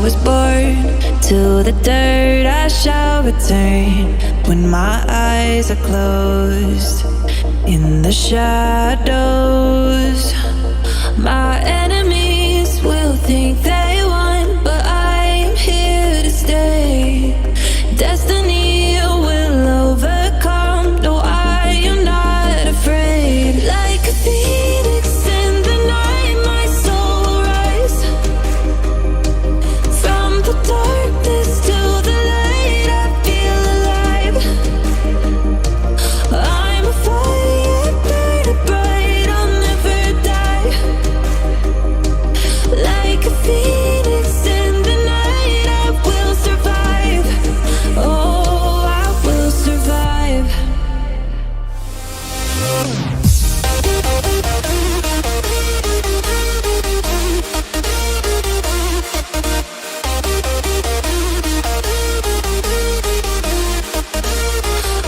was born, to the dirt I shall return. When my eyes are closed, in the shadows, my enemies will think they won, but I'm here to stay. Destiny will overcome, no, I am not afraid. Like a phoenix in the night, my soul will rise. From the darkness to the light, I feel alive. I'm a fire, burning bright, I'll never die. Like a phoenix in the night, I will survive. Oh, I will survive.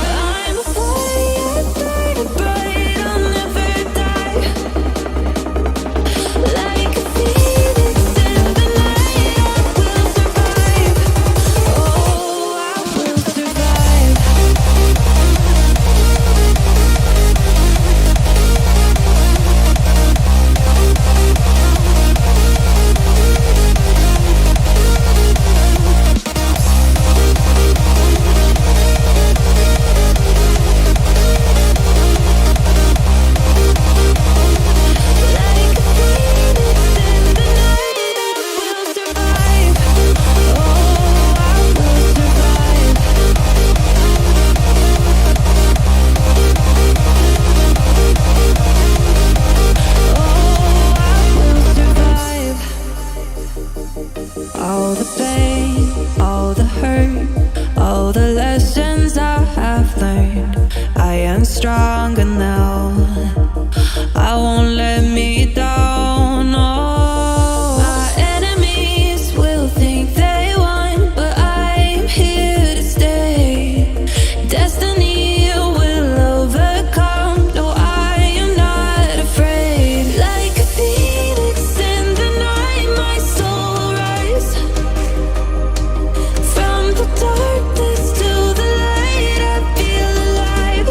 I'm a fire, burning bright, I'll never die. Like a phoenix in the night, I will survive. Oh, I will survive. Like a phoenix in the night, I will survive. Oh, I will survive. Oh, I will survive. All the pain, all the hurt, all the lessons I have learned, I am stronger now. I won't let me down. Oh, my enemies will think they won, but I'm here to stay. Destiny will overcome, no, I am not afraid. Like a phoenix in the night, my soul will rise. From the darkness to the light, I feel alive.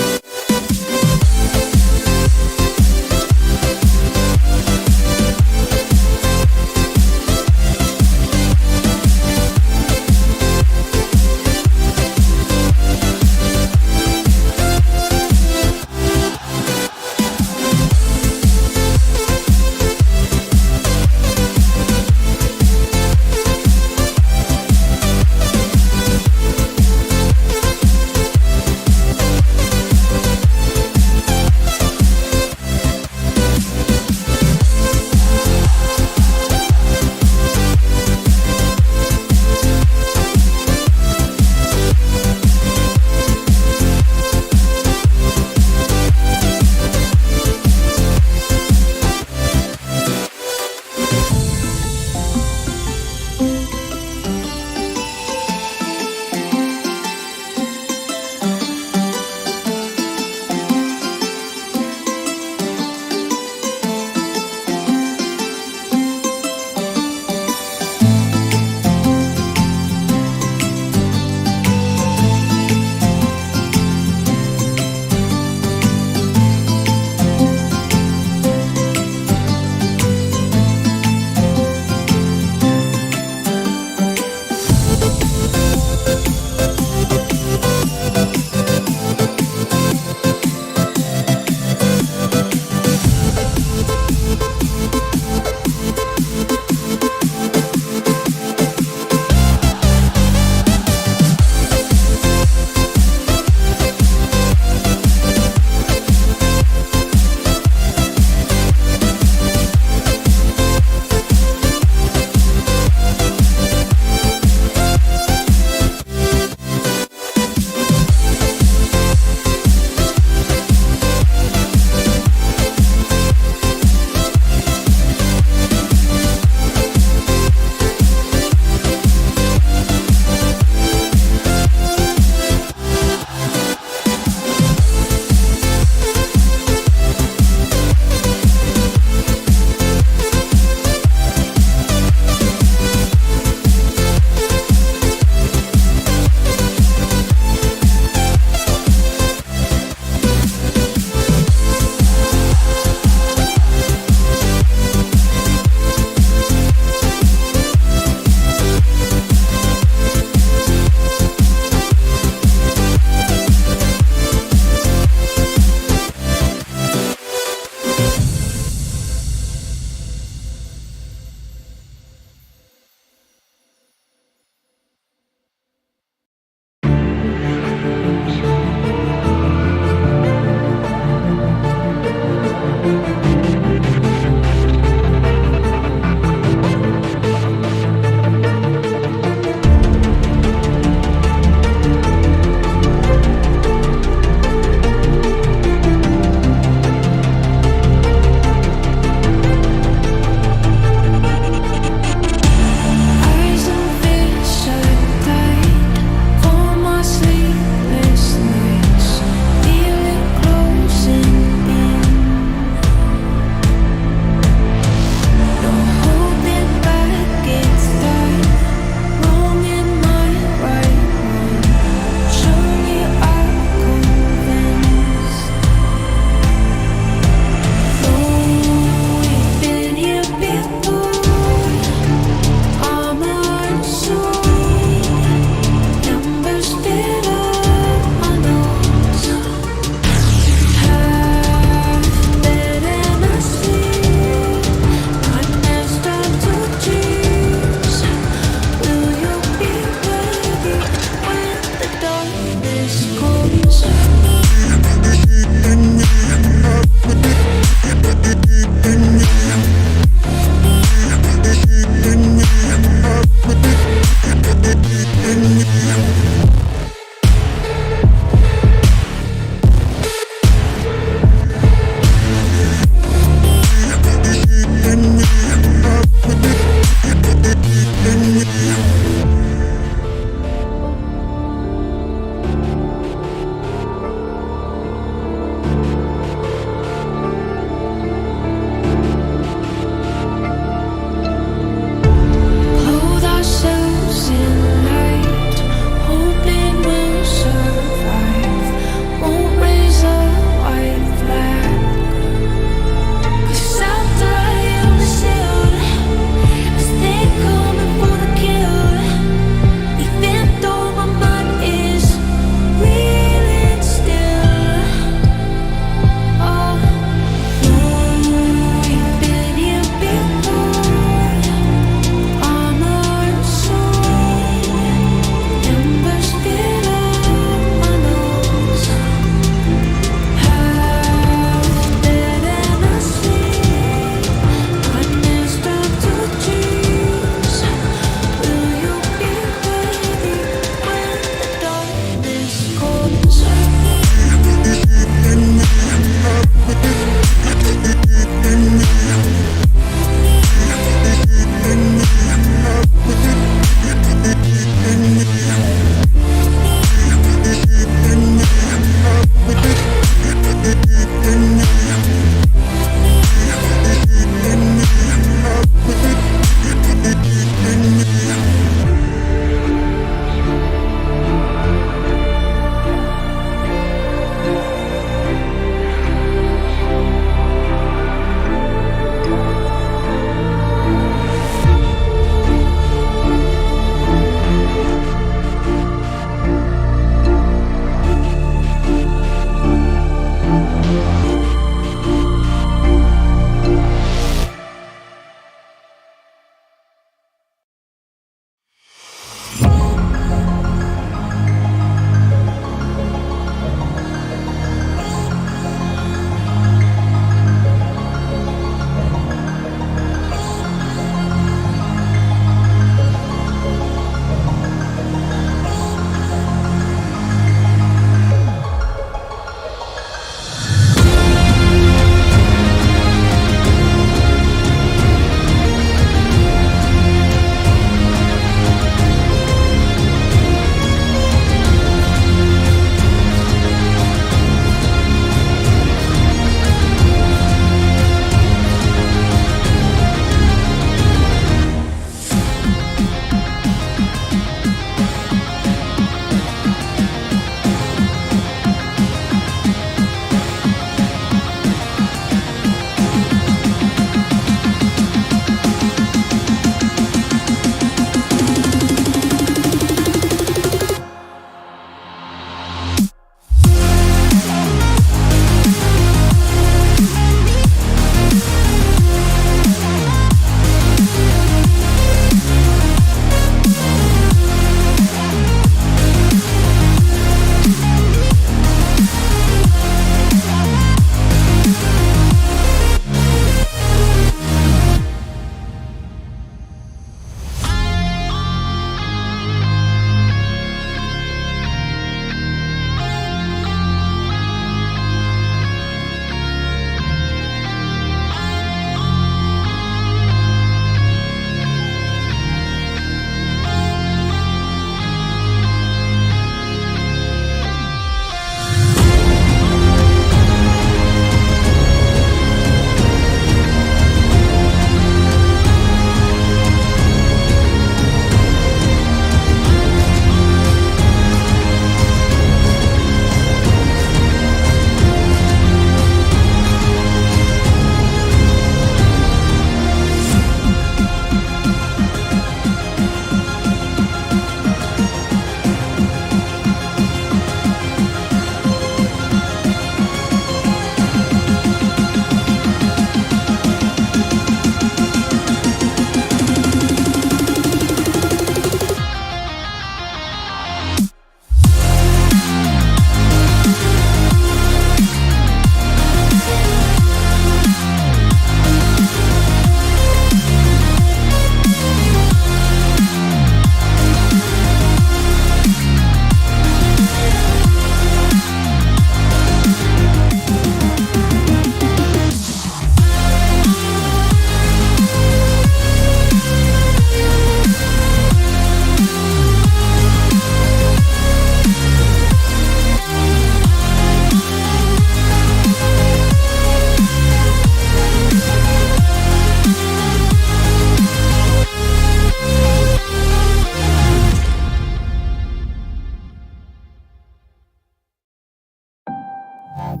Setting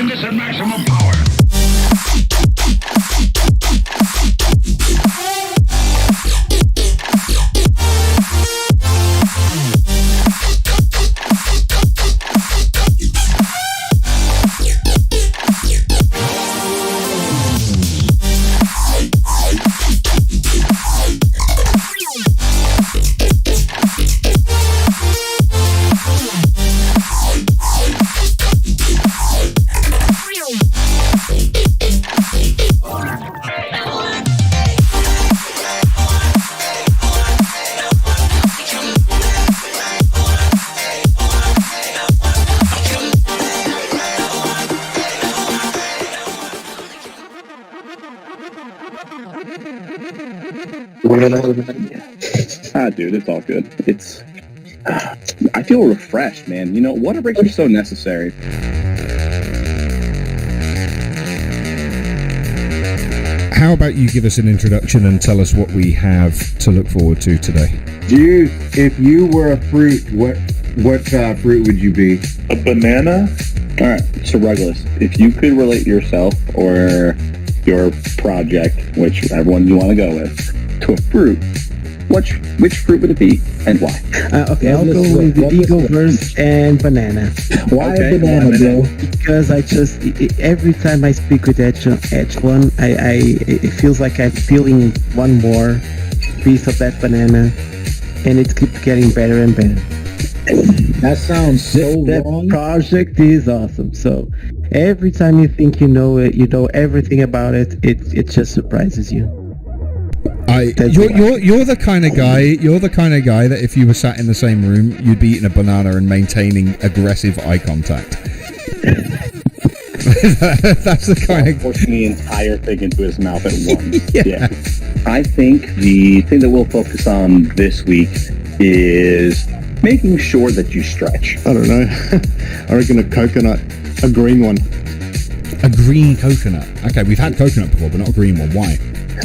this at maximum power. Dude, it's all good. I feel refreshed, man. You know, water breaks are so necessary. How about you give us an introduction and tell us what we have to look forward to today? Dude, if you were a fruit, what fruit would you be? A banana? All right, so Ruggles, if you could relate yourself or your project, whichever one you want to go with, to a fruit, which fruit would it be and why? Okay, I'll go with the eagle first and banana. Why a banana, bro? Because every time I speak with Edge one, it feels like I'm peeling one more piece of that banana, and it keeps getting better and better. That sounds so wrong. That project is awesome. So every time you think you know it, you know everything about it, it just surprises you. You're the kind of guy. You're the kind of guy that if you were sat in the same room, you'd be eating a banana and maintaining aggressive eye contact. That's the kind of forcing the entire thing into his mouth at once. Yeah. I think the thing that we'll focus on this week is making sure that you stretch. I don't know. I reckon a coconut, a green one. A green coconut. Okay, we've had coconut before, but not a green one. Why?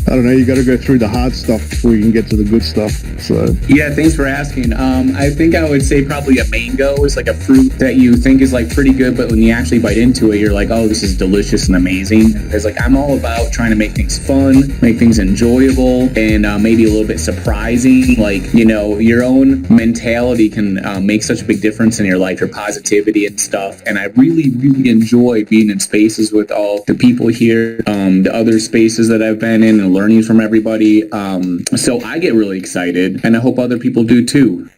I don't know, you got to go through the hard stuff before you can get to the good stuff. So yeah, thanks for asking. I think I would say probably a mango is like a fruit that you think is like pretty good, but when you actually bite into it, you're like, oh, this is delicious and amazing. It's like I'm all about trying to make things fun, make things enjoyable, and maybe a little bit surprising. Like, you know, your own mentality can make such a big difference in your life, your positivity and stuff. And I really, really enjoy being in spaces with all the people here, the other spaces that I've been in, and learning from everybody. So I get really excited, and I hope other people do too.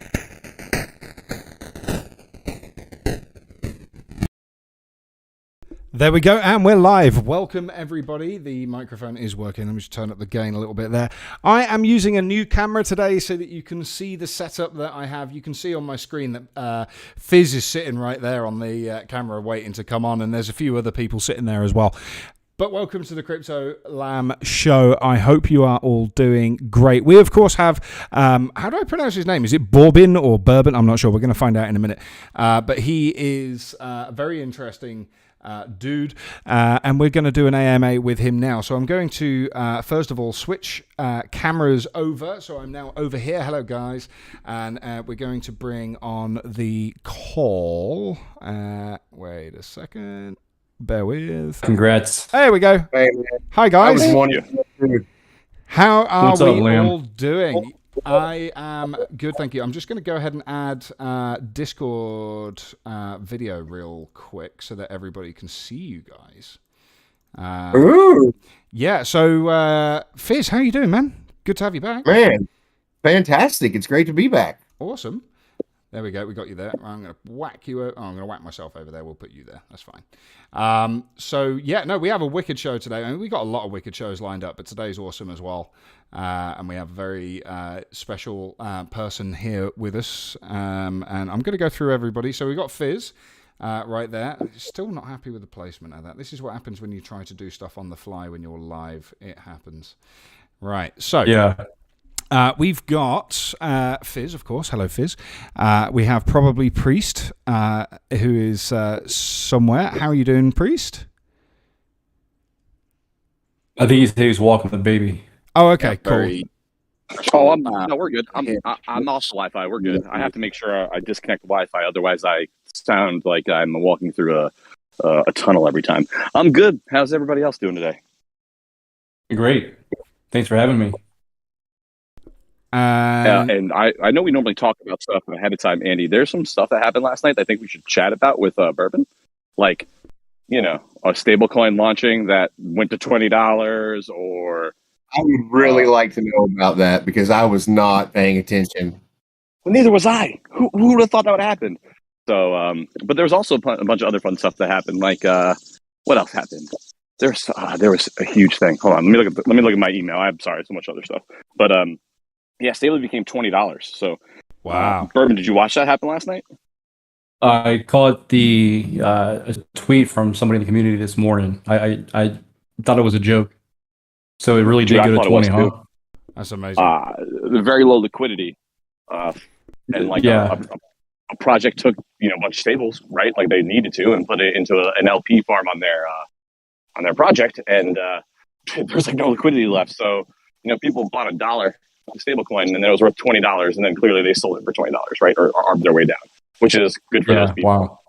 There we go, and we're live. Welcome, everybody. The microphone is working. Let me just turn up the gain a little bit there. I am using a new camera today so that you can see the setup that I have. You can see on my screen that Fizz is sitting right there on the camera waiting to come on, and there's a few other people sitting there as well. But welcome to the Crypto Lamb Show. I hope you are all doing great. We, of course, have, how do I pronounce his name? Is it Bourbin or Bourbin? I'm not sure. We're going to find out in a minute. But he is a very interesting dude, and we're going to do an AMA with him now. So I'm going to, first of all, switch cameras over. So I'm now over here. Hello, guys. And we're going to bring on the call. Wait a second. Bear with. Congrats. There we go. Hey, man. Hi, guys. How are What's up, we Lamb? all doing? I am good, thank you. I'm just going to go ahead and add Discord video real quick so that everybody can see you guys. Ooh, Yeah, so Fizz, how you doing, man? Good to have you back. man. Fantastic. It's great to be back. Awesome. There we go. We got you there. I'm going to whack you. I'm going to whack myself over there. We'll put you there. That's fine. So, yeah, no, we have a wicked show today. I mean, we got a lot of wicked shows lined up, but today's awesome as well. And we have a very special person here with us. And I'm going to go through everybody. So we've got Fizz. right there. Still not happy with the placement of that. This is what happens when you try to do stuff on the fly when you're live. It happens. Right. So Yeah. We've got Fizz, of course. Hello, Fizz. We have probably Priest, who is somewhere. How are you doing, Priest? I think he's walking the baby. Oh, okay, cool. Oh, no, we're good. I'm off the Wi-Fi. We're good. I have to make sure I disconnect the Wi-Fi, otherwise I sound like I'm walking through a tunnel every time. I'm good. How's everybody else doing today? Great. Thanks for having me. And I know we normally talk about stuff ahead of time, Andy. There's some stuff that happened last night that I think we should chat about with Bourbon. Like, a stable coin launching that went to $20 or... I would really like to know about that because I was not paying attention. Well, neither was I. Who would have thought that would happen? So, but there was also a bunch of other fun stuff that happened. Like, what else happened? There was a huge thing. Hold on, let me look at my email. I'm sorry, so much other stuff. But yeah, stable became $20. So, wow. Bourbon, did you watch that happen last night? I caught a tweet from somebody in the community this morning. I thought it was a joke. So it really did go to 20, huh? That's amazing. The very low liquidity, and like a project took a bunch of stables, right? Like they needed to, and put it into an LP farm on their project, and there's like no liquidity left. So people bought $1 stable coin, and then it was worth $20, and then clearly they sold it for $20, right? Or armed their way down, which is good for those people. Wow.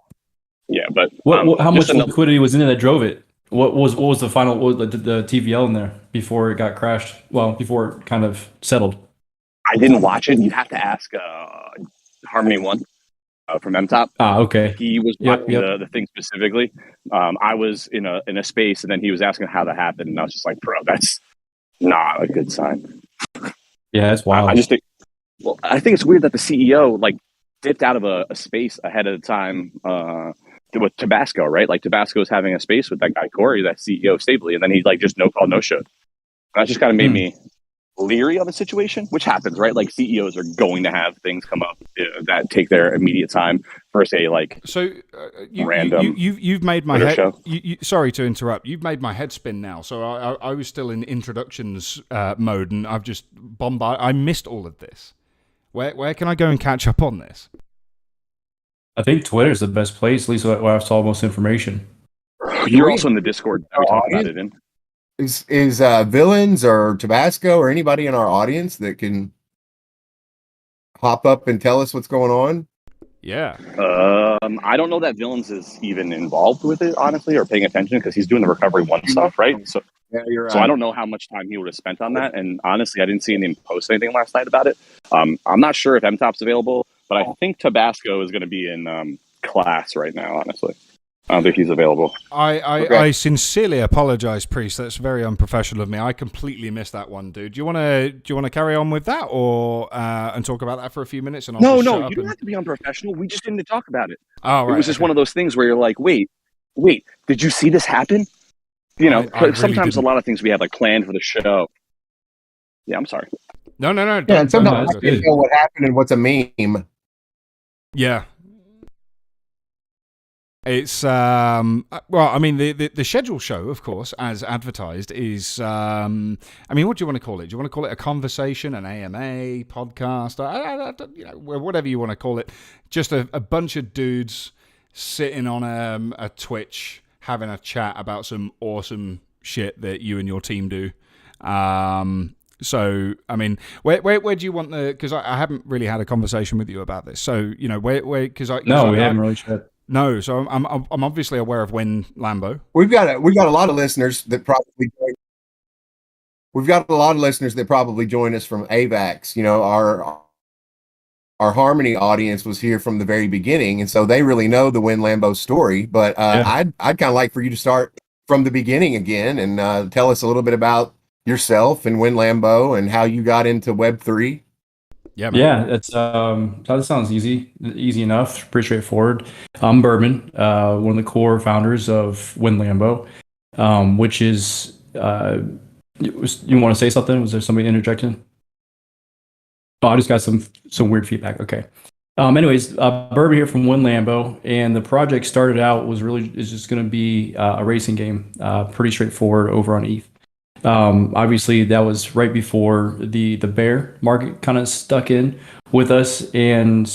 Yeah, but how much liquidity was in it that drove it? What was the final the TVL in there before it got crashed? Well, before it kind of settled. I didn't watch it. You'd have to ask Harmony1 from MTOP. Okay. He was watching the thing specifically. I was in a space, and then he was asking how that happened, and I was just like, "Bro, that's not a good sign." Yeah, that's wild. I think it's weird that the CEO dipped out of a space ahead of the time. With Tabasco, right? Like Tabasco's having a space with that guy Corey, that CEO of Stably, and then he just no call, no showed. That just kind of made me leery of the situation, which happens, right? Like CEOs are going to have things come up that take their immediate time for say random. You've made my head. Sorry to interrupt. You've made my head spin now. So I was still in introductions mode, and I've just I missed all of this. Where can I go and catch up on this? I think Twitter is the best place, at least where I saw most information. You're also in the Discord that we talk about it in. Is Villains or Tabasco or anybody in our audience that can hop up and tell us what's going on? Yeah. I don't know that Villains is even involved with it, honestly, or paying attention because he's doing the Recovery 1 stuff, right? So, yeah, you're right. So I don't know how much time he would have spent on that. And honestly, I didn't see him post anything last night about it. I'm not sure if MTOP's available. But I think Tabasco is going to be in class right now, honestly. I don't think he's available. I sincerely apologize, Priest. That's very unprofessional of me. I completely missed that one, dude. Do you want to carry on with that or and talk about that for a few minutes? And No, you don't have to be unprofessional. We just didn't talk about it. Oh, right. It was just one of those things where you're like, wait, did you see this happen? Sometimes a lot of things we have planned for the show. Yeah, I'm sorry. No. Yeah, and sometimes I don't know what happened and what's a meme. Yeah. It's well, I mean the schedule show, of course, as advertised, is I mean, what do you want to call it? Do you want to call it a conversation, an AMA, podcast, whatever you want to call it? Just a bunch of dudes sitting on a Twitch having a chat about some awesome shit that you and your team do. So, I mean, where do you want because I haven't really had a conversation with you about this. So, where we haven't really chatted. No, so I'm obviously aware of WenLambo. We've got a lot of listeners that probably join us from AVAX. Our Harmony audience was here from the very beginning, and so they really know the WenLambo story. But I'd kind of like for you to start from the beginning again and tell us a little bit about yourself and WenLambo and how you got into Web3. Yeah, man. Yeah, that's that sounds easy enough, pretty straightforward. I'm Bourbon, one of the core founders of WenLambo, which is you want to say something? Was there somebody interjecting? Oh, I just got some weird feedback. Okay. Anyways, Bourbon here from WenLambo, and the project started out is just going to be a racing game, pretty straightforward over on ETH. Obviously, that was right before the bear market kind of stuck in with us, and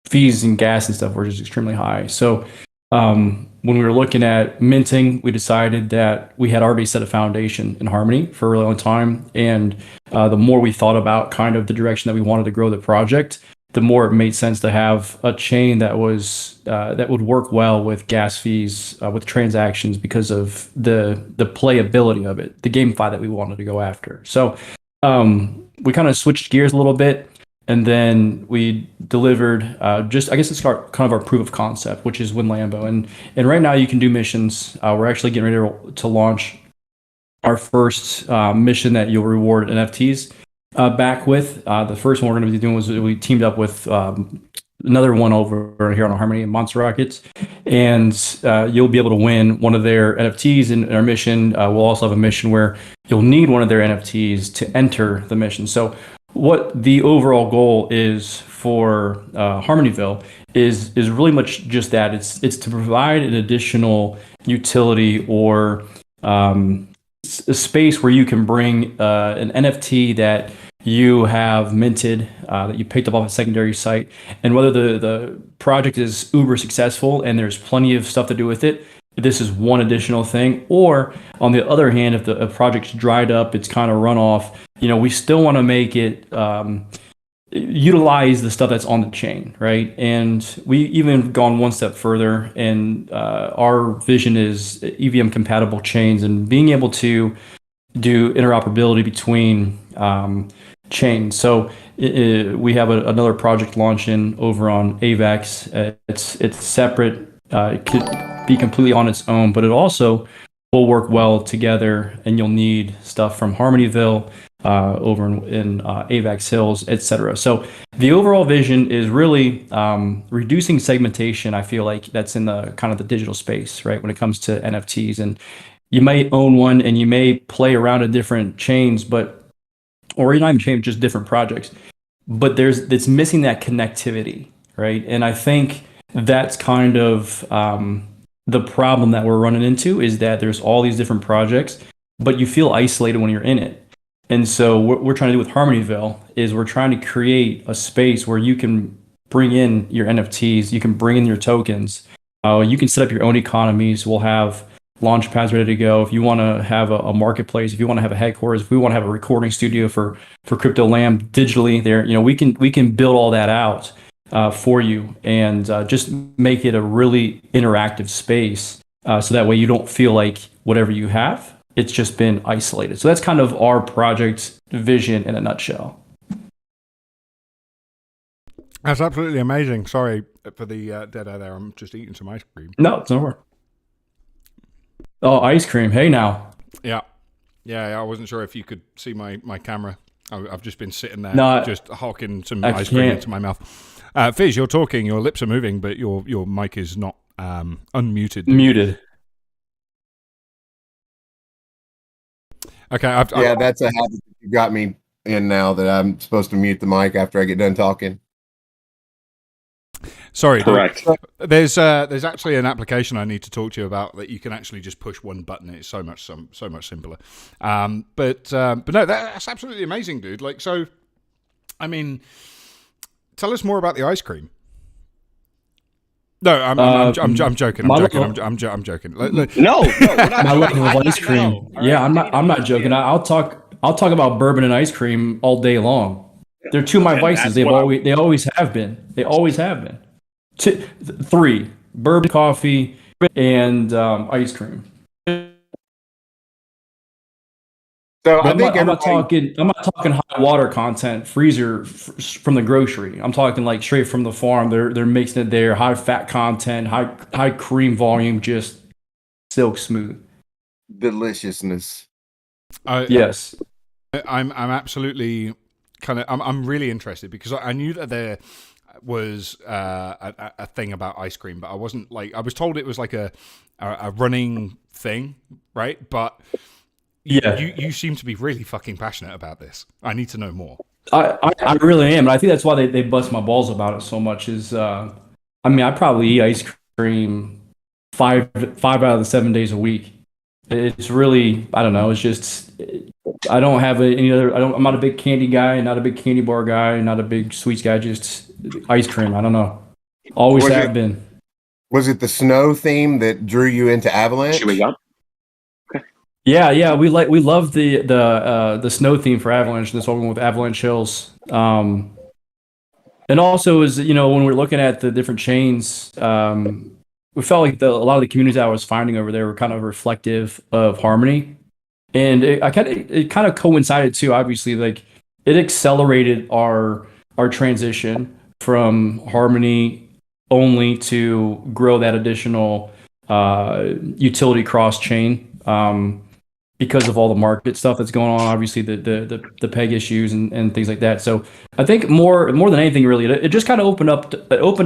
fees and gas and stuff were just extremely high. So when we were looking at minting, we decided that we had already set a foundation in Harmony for a really long time, and the more we thought about kind of the direction that we wanted to grow the project, the more it made sense to have a chain that was that would work well with gas fees, with transactions, because of the playability of it, the GameFi that we wanted to go after. So we kind of switched gears a little bit, and then we delivered just, I guess it's kind of our proof of concept, which is WenLambo. And right now you can do missions. We're actually getting ready to launch our first mission that you'll reward NFTs back with. The first one we're going to be doing was we teamed up with another one over here on Harmony and Monster Rockets, and you'll be able to win one of their NFTs in our mission. We'll also have a mission where you'll need one of their NFTs to enter the mission. So what the overall goal is for Harmonyville is really much just that. It's to provide an additional utility or a space where you can bring an NFT that you have minted, that you picked up off a secondary site, and whether the project is uber successful and there's plenty of stuff to do with it, this is one additional thing. Or on the other hand, if the project's dried up, it's kind of run off, we still want to make it utilize the stuff that's on the chain, right? And we even gone one step further, and our vision is EVM compatible chains and being able to do interoperability between chains. So we have another project launching over on AVAX. It's separate. It could be completely on its own, but it also will work well together, and you'll need stuff from Harmonyville over in AVAX Hills, etc. So the overall vision is really reducing segmentation. I feel like that's in the kind of the digital space, right? When it comes to NFTs, and you may own one and you may play around in different chains, or not even chains, just different projects, but it's missing that connectivity, right? And I think that's kind of the problem that we're running into, is that there's all these different projects, but you feel isolated when you're in it. And so what we're trying to do with Harmonyville is we're trying to create a space where you can bring in your NFTs, you can bring in your tokens, you can set up your own economies. We'll have launch pads ready to go. If you want to have a marketplace, if you want to have a headquarters, if we want to have a recording studio for Crypto Lamb digitally there, we can build all that out for you, and just make it a really interactive space, so that way you don't feel like whatever you have, it's just been isolated. So that's kind of our project vision in a nutshell. That's absolutely amazing. Sorry for the dead air there. I'm just eating some ice cream. No, it's nowhere. Oh, ice cream. Hey, now. Yeah. I wasn't sure if you could see my camera. I've just been sitting there, just hawking some ice cream into my mouth. Fizz, you're talking, your lips are moving, but your mic is not unmuted. Muted. Okay. That's a habit that you got me in now, that I'm supposed to mute the mic after I get done talking. Sorry, correct. There's actually an application I need to talk to you about that you can actually just push one button. It's so much simpler. But no, that's absolutely amazing, dude. Like, so, I mean, tell us more about the ice cream. No, I'm joking. I'm joking. No, my level of ice cream. Yeah, I'm not joking. I'll talk about bourbon and ice cream all day long. They're two of my vices. They always have been. They always have been. 3: bourbon, coffee, and ice cream. So I think I'm not talking hot water content, freezer from the grocery. I'm talking like straight from the farm. They're mixing it there, high fat content, high cream volume, just silk smooth deliciousness. Yes, I'm absolutely I'm really interested, because I knew that there was a thing about ice cream, but I wasn't like, I was told it was like a running thing, right? But yeah, you seem to be really fucking passionate about this. I need to know more. I really am. And I think that's why they bust my balls about it so much is, I mean, I probably eat ice cream five out of the 7 days a week. It's really, I don't know. It's just, I don't have any other, I'm not a big candy guy, not a big candy bar guy, not a big sweets guy, just ice cream. I don't know. Always have been. Was it the snow theme that drew you into Avalanche? Should we go? Yeah, we love the snow theme for Avalanche. That's why we went with Avalanche Hills. And also is, when we're looking at the different chains, we felt like a lot of the communities I was finding over there were kind of reflective of Harmony, and it kind of coincided too. Obviously, like it accelerated our transition from Harmony only to grow that additional utility cross chain. Because of all the market stuff that's going on, obviously the peg issues and things like that. So I think more than anything, really, it just kind of opened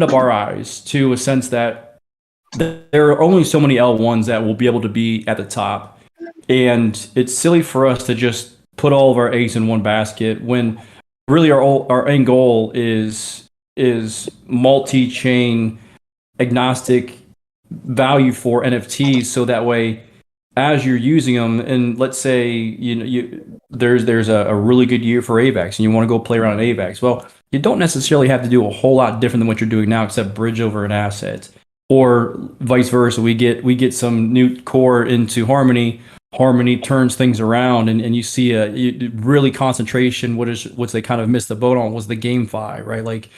up our eyes to a sense that there are only so many L1s that will be able to be at the top, and it's silly for us to just put all of our eggs in one basket when really our end goal is multi-chain agnostic value for NFTs, so that way, as you're using them, and let's say there's a really good year for AVAX, and you want to go play around in AVAX. Well, you don't necessarily have to do a whole lot different than what you're doing now, except bridge over an asset, or vice versa. We get some new core into Harmony. Harmony turns things around, and you see really concentration. What they kind of missed the boat on was the GameFi, right? Like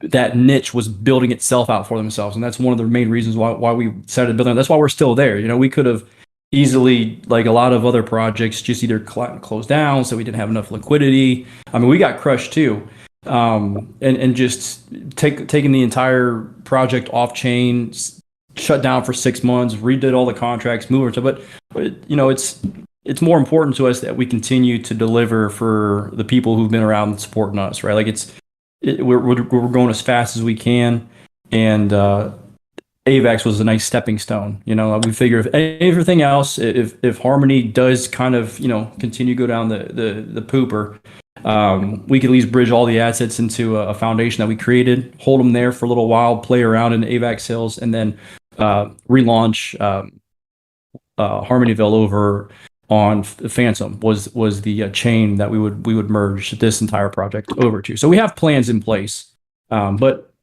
that niche was building itself out for themselves, and that's one of the main reasons why we decided to build it. That's why we're still there. We could have easily, like a lot of other projects, just either closed down, so we didn't have enough liquidity. I mean, we got crushed too, and just taking the entire project off chain, shut down for 6 months, redid all the contracts, moved. But it's more important to us that we continue to deliver for the people who've been around and supporting us, right? Like we're going as fast as we can, and AVAX was a nice stepping stone. We figure if everything else, if Harmony does kind of continue to go down the pooper, we could at least bridge all the assets into a foundation that we created, hold them there for a little while, play around in AVAX Hills, and then relaunch Harmonyville over on Phantom was the chain that we would merge this entire project over to. So we have plans in place, but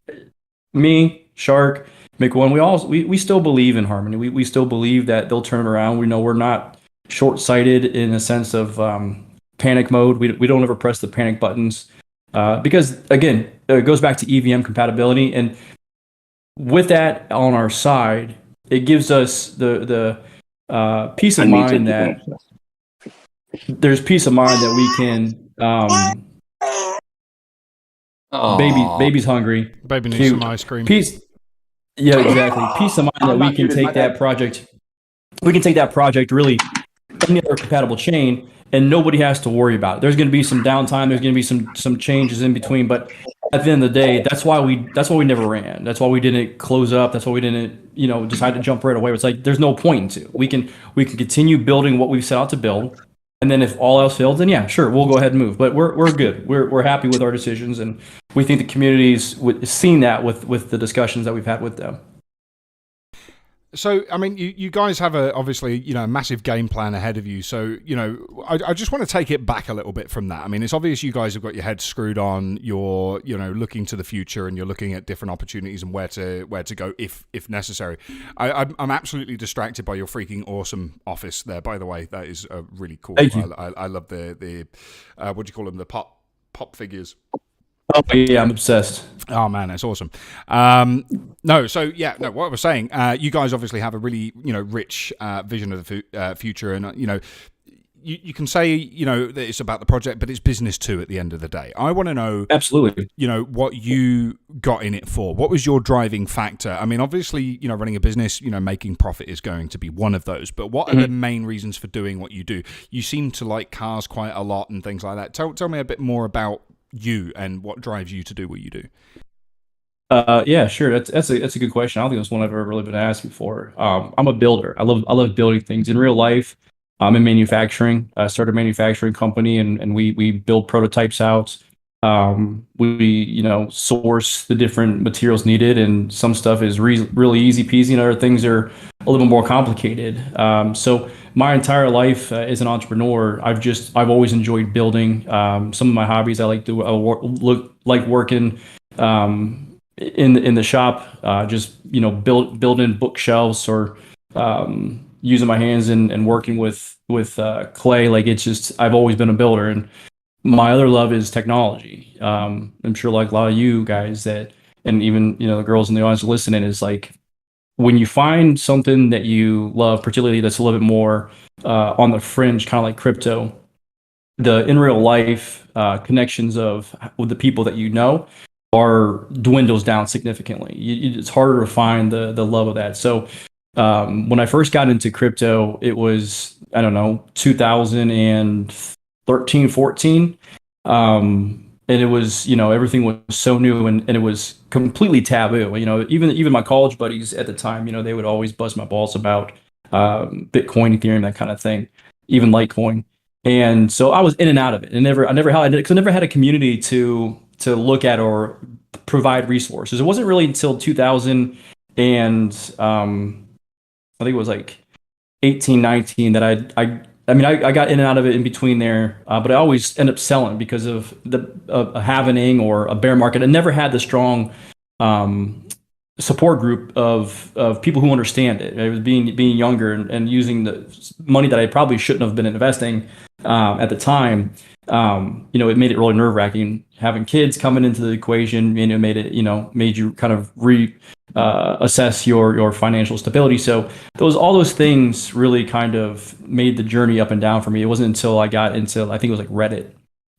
me, Shark, McOne, we still believe in Harmony. We still believe that they'll turn it around. We know we're not short-sighted in a sense of panic mode. We don't ever press the panic buttons because, again, it goes back to EVM compatibility, and with that on our side, it gives us the peace of mind that there's peace of mind that we can. Baby's hungry. Baby needs some ice cream. Yeah, exactly. Peace of mind that we can take that project. We can take that project really any other compatible chain, and nobody has to worry about it. There's going to be some downtime. There's going to be some changes in between, but at the end of the day, that's why we never ran. That's why we didn't close up. That's why we didn't decide to jump right away. It's like there's no point into. We can continue building what we've set out to build, and then if all else fails, then yeah, sure, we'll go ahead and move. But we're good. We're happy with our decisions, and we think the community's seen that with the discussions that we've had with them. So, I mean, you guys have obviously a massive game plan ahead of you. So, I just want to take it back a little bit from that. I mean, it's obvious you guys have got your head screwed on. You're, looking to the future, and you're looking at different opportunities and where to go if necessary. I'm absolutely distracted by your freaking awesome office there. By the way, that is really cool. Thank you. I love the what do you call them? The pop figures. Oh yeah, I'm obsessed. Oh man, that's awesome. What I was saying, you guys obviously have a really rich vision of the future, and you can say that it's about the project, but it's business too. At the end of the day, I want to know absolutely what you got in it for. What was your driving factor? I mean, obviously running a business, making profit is going to be one of those. But what are the main reasons for doing what you do? You seem to like cars quite a lot and things like that. Tell me a bit more about you and what drives you to do what you do. Yeah, sure. That's a good question. I don't think that's one I've ever really been asked before. I'm a builder. I love building things in real life. I'm in manufacturing. I started a manufacturing company, and we build prototypes out. We source the different materials needed, and some stuff is really easy peasy, and other things are a little more complicated. So my entire life as an entrepreneur, I've always enjoyed building. Some of my hobbies, I like to like working in the shop, just building bookshelves, or using my hands and working with clay. Like, it's just, I've always been a builder. And my other love is technology. I'm sure, like a lot of you guys, that, and even the girls in the audience listening, is like, when you find something that you love, particularly that's a little bit more on the fringe, kind of like crypto, the in real life connections with the people that are dwindles down significantly. It's harder to find the love of that. So when I first got into crypto, it was, I don't know, 2013, 14. And it was, everything was so new, and it was completely taboo. Even my college buddies at the time, they would always buzz my balls about Bitcoin, Ethereum, that kind of thing, even Litecoin. And so I was in and out of it, and I never had a community to look at or provide resources. It wasn't really until 2000 and I think it was like 18, 19 that I got in and out of it in between there, but I always end up selling because of a halvening or a bear market. I never had the strong support group of people who understand it. It was being younger and using the money that I probably shouldn't have been investing at the time. It made it really nerve-wracking having kids coming into the equation. It made you kind of assess your financial stability. So all those things really kind of made the journey up and down for me. It wasn't until I got into, I think it was like Reddit,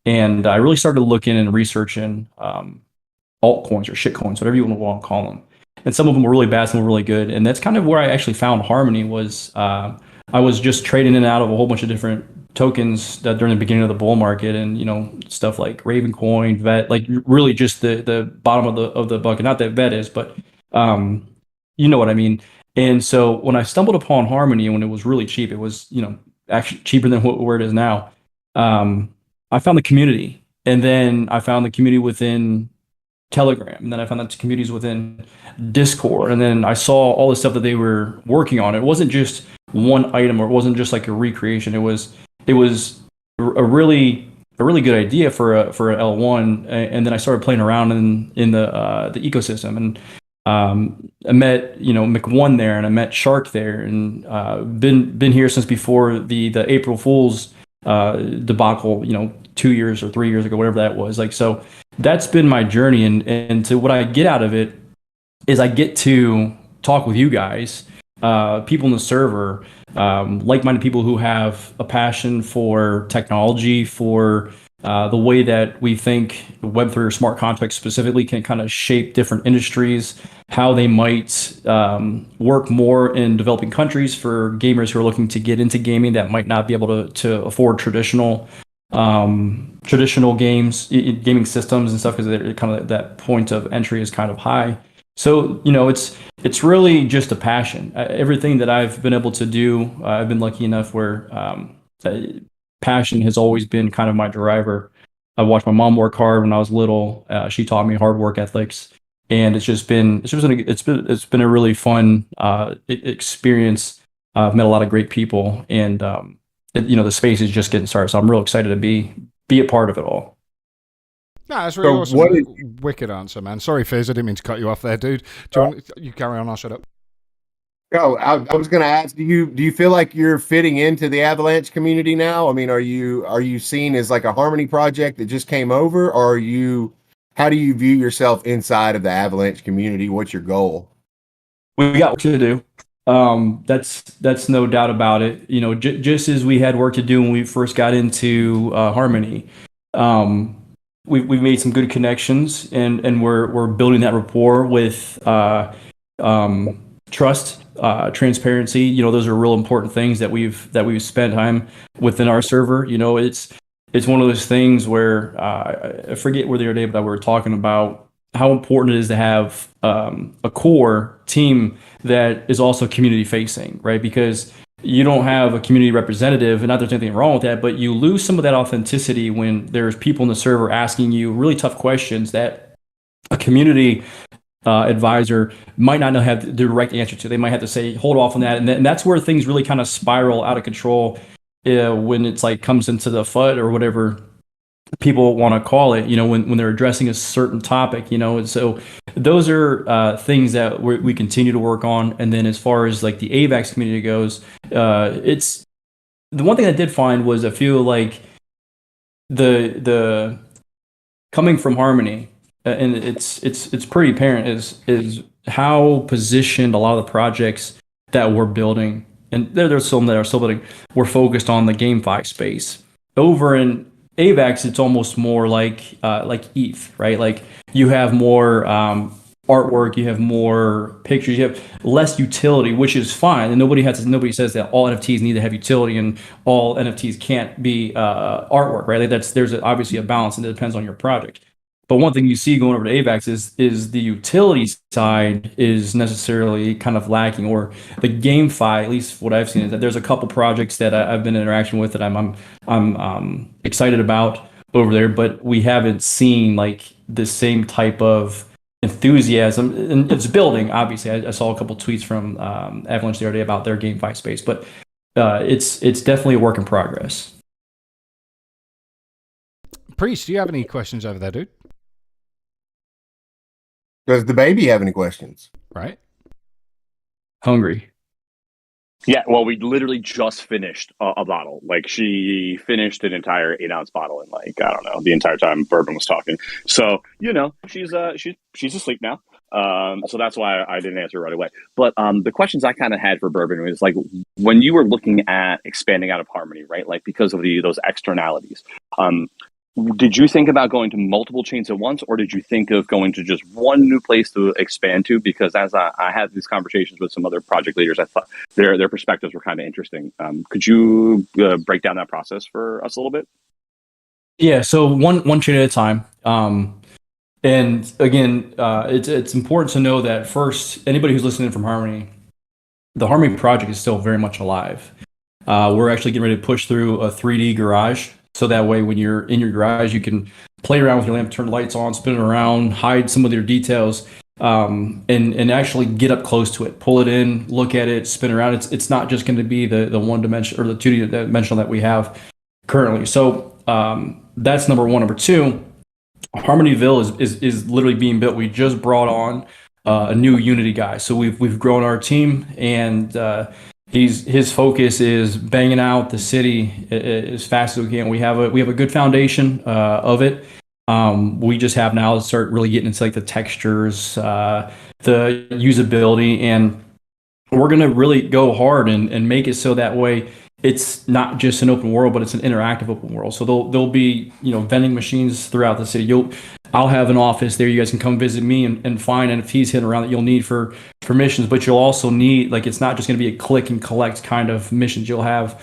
and I really started looking and researching altcoins or shitcoins, whatever you want to call them. And some of them were really bad, some were really good. And that's kind of where I actually found Harmony. Was I was just trading in and out of a whole bunch of different tokens that during the beginning of the bull market, and stuff like Ravencoin, Vet, like really just the bottom of the bucket. Not that Vet is, but you know what I mean. And so when I stumbled upon Harmony, when it was really cheap, it was actually cheaper than where it is now. I found the community, and then I found the community within Telegram, and then I found the communities within Discord, and then I saw all the stuff that they were working on. It wasn't just one item, or it wasn't just like a recreation. It was a really good idea for a L1, and then I started playing around in the ecosystem, and I met Mc1 there, and I met Shark there, and been here since before the April Fool's debacle, 2 years or 3 years ago, whatever that was. Like, so that's been my journey, and to what I get out of it is I get to talk with you guys, people in the server, like-minded people who have a passion for technology, for the way that we think Web3 or smart contracts specifically can kind of shape different industries, how they might work more in developing countries for gamers who are looking to get into gaming that might not be able to afford traditional gaming systems and stuff, because kind of that point of entry is kind of high. So it's really just a passion. Everything that I've been able to do, I've been lucky enough where passion has always been kind of my driver. I watched my mom work hard when I was little. She taught me hard work ethics, and it's been a really fun experience. I've met a lot of great people, and the space is just getting started. So I'm real excited to be a part of it all. No, that's really awesome. Wicked answer, man. Sorry, Fizz, I didn't mean to cut you off there, dude. You carry on? I'll shut up. Oh, I was going to ask, do you feel like you're fitting into the Avalanche community now? I mean, are you seen as like a Harmony project that just came over, or how do you view yourself inside of the Avalanche community? What's your goal? We got work to do. That's no doubt about it. Just as we had work to do when we first got into Harmony, we've made some good connections, and we're building that rapport with trust, transparency. Those are real important things that we've spent time within our server. It's one of those things where I forget where the other day, but we were talking about how important it is to have a core team that is also community facing, right? Because you don't have a community representative, and not that there's anything wrong with that, but you lose some of that authenticity when there's people in the server asking you really tough questions that a community advisor might not have the direct answer to. They might have to say, hold off on that. And that's where things really kind of spiral out of control when it's like comes into the FUD or whatever people want to call it, when they're addressing a certain topic, and so those are things that we continue to work on. And then as far as like the AVAX community goes, it's the one thing I did find was I feel like the coming from Harmony, and it's pretty apparent is how positioned a lot of the projects that we're building, and there's some that are still building, we're focused on the GameFi space. Over in AVAX, it's almost more like ETH, right? Like you have more artwork, you have more pictures, you have less utility, which is fine. And nobody says that all NFTs need to have utility and all NFTs can't be artwork, right? Like there's obviously a balance, and it depends on your project. But one thing you see going over to AVAX is the utility side is necessarily kind of lacking, or the GameFi, at least what I've seen, is that there's a couple projects that I've been in interaction with that I'm excited about over there, but we haven't seen like the same type of enthusiasm. And it's building, obviously. I saw a couple tweets from Avalanche the other day about their GameFi space, but it's definitely a work in progress. Priest, do you have any questions over there, dude? Does the baby have any questions? Right. Hungry. Yeah, well, we literally just finished a bottle. Like, she finished an entire 8-ounce bottle in, like, I don't know, the entire time Bourbon was talking. So, she's asleep now. So that's why I didn't answer right away. But the questions I kind of had for Bourbon was, like, when you were looking at expanding out of Harmony, right? Like, because of those externalities, did you think about going to multiple chains at once, or did you think of going to just one new place to expand to? Because as I had these conversations with some other project leaders, I thought their perspectives were kind of interesting. Could you break down that process for us a little bit? Yeah, so one chain at a time. And again, it's important to know that first, anybody who's listening from Harmony, the Harmony project is still very much alive. We're actually getting ready to push through a 3D garage. So that way, when you're in your garage, you can play around with your lamp, turn the lights on, spin it around, hide some of your details, and actually get up close to it, pull it in, look at it, spin around. It's not just going to be the one dimension or the 2D dimensional that we have currently. So that's number one. Number two, Harmonyville is literally being built. We just brought on a new Unity guy, so we've grown our team, and his focus is banging out the city as fast as we can. We have a good foundation of it. We just have now to start really getting into like the textures, the usability, and we're gonna really go hard and make it so that way it's not just an open world, but it's an interactive open world. So there'll be vending machines throughout the city. I'll have an office there. You guys can come visit me and find NFTs hidden around that you'll need for missions, but you'll also need, like, it's not just going to be a click and collect kind of missions. You'll have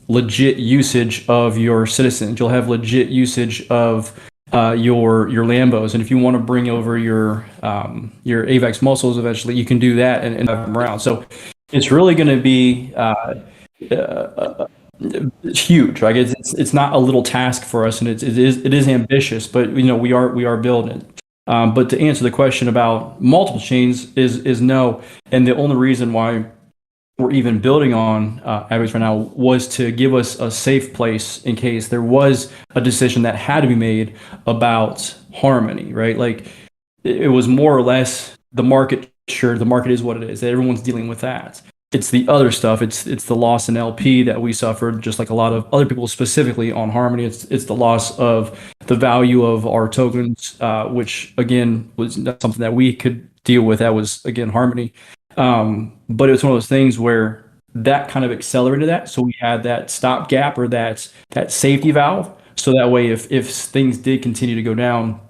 legit usage of your citizens. You'll have legit usage of your Lambos, and if you want to bring over your AVAX muscles eventually, you can do that and have them around. So it's really going to be it's huge. Like it's not a little task for us, and it is ambitious, but we are building it. But to answer the question about multiple chains is no, and the only reason why we're even building on AVAX right now was to give us a safe place in case there was a decision that had to be made about Harmony, right? Like it was more or less the market. Sure, the market is what it is. Everyone's dealing with that. It's the other stuff. It's the loss in LP that we suffered, just like a lot of other people, specifically on Harmony. It's the loss of the value of our tokens, which again was not something that we could deal with. That was again Harmony, but it was one of those things where that kind of accelerated that. So we had that stopgap or that safety valve. So that way, if things did continue to go down,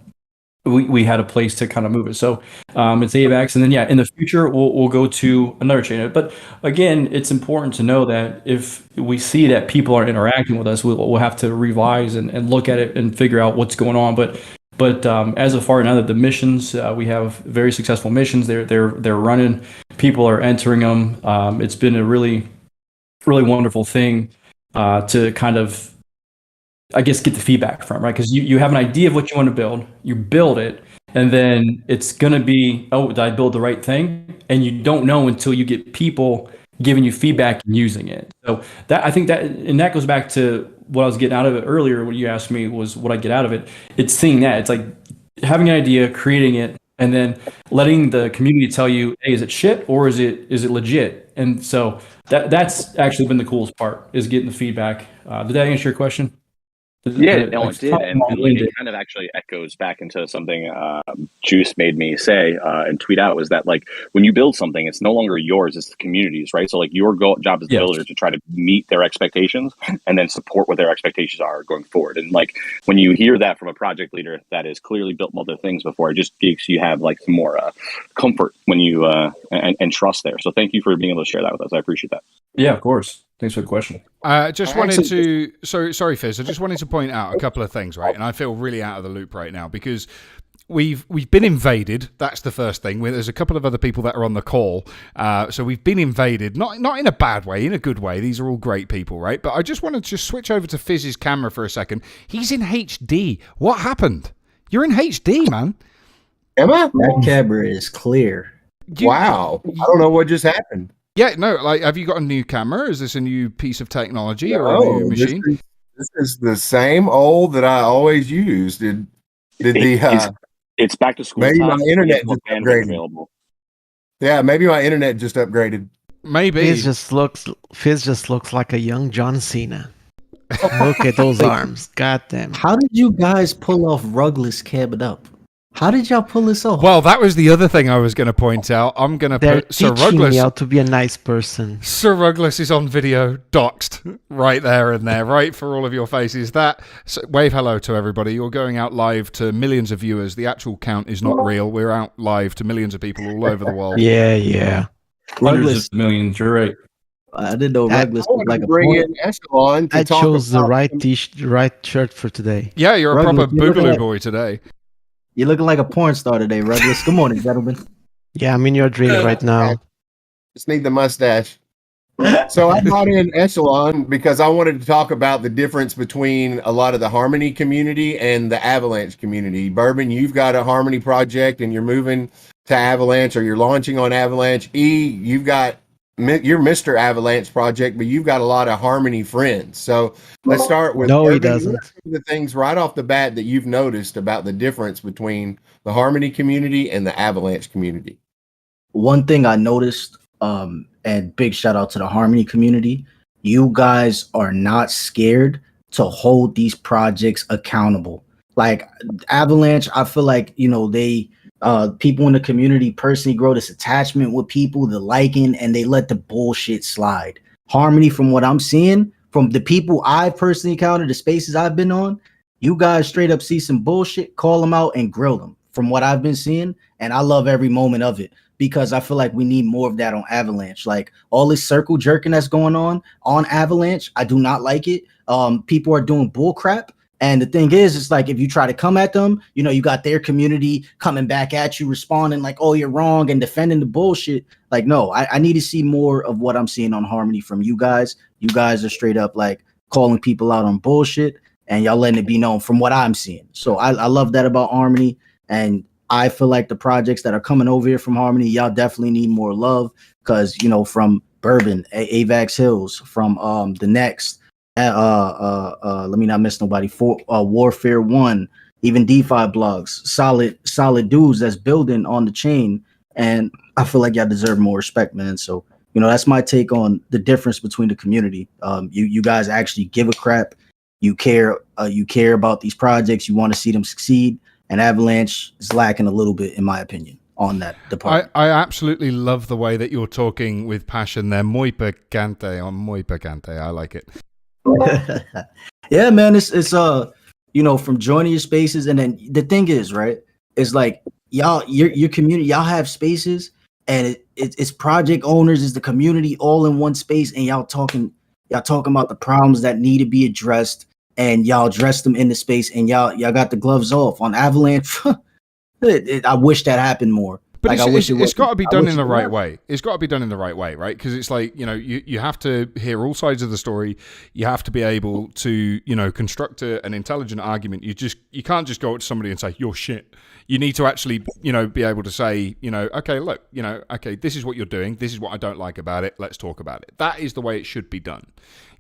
we had a place to kind of move it. So it's AVAX, and then in the future we'll go to another chain. But again, it's important to know that if we see that people are interacting with us, we'll have to revise and look at it and figure out what's going on. But as of far now, the missions, we have very successful missions. They're running. People are entering them. It's been a really really wonderful thing to kind of, I guess, get the feedback from, right? Because you have an idea of what you want to build, you build it, and then it's going to be, oh, did I build the right thing? And you don't know until you get people giving you feedback and using it. So that, I think that, and that goes back to what I was getting out of it earlier. What you asked me was what I get out of it. It's seeing that. It's like having an idea, creating it, and then letting the community tell you, hey, is it shit or is it legit? And so that's actually been the coolest part, is getting the feedback. Did that answer your question? Yeah, no, it did, and it kind of actually echoes back into something Juice made me say and tweet out, was that like when you build something, it's no longer yours; it's the community's, right? So like your job as the builder to try to meet their expectations and then support what their expectations are going forward. And like when you hear that from a project leader that has clearly built multiple things before, it just makes you have like some more comfort when you and trust there. So thank you for being able to share that with us. I appreciate that. Yeah, of course. Thanks for the question. Just wanted to, sorry, Fizz. I just wanted to point out a couple of things, right? And I feel really out of the loop right now because we've been invaded. That's the first thing. There's a couple of other people that are on the call, so we've been invaded. Not in a bad way, in a good way. These are all great people, right? But I just wanted to switch over to Fizz's camera for a second. He's in HD. What happened? You're in HD, man. Am I? That camera is clear. Wow. I don't know what just happened. Yeah, no, like, have you got a new camera? Is this a new piece of technology or a new machine? This is the same old that I always used. It's back to school. Maybe my internet just upgraded. Yeah, maybe my internet just upgraded. Maybe. Fizz just looks like a young John Cena. Look at those arms. Goddamn. How did you guys pull off rugless cabbing up? How did y'all pull this off? Well, that was the other thing I was going to point out. I'm going to put Sir Rugless. Me how to be a nice person. Sir Rugless is on video, doxed right there and there, right for all of your faces. Wave hello to everybody. You're going out live to millions of viewers. The actual count is not real. We're out live to millions of people all over the world. Yeah. Hundreds of millions. You're right. I didn't know Rugless was like a bring in Echelon. I chose the right shirt for today. Yeah, you're a proper boogaloo boy today. You're looking like a porn star today, Rugless. Good morning, gentlemen. Yeah, I'm in your dream right now. Just need the mustache. So I brought in Echelon because I wanted to talk about the difference between a lot of the Harmony community and the Avalanche community. Bourbon, you've got a Harmony project and you're moving to Avalanche, or you're launching on Avalanche. You've got your Mr. Avalanche project, but you've got a lot of Harmony friends. So let's start with no, Bourbon. he doesn't. What are some of the things right off the bat that you've noticed about the difference between the Harmony community and the Avalanche community? One thing I noticed, and big shout out to the Harmony community, you guys are not scared to hold these projects accountable. Like Avalanche, I feel like, they people in the community personally grow this attachment with people, the liking, and they let the bullshit slide. Harmony, from what I'm seeing, from the people I've personally encountered, the spaces I've been on, you guys straight up see some bullshit, call them out and grill them from what I've been seeing. And I love every moment of it because I feel like we need more of that on Avalanche. Like all this circle jerking that's going on Avalanche, I do not like it. People are doing bull crap. And the thing is, it's like if you try to come at them, you got their community coming back at you, responding like, oh, you're wrong, and defending the bullshit. Like, no, I need to see more of what I'm seeing on Harmony from you guys. You guys are straight up like calling people out on bullshit, and y'all letting it be known from what I'm seeing. So I love that about Harmony. And I feel like the projects that are coming over here from Harmony, y'all definitely need more love because, from Bourbon, AVAX Hills, from the Next, let me not miss nobody, for Warfare 1, even DeFi blogs, solid dudes that's building on the chain. And I feel like y'all deserve more respect, man. So, that's my take on the difference between the community. You guys actually give a crap. You care about these projects. You want to see them succeed. And Avalanche is lacking a little bit, in my opinion, on that department. I absolutely love the way that you're talking with passion there. Muy picante. I like it. Yeah, man, it's from joining your spaces, and then the thing is, right, it's like y'all, your community, y'all have spaces, and it's project owners, is the community all in one space, and y'all talking about the problems that need to be addressed, and y'all address them in the space, and y'all got the gloves off. On Avalanche, I wish that happened more. But Like, it's got to be I done wish in the it right was. way. It's got to be done in the right way, right? Because it's like, you have to hear all sides of the story. You have to be able to, construct an intelligent argument. You can't just go up to somebody and say, you're shit. You need to actually, be able to say, okay, look, okay, this is what you're doing. This is what I don't like about it. Let's talk about it. That is the way it should be done.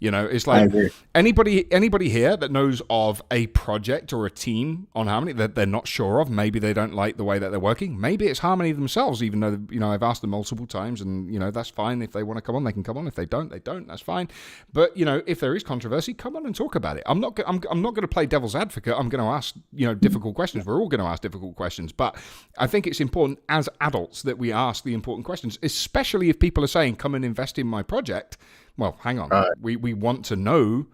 It's I like agree. anybody here that knows of a project or a team on Harmony that they're not sure of, maybe they don't like the way that they're working. Maybe it's Harmony themselves, even though, I've asked them multiple times, and, that's fine. If they want to come on, they can come on. If they don't, they don't. That's fine. But, if there is controversy, come on and talk about it. I'm not going to play devil's advocate. I'm going to ask, difficult questions. We're all going to ask difficult questions. But I think it's important as adults that we ask the important questions, especially if people are saying, come and invest in my project. Well, hang on. We want to know,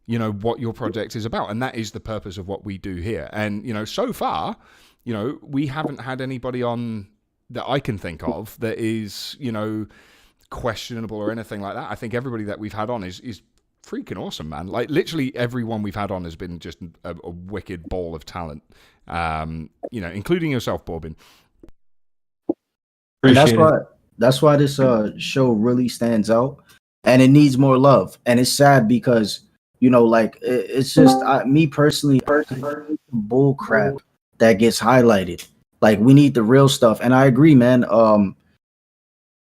what your project is about. And that is the purpose of what we do here. And, so far, we haven't had anybody on that I can think of that is, questionable or anything like that. I think everybody that we've had on is freaking awesome, man. Like, literally everyone we've had on has been just a wicked ball of talent, including yourself, Bourbin. And that's why this show really stands out, and it needs more love. And it's sad because it's just me personally, bull crap that gets highlighted. Like, we need the real stuff. And I agree, man.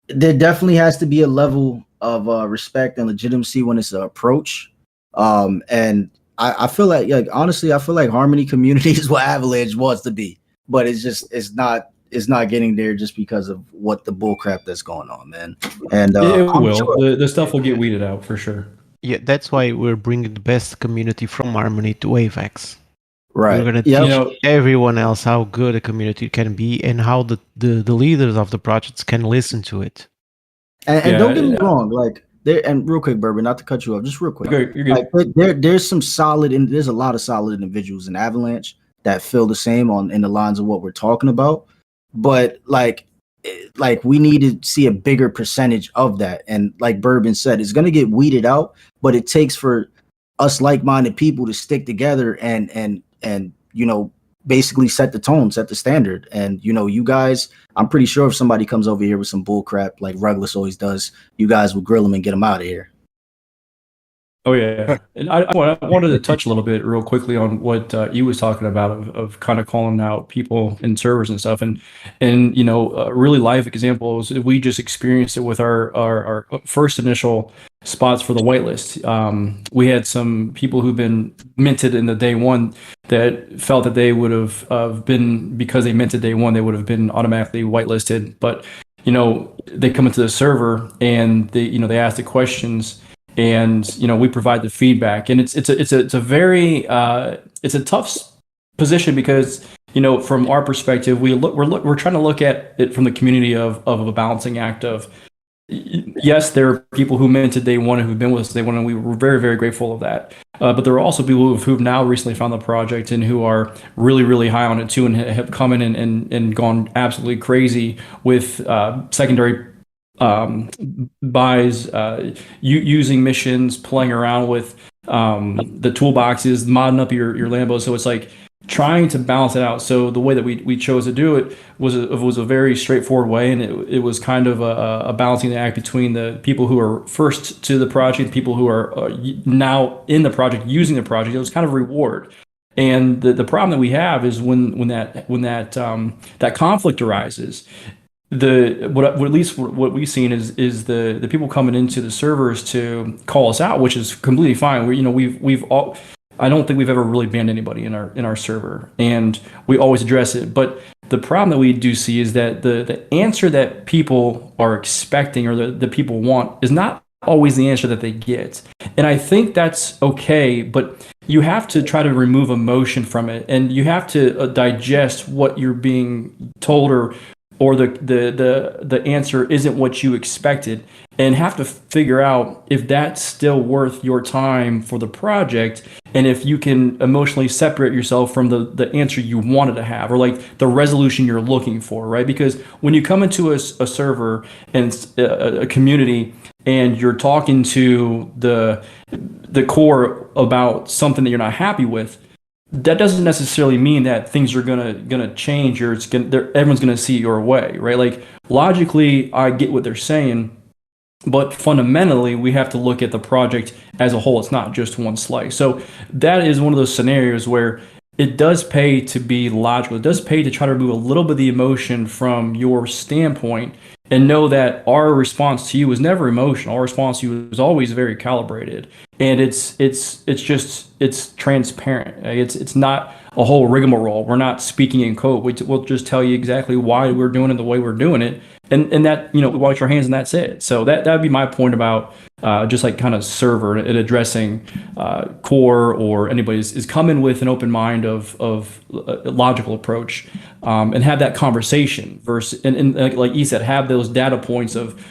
There definitely has to be a level of respect and legitimacy when it's an approach. And I feel like honestly, I feel like Harmony community is what Avalanche wants to be, but it's not getting there just because of what the bullcrap that's going on, man. And it will. Sure the stuff will get weeded out for sure. Yeah, that's why we're bringing the best community from Harmony to AVAX. Right. We're going to teach everyone else how good a community can be and how the leaders of the projects can listen to it. And don't get me wrong, like, and real quick, Bourbon, not to cut you off, just real quick. You're good. Like, there's some solid, and there's a lot of solid individuals in Avalanche that feel the same in the lines of what we're talking about. But like we need to see a bigger percentage of that. And like Bourbon said, it's going to get weeded out, but it takes for us like-minded people to stick together and basically set the tone, set the standard. And, you guys, I'm pretty sure if somebody comes over here with some bull crap like Rugless always does, you guys will grill them and get them out of here. Oh, yeah. And I wanted to touch a little bit real quickly on what you was talking about of kind of calling out people and servers and stuff. And a really live example is we just experienced it with our first initial spots for the whitelist. We had some people who've been minted in the day one that felt that they would have been, because they minted day one, they would have been automatically whitelisted. But, they come into the server and they ask the questions, and we provide the feedback, and it's a very it's a tough position because from our perspective we're trying to look at it from the community of a balancing act of, yes, there are people who minted day one and who've been with us day one, and we were very, very grateful of that. But there are also people who've now recently found the project and who are really, really high on it too, and have come in and gone absolutely crazy with secondary buys, using missions, playing around with the toolboxes, modding up your Lambo. So it's like trying to balance it out. So the way that we chose to do it was a very straightforward way, and it was kind of a balancing act between the people who are first to the project, people who are now in the project, using the project. It was kind of a reward. And the problem that we have is when that conflict arises, at least what we've seen is the people coming into the servers to call us out, which is completely fine. I don't think we've ever really banned anybody in our server, and we always address it. But the problem that we do see is that the answer that people are expecting or the people want is not always the answer that they get. And I think that's okay, but you have to try to remove emotion from it, and you have to digest what you're being told, or the answer isn't what you expected, and have to figure out if that's still worth your time for the project, and if you can emotionally separate yourself from the answer you wanted to have, or like the resolution you're looking for, right? Because when you come into a server and a community and you're talking to the core about something that you're not happy with, that doesn't necessarily mean that things are gonna change or everyone's gonna see it your way, right? Like logically, I get what they're saying, but fundamentally, we have to look at the project as a whole. It's not just one slice. So that is one of those scenarios where it does pay to be logical. It does pay to try to remove a little bit of the emotion from your standpoint and know that our response to you is never emotional. Our response to you is always very calibrated, and it's transparent. It's not a whole rigmarole. We're not speaking in code. We'll just tell you exactly why we're doing it the way we're doing it, and that, wash your hands and that's it. So that'd be my point about just like kind of server and addressing core or anybody is coming with an open mind of a logical approach, and have that conversation versus and like you said, have those data points of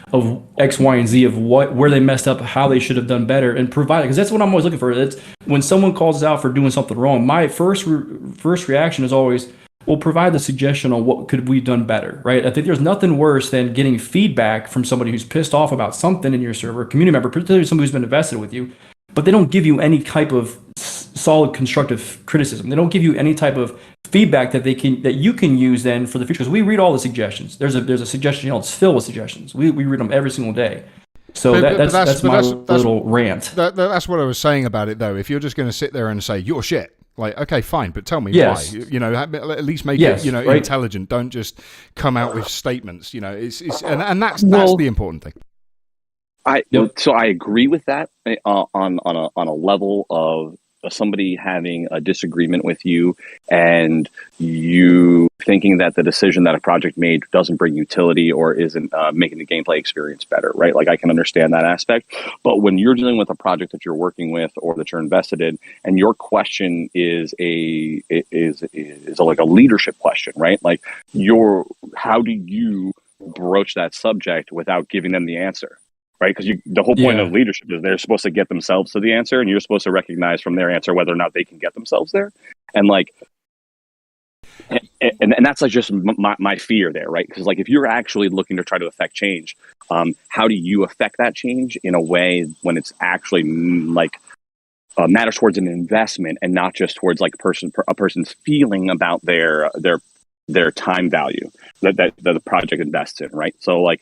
X, Y, and Z of where they messed up, how they should have done better, and provide it, because that's what I'm always looking for. It's when someone calls us out for doing something wrong, my first reaction is always, we'll provide the suggestion on what could we done better, right? I think there's nothing worse than getting feedback from somebody who's pissed off about something in your server, community member, particularly somebody who's been invested with you, but they don't give you any type of solid constructive criticism. They don't give you any type of feedback that you can use then for the future. Because we read all the suggestions. There's a suggestion, it's filled with suggestions. We read them every single day. So that's my little rant. That's what I was saying about it, though. If you're just going to sit there and say you're shit, like, okay, fine, but tell me why. At least make it, right? Intelligent. Don't just come out with statements. And that's the important thing. So I agree with that on a level of somebody having a disagreement with you and you thinking that the decision that a project made doesn't bring utility or isn't making the gameplay experience better, right? Like I can understand that aspect, but when you're dealing with a project that you're working with or that you're invested in, and your question is like a leadership question, right? Like how do you broach that subject without giving them the answer? Right, because the whole point of leadership is they're supposed to get themselves to the answer, and you're supposed to recognize from their answer whether or not they can get themselves there. And and that's like just my fear there, right? Because like if you're actually looking to try to affect change, how do you affect that change in a way when it's actually matters towards an investment and not just towards like a person's feeling about their time value that the project invests in, right? So like.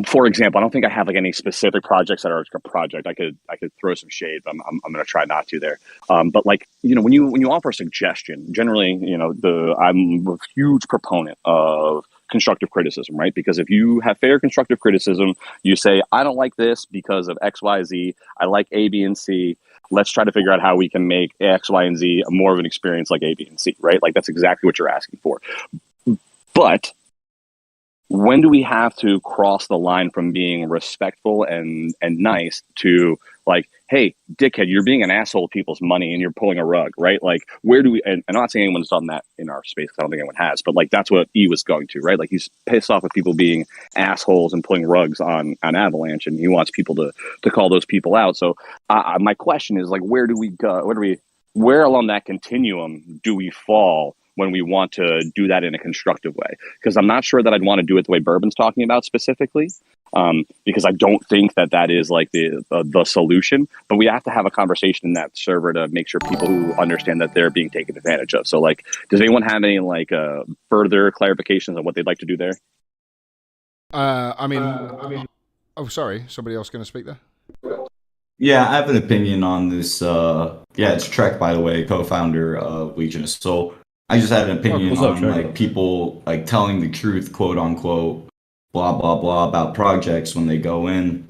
For example, I don't think I have like any specific projects that are like a project. I could throw some shade, but I'm going to try not to there. But like, when you offer a suggestion, generally, I'm a huge proponent of constructive criticism, right? Because if you have fair constructive criticism, you say, I don't like this because of X, Y, Z. I like A, B, and C. Let's try to figure out how we can make X, Y, and Z more of an experience like A, B, and C, right? Like that's exactly what you're asking for. But when do we have to cross the line from being respectful and nice to like, hey, dickhead, you're being an asshole with people's money and you're pulling a rug, right? Like, where do we, and I'm not saying anyone's done that in our space, I don't think anyone has, but like, that's what E was going to, right? Like, he's pissed off with people being assholes and pulling rugs on Avalanche, and he wants people to call those people out. So my question is like, where do we go? Where along that continuum do we fall when we want to do that in a constructive way? Because I'm not sure that I'd want to do it the way Bourbon's talking about specifically, because I don't think that is like the solution. But we have to have a conversation in that server to make sure people who understand that they're being taken advantage of. So like, does anyone have any like further clarifications on what they'd like to do there? Oh, sorry, somebody else going to speak there? Yeah, I have an opinion on this. It's Trek, by the way, co-founder of Legion of Soul. I just had an opinion on like people like telling the truth, quote unquote, blah blah blah about projects when they go in.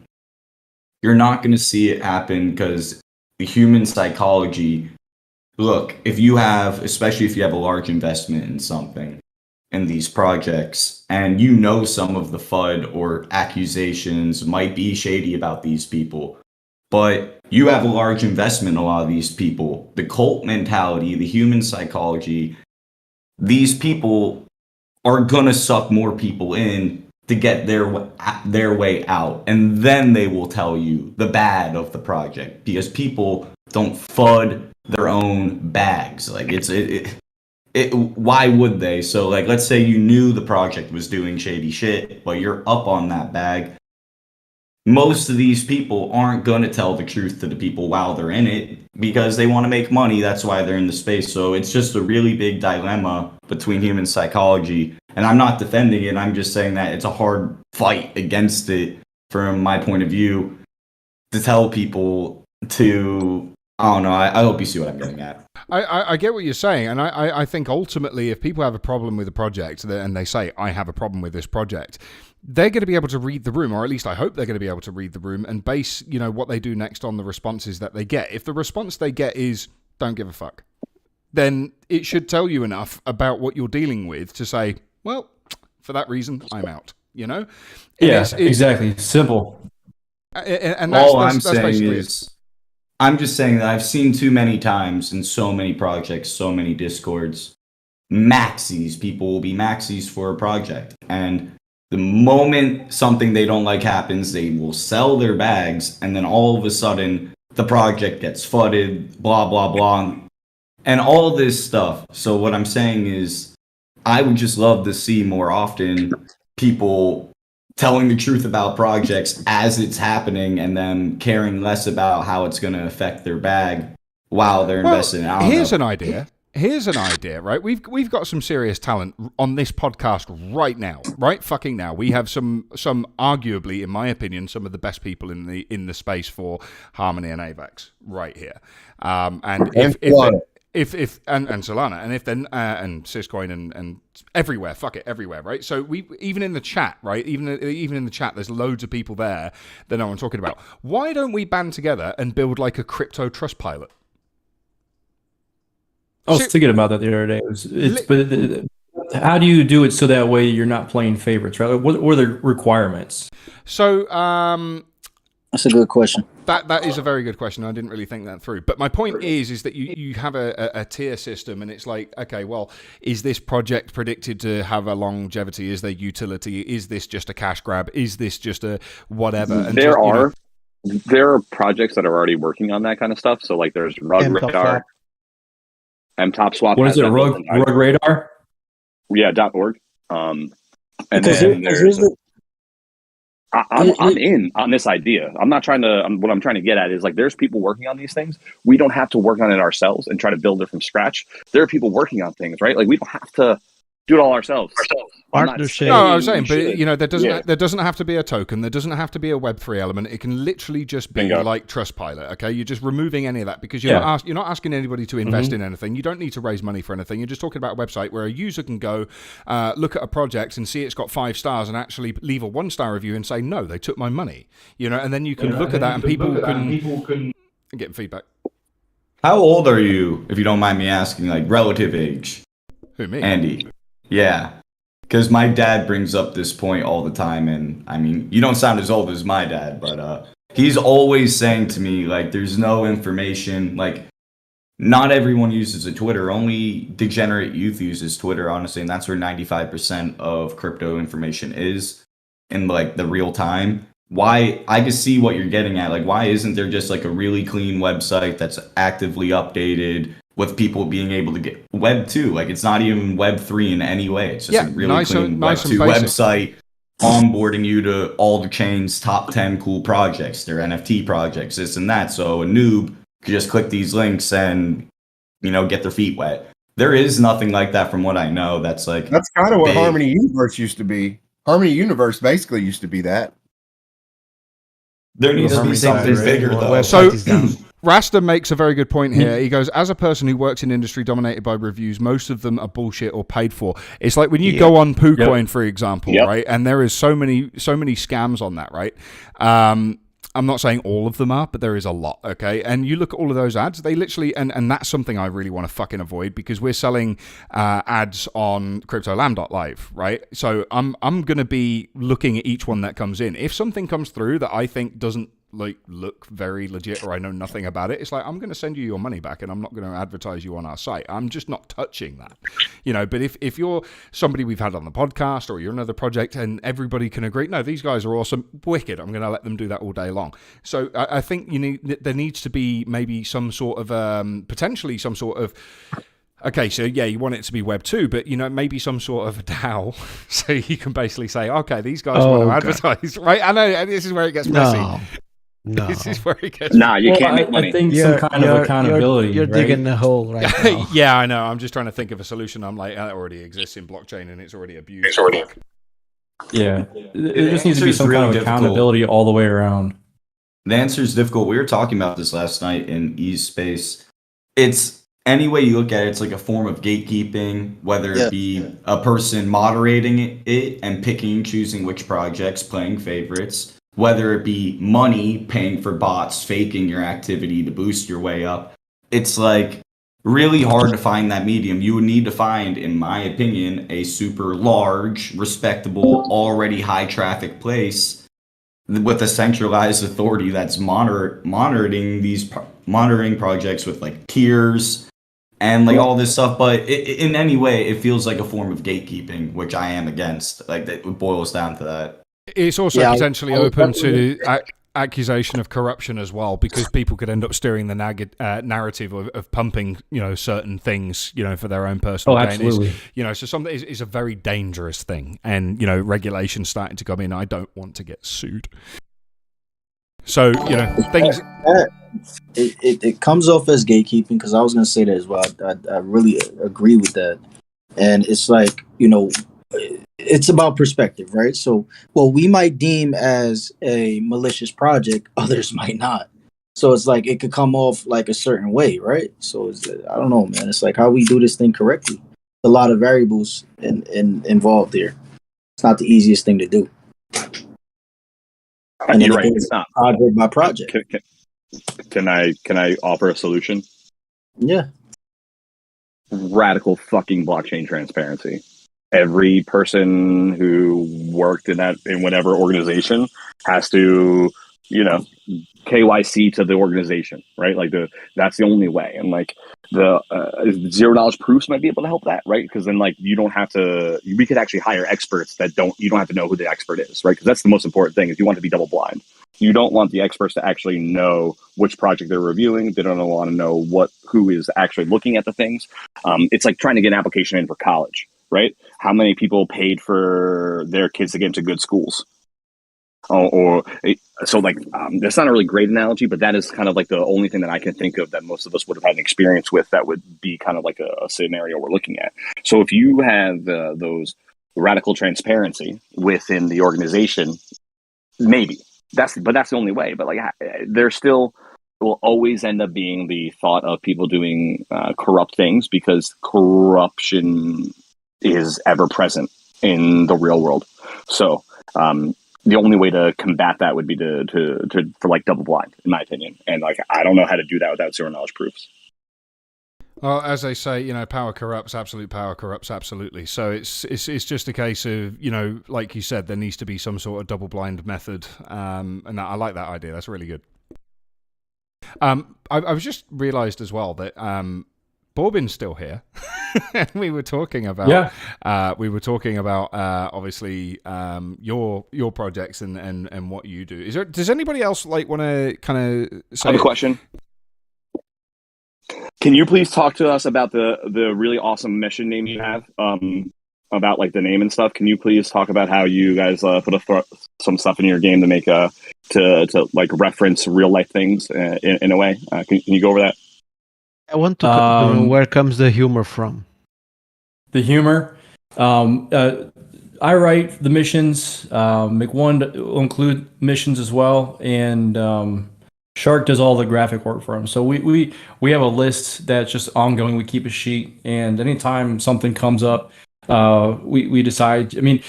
You're not going to see it happen because the human psychology. Look, especially if you have a large investment in something, in these projects, and some of the FUD or accusations might be shady about these people, but you have a large investment in a lot of these people. The cult mentality, the human psychology. These people are gonna suck more people in to get their way out, and then they will tell you the bad of the project because people don't FUD their own bags. Like why would they? So like, let's say you knew the project was doing shady shit, but you're up on that bag. most of these people aren't going to tell the truth to the people while they're in it because they want to make money. That's why they're in the space. So it's just a really big dilemma between human psychology. And I'm not defending it. I'm just saying that it's a hard fight against it from my point of view to tell people to, I don't know. I hope you see what I'm getting at. I get what you're saying, and I think ultimately if people have a problem with a project and they say, I have a problem with this project, they're going to be able to read the room, or at least I hope they're going to be able to read the room and base, what they do next on the responses that they get. If the response they get is, don't give a fuck, then it should tell you enough about what you're dealing with to say, well, for that reason, I'm out, And it's exactly. Simple. And all I'm saying is, I'm just saying that I've seen too many times in so many projects, so many Discords, maxis. People will be maxis for a project. And the moment something they don't like happens, they will sell their bags. And then all of a sudden, the project gets flooded, blah, blah, blah. And all this stuff. So what I'm saying is, I would just love to see more often people telling the truth about projects as it's happening and then caring less about how it's going to affect their bag while they're investing. Here's an idea. Here's an idea, right? We've got some serious talent on this podcast right now, right fucking now. We have some arguably, in my opinion, some of the best people in the space for Harmony and AVAX right here. And Solana, and if then and Syscoin and everywhere, fuck it, everywhere, right? So we even in the chat, right? Even in the chat, there's loads of people there that know what I'm talking about. Why don't we band together and build like a crypto trust pilot? I was thinking about that the other day. But how do you do it so that way you're not playing favorites, right? What are the requirements? So that's a good question. That is a very good question. I didn't really think that through. But my point is that you have a tier system, and it's like, okay, well, is this project predicted to have a longevity? Is there utility? Is this just a cash grab? Is this just a whatever? And there are projects that are already working on that kind of stuff. So like there's Rug Radar, MTop Swap. What is it? Rug Radar? Yeah, .org. And then there's. I'm in on this idea. I'm not trying to. What I'm trying to get at is like, there's people working on these things. We don't have to work on it ourselves and try to build it from scratch. There are people working on things, right? Like we don't have to do it all ourselves. Partnership. No, I was saying, but there doesn't have to be a token. There doesn't have to be a Web3 element. It can literally just be like Trustpilot. Okay, you're just removing any of that because you're not asking anybody to invest in anything. You don't need to raise money for anything. You're just talking about a website where a user can go look at a project and see it's got 5 stars and actually leave a 1-star review and say, no, they took my money. And then you can look at that and people can get feedback. How old are you, if you don't mind me asking, like relative age? Who, me? Andy. Yeah, because my dad brings up this point all the time, and I mean, you don't sound as old as my dad, but he's always saying to me, like, there's no information, like, not everyone uses a Twitter, only degenerate youth uses Twitter, honestly, and that's where 95% of crypto information is in, like, the real time. Why, I can see what you're getting at, like, why isn't there just, like, a really clean website that's actively updated, with people being able to get Web 2. Like, it's not even Web 3 in any way. It's just a really clean Web 2 website onboarding you to all the chain's top 10 cool projects, their NFT projects, this and that. So a noob could just click these links and, get their feet wet. There is nothing like that from what I know. That's kind of what Harmony Universe used to be. Harmony Universe basically used to be that. There needs to be something bigger, though. So, Rasta makes a very good point here. He goes, as a person who works in industry dominated by reviews, most of them are bullshit or paid for. It's like when you go on PooCoin, for example, right? And there is so many scams on that, right? I'm not saying all of them are, but there is a lot, okay? And you look at all of those ads, they literally, and that's something I really want to fucking avoid because we're selling ads on CryptoLam.live, right? So I'm going to be looking at each one that comes in. If something comes through that I think doesn't look very legit or I know nothing about it, it's like, I'm going to send you your money back and I'm not going to advertise you on our site. I'm just not touching that, but if you're somebody we've had on the podcast or you're another project and everybody can agree, no, these guys are awesome, wicked, I'm going to let them do that all day long. So I think there needs to be maybe some sort of potentially some sort of Okay, so yeah, you want it to be Web 2, but maybe some sort of DAO, so you can basically say, okay, these guys want to advertise, right? I know this is where it gets messy. No. This is where it gets. Nah, you can't make money. I think some kind of accountability. You're digging a hole right now. Yeah, I know. I'm just trying to think of a solution. I'm like, that already exists in blockchain and it's already abused. Yeah, it just needs to be some kind of accountability all the way around. The answer is difficult. We were talking about this last night in E's space. It's any way you look at it, it's like a form of gatekeeping, whether it be a person moderating it and picking and choosing which projects, playing favorites, whether it be money, paying for bots, faking your activity to boost your way up. It's like really hard to find that medium. You would need to find, in my opinion, a super large, respectable, already high traffic place with a centralized authority that's monitoring projects with like tiers and like all this stuff. But in any way, it feels like a form of gatekeeping, which I am against. Like it boils down to that. It's also potentially open to accusation of corruption as well, because people could end up steering the narrative of pumping, certain things, for their own personal gain. Absolutely. So something is a very dangerous thing, and regulations starting to come in. I don't want to get sued. So things. It comes off as gatekeeping, because I was going to say that as well. I really agree with that, and it's like it's about perspective, right? So, we might deem as a malicious project, others might not. So it's like it could come off like a certain way, right? So I don't know, man. It's like how we do this thing correctly. A lot of variables involved there. It's not the easiest thing to do. And you're right. It's not project by project. Can I offer a solution? Yeah. Radical fucking blockchain transparency. Every person who worked in whatever organization has to, KYC to the organization, right? Like that's the only way. And like the $0 proofs might be able to help that, right? Because then like you don't have to. We could actually hire experts you don't have to know who the expert is, right? Because that's the most important thing. Is you want to be double blind. You don't want the experts to actually know which project they're reviewing. They don't want to know who is actually looking at the things. It's like trying to get an application in for college. Right? How many people paid for their kids to get into good schools? That's not a really great analogy, but that is kind of like the only thing that I can think of that most of us would have had an experience with that would be kind of like a scenario we're looking at. So if you have those radical transparency within the organization, maybe that's the only way. But like there still will always end up being the thought of people doing corrupt things, because corruption is ever present in the real world. So the only way to combat that would be for like double blind, in my opinion. And like I don't know how to do that without zero knowledge proofs. Well, as they say, power corrupts. Absolute power corrupts absolutely. So it's just a case of like you said, there needs to be some sort of double blind method, and I like that idea. That's really good. I've just realised as well that Bourbin's still here. we were talking about obviously your projects and what you do. Does anybody else like want to kind of say? I have a question. Can you please talk to us about the really awesome mission name you have? About like the name and stuff. Can you please talk about how you guys put some stuff in your game to make to like reference real life things in a way? Can you go over that? I want to know where comes the humor from. The humor? I write the missions. McOne will include missions as well, and Shark does all the graphic work for them. So we have a list that's just ongoing. We keep a sheet, and anytime something comes up, we decide. I mean,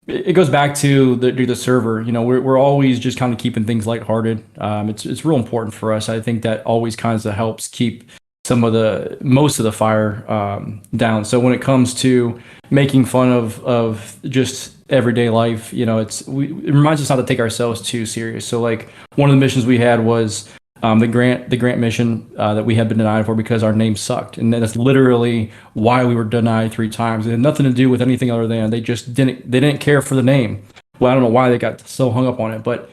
it goes back to the server. We're always just kind of keeping things lighthearted. It's real important for us. I think that always kind of helps keep most of the fire down. So when it comes to making fun of just everyday life, it reminds us not to take ourselves too serious. So like one of the missions we had was the grant mission that we had been denied for because our name sucked, and that's literally why we were denied 3 times. It had nothing to do with anything other than they didn't care for the name. Well, I don't know why they got so hung up on it, but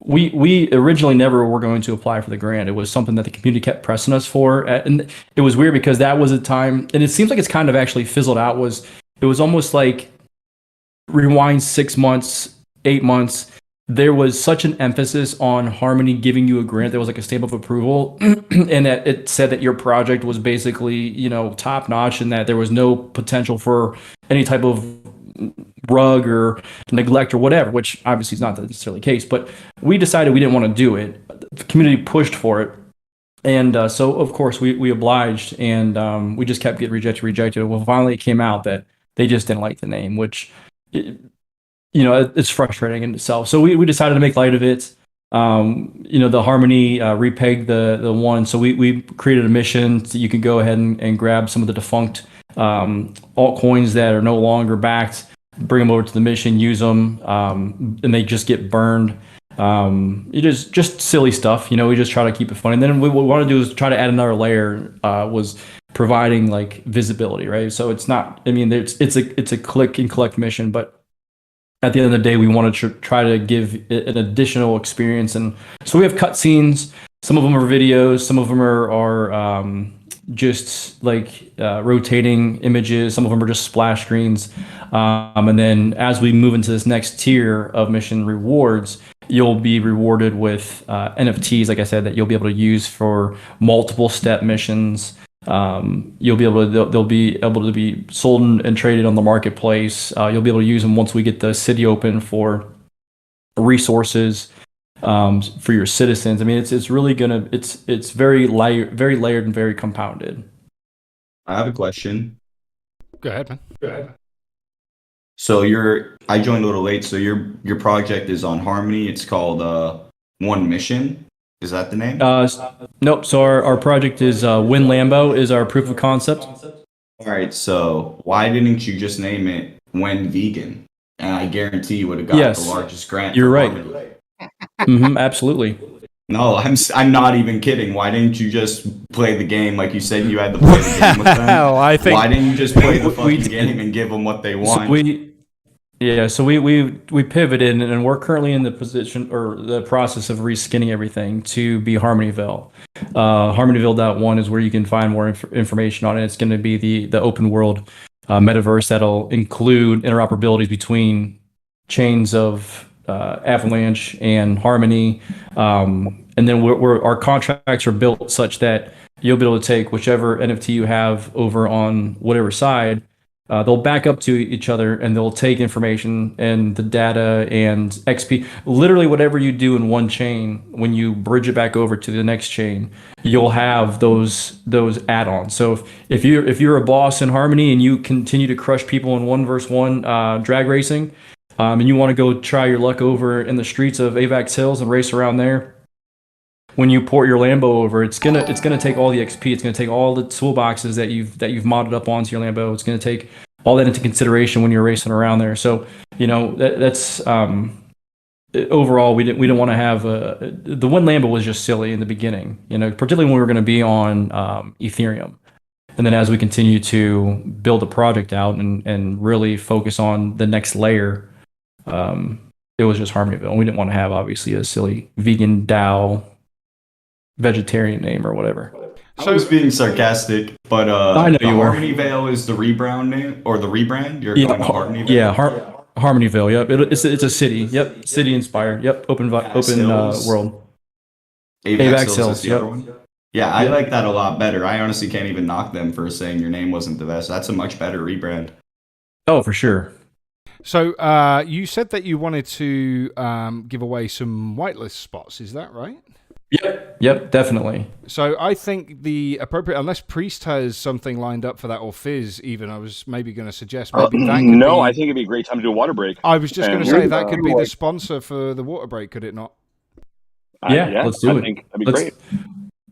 we originally never were going to apply for the grant. It was something that the community kept pressing us for, and it was weird because that was a time, and it seems like it's kind of actually fizzled out. It was almost like rewind 6 months, 8 months. There was such an emphasis on Harmony giving you a grant. There was like a stamp of approval, and that it said that your project was basically, top notch, and that there was no potential for any type of rug or neglect or whatever, which obviously is not necessarily the case. But we decided we didn't want to do it. The community pushed for it, and so of course we obliged, and we just kept getting rejected. Well, finally it came out that they just didn't like the name, which it's frustrating in itself. So we decided to make light of it. The Harmony repegged the one. So we created a mission so you can go ahead and grab some of the defunct altcoins that are no longer backed, bring them over to the mission, use them, and they just get burned. It is just silly stuff. We just try to keep it fun. And then what we want to do is try to add another layer, was providing like visibility, right? So it's not, it's a click and collect mission, but at the end of the day, we want to try to give it an additional experience. And so we have cutscenes. Some of them are videos. Some of them are just like rotating images. Some of them are just splash screens. And then as we move into this next tier of mission rewards, you'll be rewarded with NFTs, like I said, that you'll be able to use for multiple step missions. They'll be able to be sold and traded on the marketplace. You'll be able to use them once we get the city open for resources for your citizens. It's really it's very layered and very compounded. I have a question. Go ahead, man. Go ahead. So I joined a little late. So your project is on Harmony. It's called One Mission. Is that the name? Nope. So our project is WenLambo is our proof of concept. All right. So why didn't you just name it When Vegan? And I guarantee you would have got the largest grant. You're right. Absolutely. No, I'm not even kidding. Why didn't you just play the game like you said you had to play the game with them? Why didn't you just play the fucking game and give them what they want? So we pivoted, and we're currently in the position or the process of reskinning everything to be Harmonyville. Harmonyville.1 is where you can find more information on it. It's going to be the open world metaverse that'll include interoperabilities between chains of Avalanche and Harmony, and then our contracts are built such that you'll be able to take whichever NFT you have over on whatever side. They'll back up to each other, and they'll take information and the data and XP, literally whatever you do in one chain. When you bridge it back over to the next chain, you'll have those add-ons. So if you're a boss in Harmony and you continue to crush people in 1v1 drag racing, and you want to go try your luck over in the streets of AVAX Hills and race around there, when you port your Lambo over, it's gonna take all the XP. It's gonna take all the toolboxes that you've modded up onto your Lambo. It's gonna take all that into consideration when you're racing around there. So that's overall we didn't want to have the one Lambo was just silly in the beginning. Particularly when we were going to be on Ethereum, and then as we continue to build the project out and really focus on the next layer, it was just Harmonyville. And we didn't want to have obviously a silly vegan DAO vegetarian name or whatever. I was being sarcastic, but I know you were. Harmonyville is the rebrand name or the rebrand. You're going to Harmonyville. Yeah, Harmonyville. Yep, it's a city. Yep, city inspired. Yep, open world. AVAX Hills. Yep. Yeah, I like that a lot better. I honestly can't even knock them for saying your name wasn't the best. That's a much better rebrand. Oh, for sure. So you said that you wanted to give away some whitelist spots. Is that right? Yep, definitely. So I think the appropriate, unless Priest has something lined up for that, or Fizz even, I was maybe going to suggest maybe that could I think it'd be a great time to do a water break. I was just going to say that could be the sponsor for the water break, could it not? Let's do it. I think that'd be great.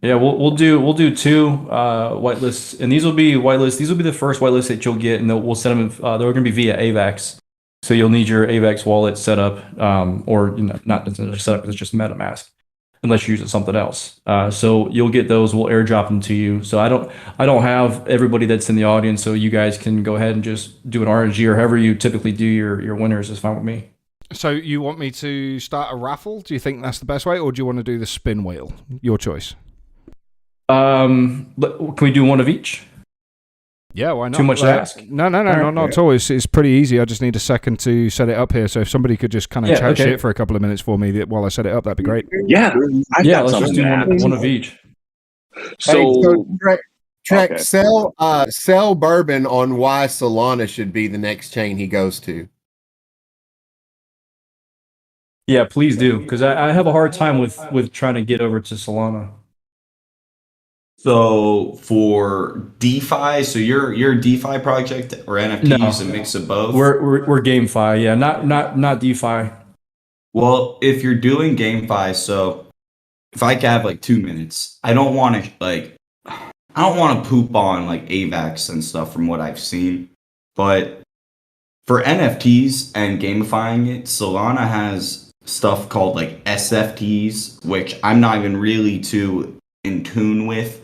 Yeah, we'll do two whitelists, and these will be whitelists. These will be the first whitelists that you'll get, and we'll send them. They're going to be via AVAX, so you'll need your AVAX wallet set up, or not necessarily set up because it's just MetaMask, unless you're using something else. So you'll get those. We'll airdrop them to you. So I don't have everybody that's in the audience, so you guys can go ahead and just do an RNG or however you typically do your winners is fine with me. So you want me to start a raffle? Do you think that's the best way, or do you want to do the spin wheel? Your choice. Can we do one of each? Yeah, why not? Too much to ask? No, not at all. It's pretty easy. I just need a second to set it up here. So if somebody could just kind of chat shit for a couple of minutes for me while I set it up, that'd be great. Yeah, let's just do one of each. So Trek, sell Bourbon on why Solana should be the next chain he goes to. Yeah, please do, because I have a hard time with trying to get over to Solana. So for DeFi, so you're a DeFi project or NFTs, a mix of both? We're GameFi, yeah, not DeFi. Well, if you're doing GameFi, so if I could have like 2 minutes, I don't want to poop on like AVAX and stuff from what I've seen, but for NFTs and gamifying it, Solana has stuff called like SFTs, which I'm not even really too in tune with.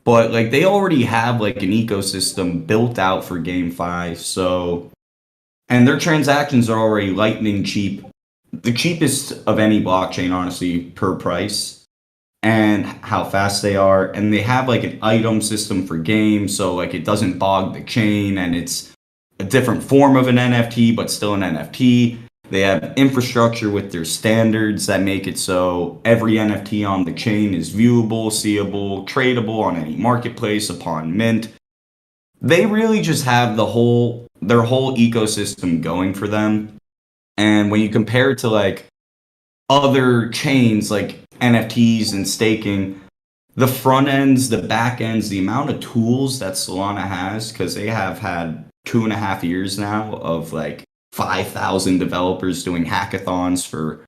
But like they already have like an ecosystem built out for GameFi, so and their transactions are already lightning cheap, the cheapest of any blockchain, honestly, per price, and how fast they are. And they have like an item system for games, so like it doesn't bog the chain, and it's a different form of an NFT, but still an NFT. They have infrastructure with their standards that make it so every NFT on the chain is viewable, seeable, tradable on any marketplace upon mint. They really just have their whole ecosystem going for them. And when you compare it to like other chains like NFTs and staking, the front ends, the back ends, the amount of tools that Solana has, because they have had 2.5 years now of like 5,000 developers doing hackathons for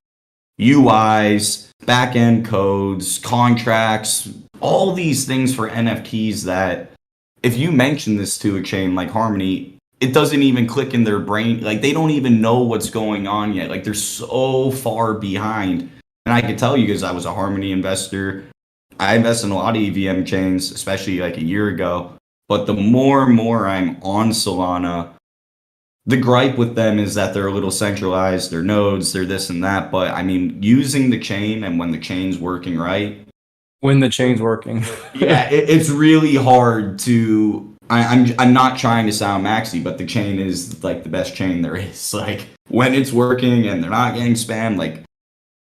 UIs, back-end codes, contracts, all these things for NFTs that if you mention this to a chain like Harmony, it doesn't even click in their brain. Like they don't even know what's going on yet. Like they're so far behind. And I can tell you, because I was a Harmony investor, I invest in a lot of EVM chains, especially like a year ago. But the more and more I'm on Solana, the gripe with them is that they're a little centralized, they're nodes, they're this and that. But I mean, using the chain and when the chain's working right. When the chain's working. Yeah, it's really hard to, I'm not trying to sound maxi, but the chain is like the best chain there is. Like when it's working and they're not getting spammed, like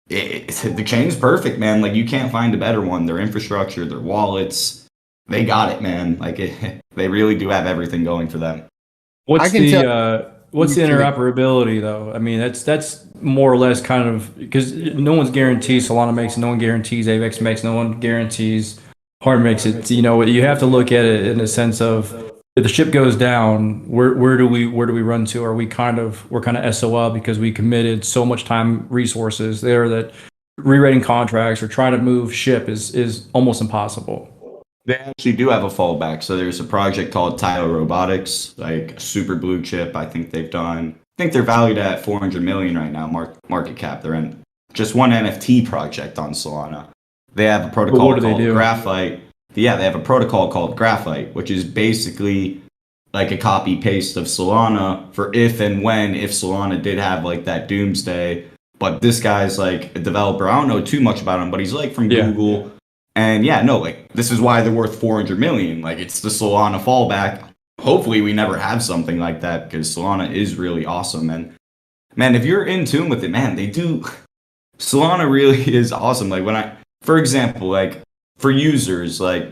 the chain's perfect, man. Like you can't find a better one. Their infrastructure, their wallets, they got it, man. Like they really do have everything going for them. What's the interoperability though? I mean, that's more or less kind of, because no one's guarantees Solana makes it, no one guarantees AVAX makes, no one guarantees Hard makes it. You know, you have to look at it in a sense of if the ship goes down, where do we run to? Are we're kind of SOL because we committed so much time, resources there that rewriting contracts or trying to move ship is almost impossible. They actually do have a fallback. So there's a project called Tyler Robotics, like a super blue chip. I think they're valued at 400 million right now, market cap. They're in just one NFT project on Solana. They have a protocol called Graphite. Yeah, they have a protocol called Graphite, which is basically like a copy paste of Solana for if Solana did have like that doomsday. But this guy's like a developer. I don't know too much about him, but he's like from Google. And this is why they're worth 400 million. Like it's the Solana fallback. Hopefully we never have something like that because Solana is really awesome. And man, if you're in tune with it, man, Solana really is awesome. Like for example, like for users, like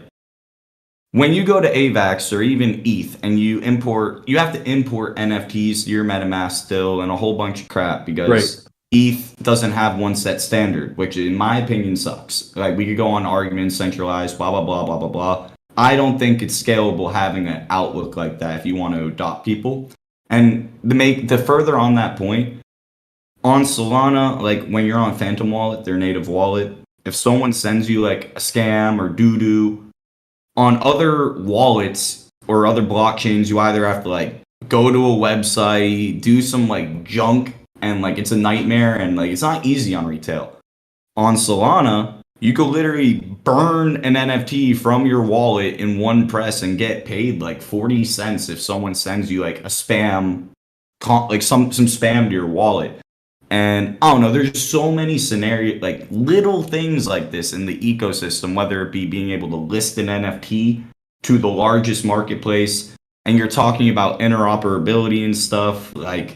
when you go to AVAX or even ETH and you have to import NFTs to your MetaMask still and a whole bunch of crap because ETH doesn't have one set standard, which in my opinion sucks. Like we could go on arguments, centralized, blah, blah, blah, blah, blah, blah. I don't think it's scalable having an outlook like that if you want to adopt people. And the further on that point, on Solana, like when you're on Phantom Wallet, their native wallet, if someone sends you like a scam or doo-doo, on other wallets or other blockchains, you either have to like go to a website, do some like junk, and like it's a nightmare and like it's not easy on retail. On Solana, you could literally burn an NFT from your wallet in one press and get paid like 40 cents if someone sends you like a spam, like some spam to your wallet. And I don't know, there's so many scenarios, like little things like this in the ecosystem, whether it be being able to list an NFT to the largest marketplace, and you're talking about interoperability and stuff. Like,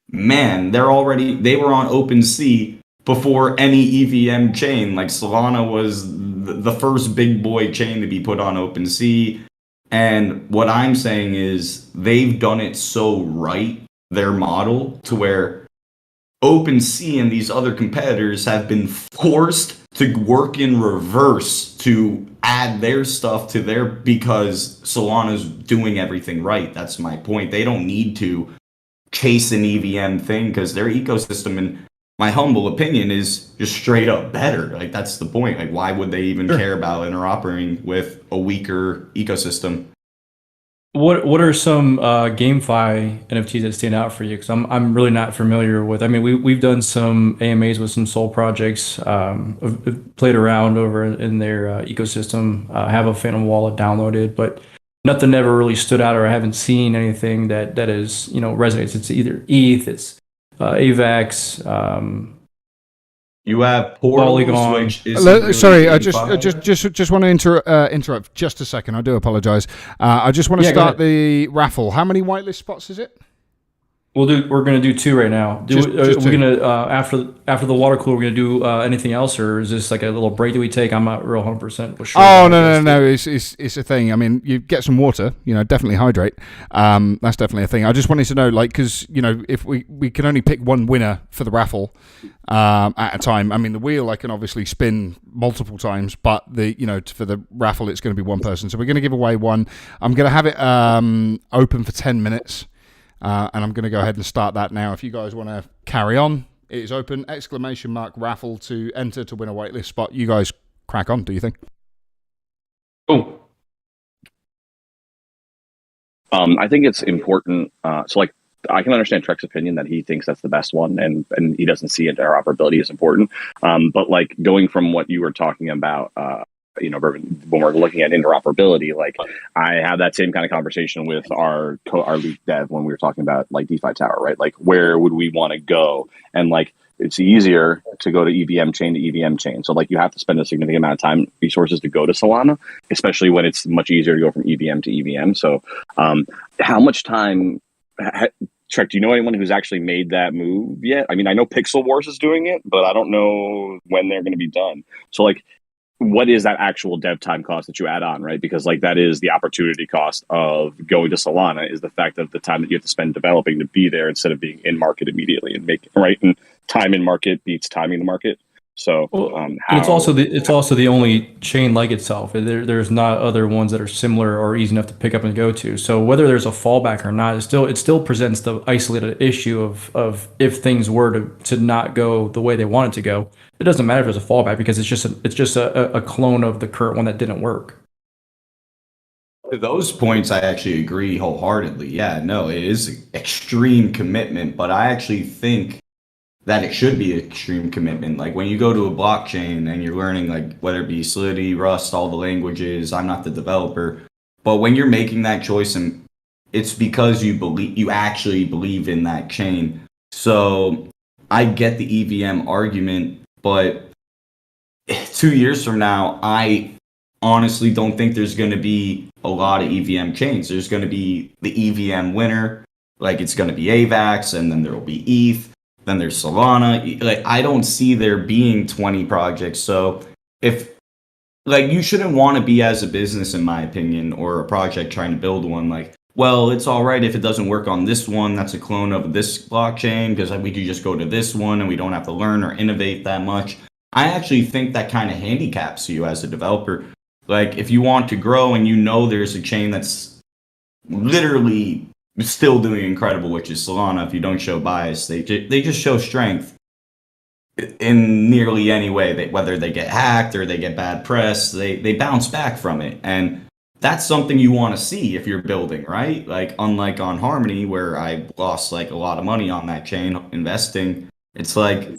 man, they were on OpenSea before any EVM chain. Like, Solana was the first big boy chain to be put on OpenSea. And what I'm saying is they've done it so right, their model, to where OpenSea and these other competitors have been forced to work in reverse to add their stuff to their, because Solana's doing everything right. That's my point. They don't need to chase an EVM thing because their ecosystem, in my humble opinion, is just straight up better. Like, that's the point. Like, why would they even care about interoperating with a weaker ecosystem? What are some GameFi NFTs that stand out for you? Because I'm really not familiar with. I mean, we've done some AMAs with some Soul projects. I've played around over in their ecosystem. Have a Phantom Wallet downloaded, but nothing ever really stood out, or I haven't seen anything that is, you know, resonates. It's either ETH, it's AVAX. You have Polygon, which is sorry. I just want to interrupt just a second. I do apologize. I just want to start the raffle. How many whitelist spots is it? We're gonna do 2 right now. We're gonna after the water cooler, we're gonna do anything else, or is this like a little break that we take? I'm not real 100% sure. Oh no. It's a thing. I mean, you get some water. You know, definitely hydrate. That's definitely a thing. I just wanted to know, like, because you know, if we can only pick one winner for the raffle at a time. I mean, the wheel I can obviously spin multiple times, but for the raffle it's going to be one person. So we're going to give away one. I'm going to have it open for 10 minutes. And I'm going to go ahead and start that now. If you guys want to carry on, it is open. ! Raffle to enter to win a whitelist spot. You guys crack on, do you think? Oh. I think it's important. So, like, I can understand Trek's opinion that he thinks that's the best one, and he doesn't see interoperability as important. But, like, going from what you were talking about, Bourbon, when we're looking at interoperability, like, I have that same kind of conversation with our lead dev when we were talking about, like, DeFi Tower, right? Like, where would we want to go? And, like, it's easier to go to EVM chain to EVM chain. So, like, you have to spend a significant amount of time, resources to go to Solana, especially when it's much easier to go from EVM to EVM. So, how much time, Trek, do you know anyone who's actually made that move yet? I mean, I know Pixel Wars is doing it, but I don't know when they're going to be done. So, like, what is that actual dev time cost that you add on, right? Because, like, that is the opportunity cost of going to Solana, is the fact of the time that you have to spend developing to be there instead of being in market immediately and make right. And time in market beats timing the market. So it's also the only chain like itself. There's not other ones that are similar or easy enough to pick up and go to. So whether there's a fallback or not, it still presents the isolated issue of if things were to not go the way they want it to go. It doesn't matter if there's a fallback, because it's just a clone of the current one that didn't work. To those points, I actually agree wholeheartedly. Yeah, no, it is extreme commitment, but I actually think that it should be extreme commitment. Like, when you go to a blockchain and you're learning, like, whether it be Solidity, Rust, all the languages, I'm not the developer, but when you're making that choice, and it's because you actually believe in that chain. So I get the EVM argument, but 2 years from now, I honestly don't think there's going to be a lot of EVM chains. There's going to be the EVM winner, like, it's going to be AVAX, and then there will be ETH. Then there's Solana. Like, I don't see there being 20 projects. So if, like, you shouldn't want to be, as a business, in my opinion, or a project trying to build one, like, well, it's all right if it doesn't work on this one, that's a clone of this blockchain, because we could just go to this one and we don't have to learn or innovate that much. I actually think that kind of handicaps you as a developer. Like, if you want to grow and you know there's a chain that's literally still doing incredible, which is Solana, if you don't show bias, they just show strength in nearly any way. Whether they get hacked or they get bad press, they bounce back from it. And that's something you want to see if you're building, right? Like, unlike on Harmony, where I lost, like, a lot of money on that chain investing, it's like,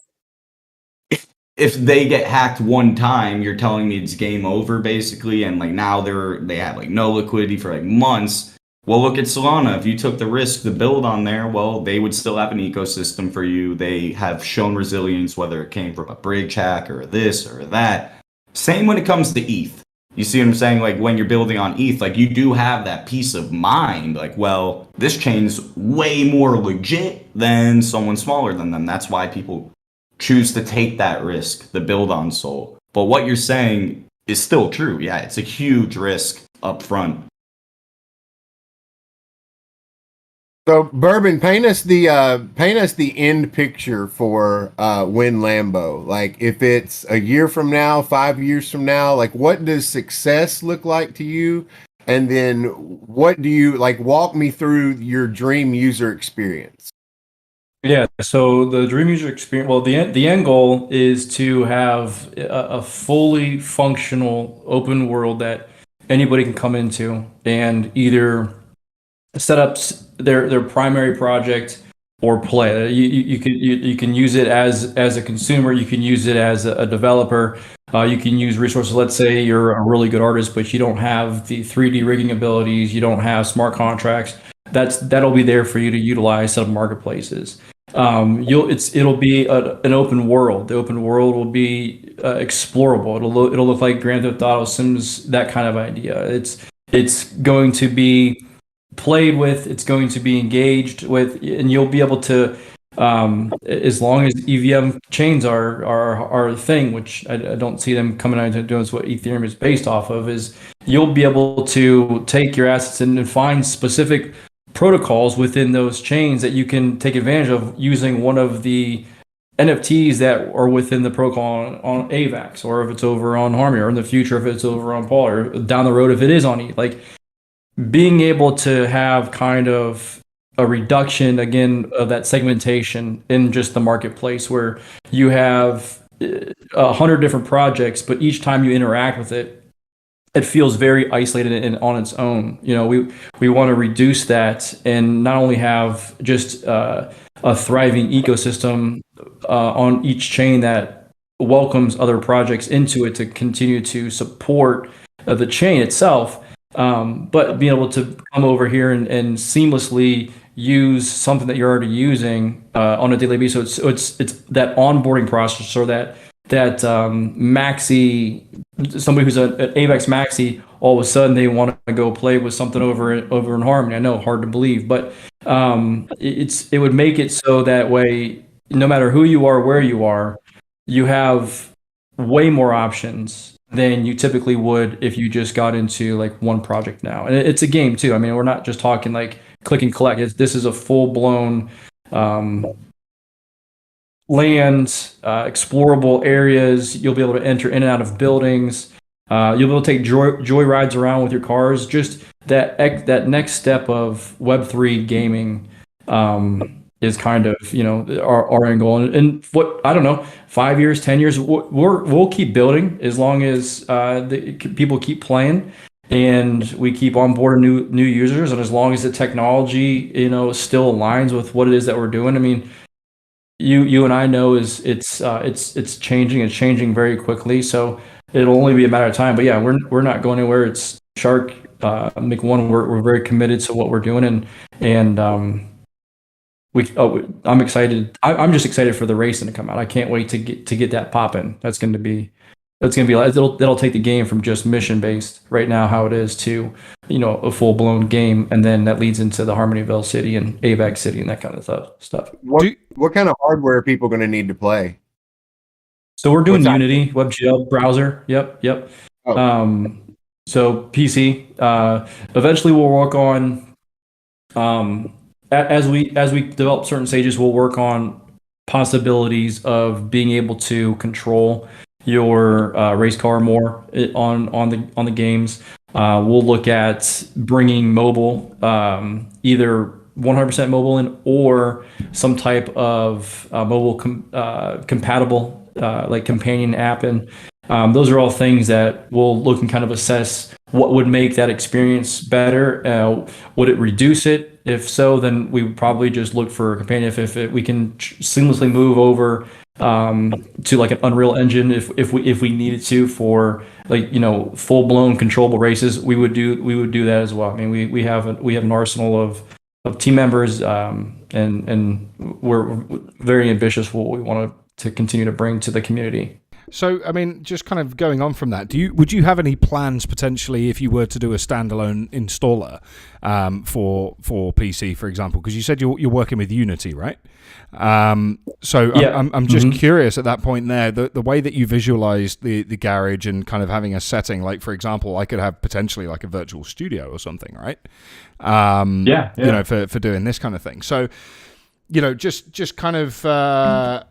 if they get hacked one time, you're telling me it's game over, basically, and, like, now they have, like, no liquidity for, like, months. Well, look at Solana. If you took the risk to build on there, well, they would still have an ecosystem for you. They have shown resilience, whether it came from a bridge hack or this or that. Same when it comes to ETH. You see what I'm saying? Like when you're building on ETH, like you do have that peace of mind. Like, well, this chain's way more legit than someone smaller than them. That's why people choose to take that risk, the build on Sol. But what you're saying is still true. Yeah, it's a huge risk up front. So, Bourbon, paint us the end picture for WenLambo. Like, if it's a year from now, 5 years from now, like, what does success look like to you? And then, what do you like? Walk me through your dream user experience. Yeah. So the dream user experience. Well, the end goal is to have a fully functional open world that anybody can come into and either set up their primary project or play. You can use it as a consumer. You can use it as a developer. You can use resources. Let's say you're a really good artist, but you don't have the 3D rigging abilities. You don't have smart contracts. That'll be there for you to utilize some marketplaces. It'll be an open world. The open world will be explorable. It'll look like Grand Theft Auto, Sims, that kind of idea. It's going to be played with, it's going to be engaged with, and you'll be able to, as long as EVM chains are a thing, which I don't see them coming out and doing what Ethereum is based off of, is you'll be able to take your assets and find specific protocols within those chains that you can take advantage of using one of the NFTs that are within the protocol on AVAX, or if it's over on Harmony, or in the future if it's over on Paul, or down the road if it is on ETH. Like, being able to have kind of a reduction again of that segmentation in just the marketplace, where you have 100 different projects, but each time you interact with it, it feels very isolated and on its own. You know, we want to reduce that and not only have just a thriving ecosystem on each chain that welcomes other projects into it to continue to support the chain itself, but being able to come over here and seamlessly use something that you're already using on a daily basis. So it's that onboarding process, or that maxi, somebody who's an AVAX maxi, all of a sudden they want to go play with something over in Harmony. I know, hard to believe, but it would make it so that way, no matter who you are, where you are, you have way more options than you typically would if you just got into like one project now. And it's a game too. I mean, we're not just talking like click and collect. This is a full-blown land, explorable areas. You'll be able to enter in and out of buildings. You'll be able to take joy rides around with your cars. Just that next step of Web3 gaming is kind of, you know, our end goal. And what, I don't know, 5 years, 10 years, we'll keep building as long as people keep playing and we keep onboarding new users, and as long as the technology, you know, still aligns with what it is that we're doing. I mean, you and I know it's changing. It's changing very quickly, so it'll only be a matter of time. But yeah, we're not going anywhere. It's Shark, Make One. We're very committed to what we're doing, and I'm excited. I'm just excited for the racing to come out. I can't wait to get that popping. That's going to be like, that'll take the game from just mission based right now, how it is, to, you know, a full blown game, and then that leads into the Harmonyville city and AVAX city and that kind of stuff. What kind of hardware are people going to need to play? So we're doing Unity, WebGL browser. Yep. Oh. So PC. Eventually we'll work on, as we develop certain stages, we'll work on possibilities of being able to control your race car more on the games. We'll look at bringing mobile, either 100% mobile in, or some type of mobile compatible like companion app in. Those are all things that we'll look and kind of assess what would make that experience better. Would it reduce it? it? If so, then we would probably just look for a companion. If we can seamlessly move over to like an Unreal Engine, if we needed to for like, you know, full blown controllable races, we would do that as well. I mean, we have an arsenal of team members, and we're very ambitious for what we want to continue to bring to the community. So, I mean, just kind of going on from that, would you have any plans potentially if you were to do a standalone installer for PC, for example? Because you said you're working with Unity, right? So yeah. I'm just curious at that point there, the way that you visualize the garage and kind of having a setting, like for example, I could have potentially like a virtual studio or something, right? You know, for doing this kind of thing. So, you know, just kind of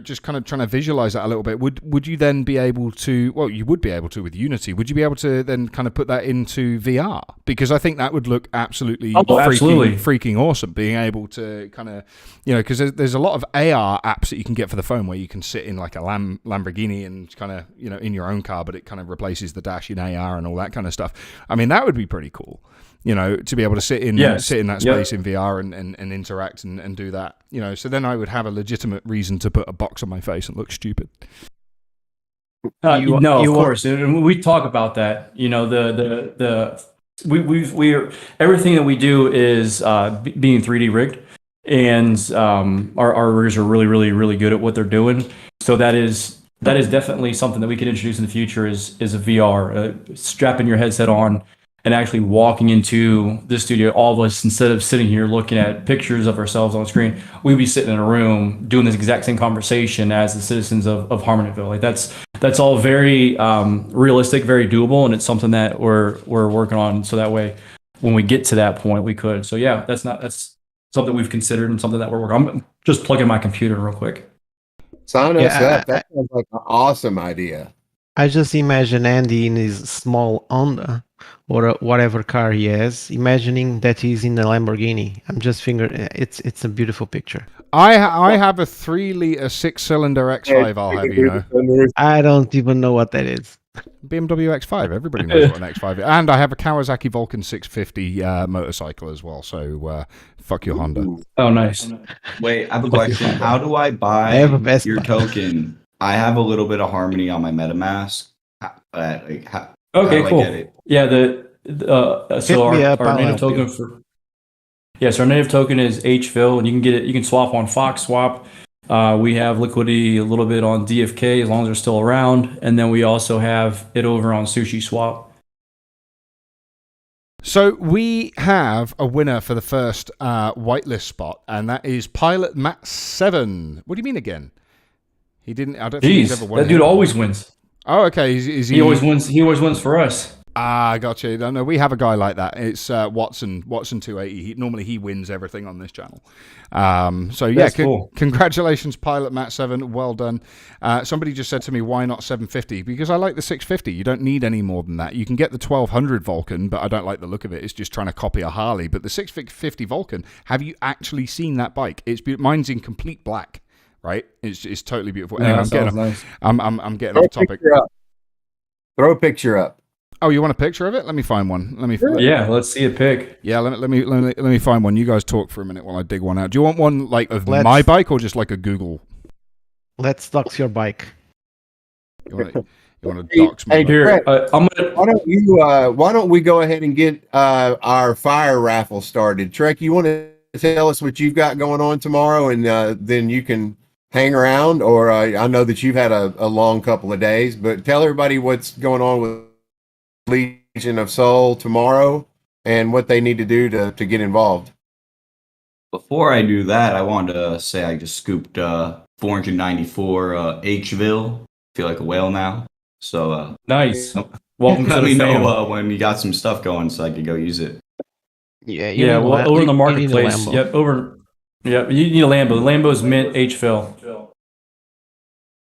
just kind of trying to visualize that a little bit. Would you then be able to? Well, you would be able to with Unity. Would you be able to then kind of put that into VR? Because I think that would look absolutely freaking awesome. Being able to kind of, you know, because there's a lot of AR apps that you can get for the phone where you can sit in like a Lamborghini and kind of, you know, in your own car, but it kind of replaces the dash in AR and all that kind of stuff. I mean, that would be pretty cool. You know, to be able to sit in that space in VR and interact and do that. You know, so then I would have a legitimate reason to put a box on my face and look stupid. Of course. We talk about that. You know, we are everything that we do is being 3D rigged, and our riggers are really good at what they're doing. So that is definitely something that we could introduce in the future is a VR, strapping your headset on and actually walking into the studio. All of us, instead of sitting here looking at pictures of ourselves on the screen, we'd be sitting in a room doing this exact same conversation as the citizens of Harmonyville. Like that's all very realistic, very doable, and it's something that we're working on. So that way, when we get to that point, we could. So yeah, that's something we've considered and something that we're working on. I'm just plugging my computer real quick. Sign us up. That sounds like an awesome idea. I just imagine Andy in his small Honda or whatever car he has, imagining that he's in a Lamborghini. I'm just figuring it's a beautiful picture. I have a 3-liter 6-cylinder X5. I'll have you know. I don't even know what that is. BMW X5. Everybody knows what an X5 is. And I have a Kawasaki Vulcan 650 motorcycle as well. So fuck your Honda. Oh, nice. Wait, I have a question. How do I buy your token? I have a little bit of Harmony on my MetaMask. Okay, cool. Yeah, so our native token our native token is HVIL, and you can get it. You can swap on Fox Swap. We have liquidity a little bit on DFK as long as they're still around, and then we also have it over on Sushi Swap. So we have a winner for the first whitelist spot, and that is Pilot Matt 7. What do you mean again? He didn't. I don't think he's ever won. That dude always wins. Oh, okay. Is he? He always wins. He always wins for us. Ah, gotcha. No, we have a guy like that. It's Watson 280. Normally he wins everything on this channel. So yeah, cool. Congratulations, Pilot Matt 7. Well done. Somebody just said to me, why not 750? Because I like the 650. You don't need any more than that. You can get the 1200 Vulcan, but I don't like the look of it. It's just trying to copy a Harley. But the 650 Vulcan, have you actually seen that bike? Mine's in complete black. Right, it's totally beautiful. Yeah, anyway, I'm getting off topic. Throw a picture up. Oh, you want a picture of it? Let me find one. Let's see a pic. Yeah, let me find one. You guys talk for a minute while I dig one out. Do you want one like of my bike or just like a Google? Let's dox your bike. You want to dox me? Here, why don't we go ahead and get our fire raffle started? Trek, you want to tell us what you've got going on tomorrow, and then you can hang around, or I know that you've had a long couple of days, but tell everybody what's going on with Legion of Soul tomorrow and what they need to do to get involved. Before I do that, I wanted to say I just scooped 494 HVIL. Feel like a whale now. So nice. Welcome to let the me fam. know when you got some stuff going so I could go use it. Yeah. Well, over in the marketplace. Yep. You need a Lambo. The Lambo's mint HVIL.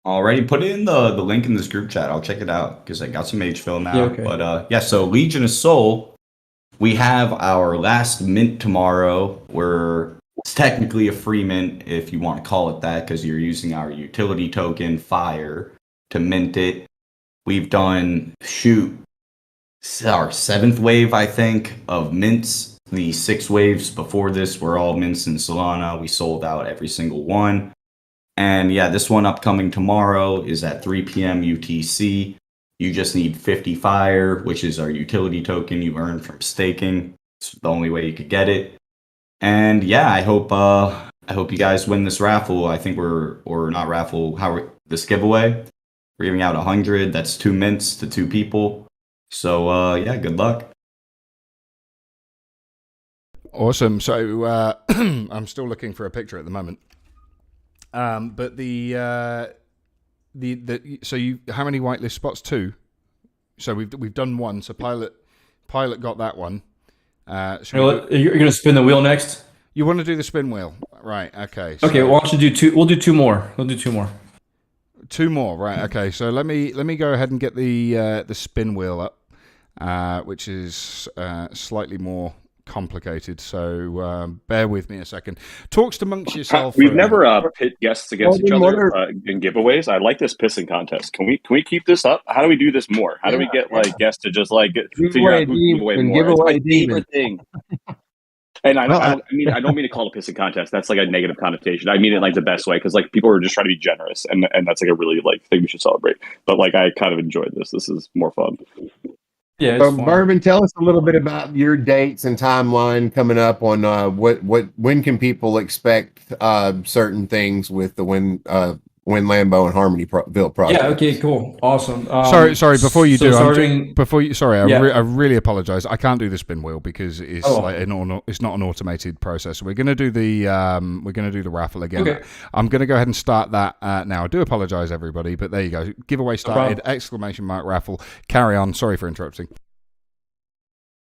Already put in the link in this group chat. I'll check it out because I got some HVIL now. Yeah, okay. But so Legion of Soul, we have our last mint tomorrow. It's technically a free mint if you want to call it that because you're using our utility token Fire to mint it. We've done our 7th wave, I think, of mints The 6 waves before this were all mints and Solana. We sold out every single one. And yeah, this one upcoming tomorrow is at 3 p.m. UTC. You just need 50 Fire, which is our utility token you earn from staking. It's the only way you could get it. And yeah, I hope you guys win this raffle. I think or not raffle, this giveaway. We're giving out 100. That's 2 mints to 2 people. So yeah, good luck. Awesome. So I'm still looking for a picture at the moment. But so you, how many whitelist spots? 2. So we've done 1. So pilot got that one. You're gonna spin the wheel next. You want to do the spin wheel, right? Okay. Okay. Why don't you do 2? We'll do 2 more. We'll do 2 more. 2 more, right? Okay. So let me go ahead and get the spin wheel up, which is slightly more complicated. So bear with me a second. Talks amongst yourself. We've never pit guests against each other in giveaways. I like this pissing contest. Can we keep this up? How do we do this more? How do we get guests to just figure out who give away more? It's my favorite thing. And I don't mean to call it a pissing contest. That's like a negative connotation. I mean it like the best way, because people are just trying to be generous, and that's like a really thing we should celebrate. But I kind of enjoyed this. This is more fun. Yeah. Bourbon, tell us a little bit about your dates and timeline coming up on when can people expect certain things with the WenLambo and Harmonyville project. Yeah. Okay. Cool. Awesome. Sorry. Before you I really apologize. I can't do the spin wheel because it's it's not an automated process. We're gonna do the raffle again. Okay. I'm gonna go ahead and start that now. I do apologize, everybody, but there you go. Giveaway started! ! Raffle. Carry on. Sorry for interrupting.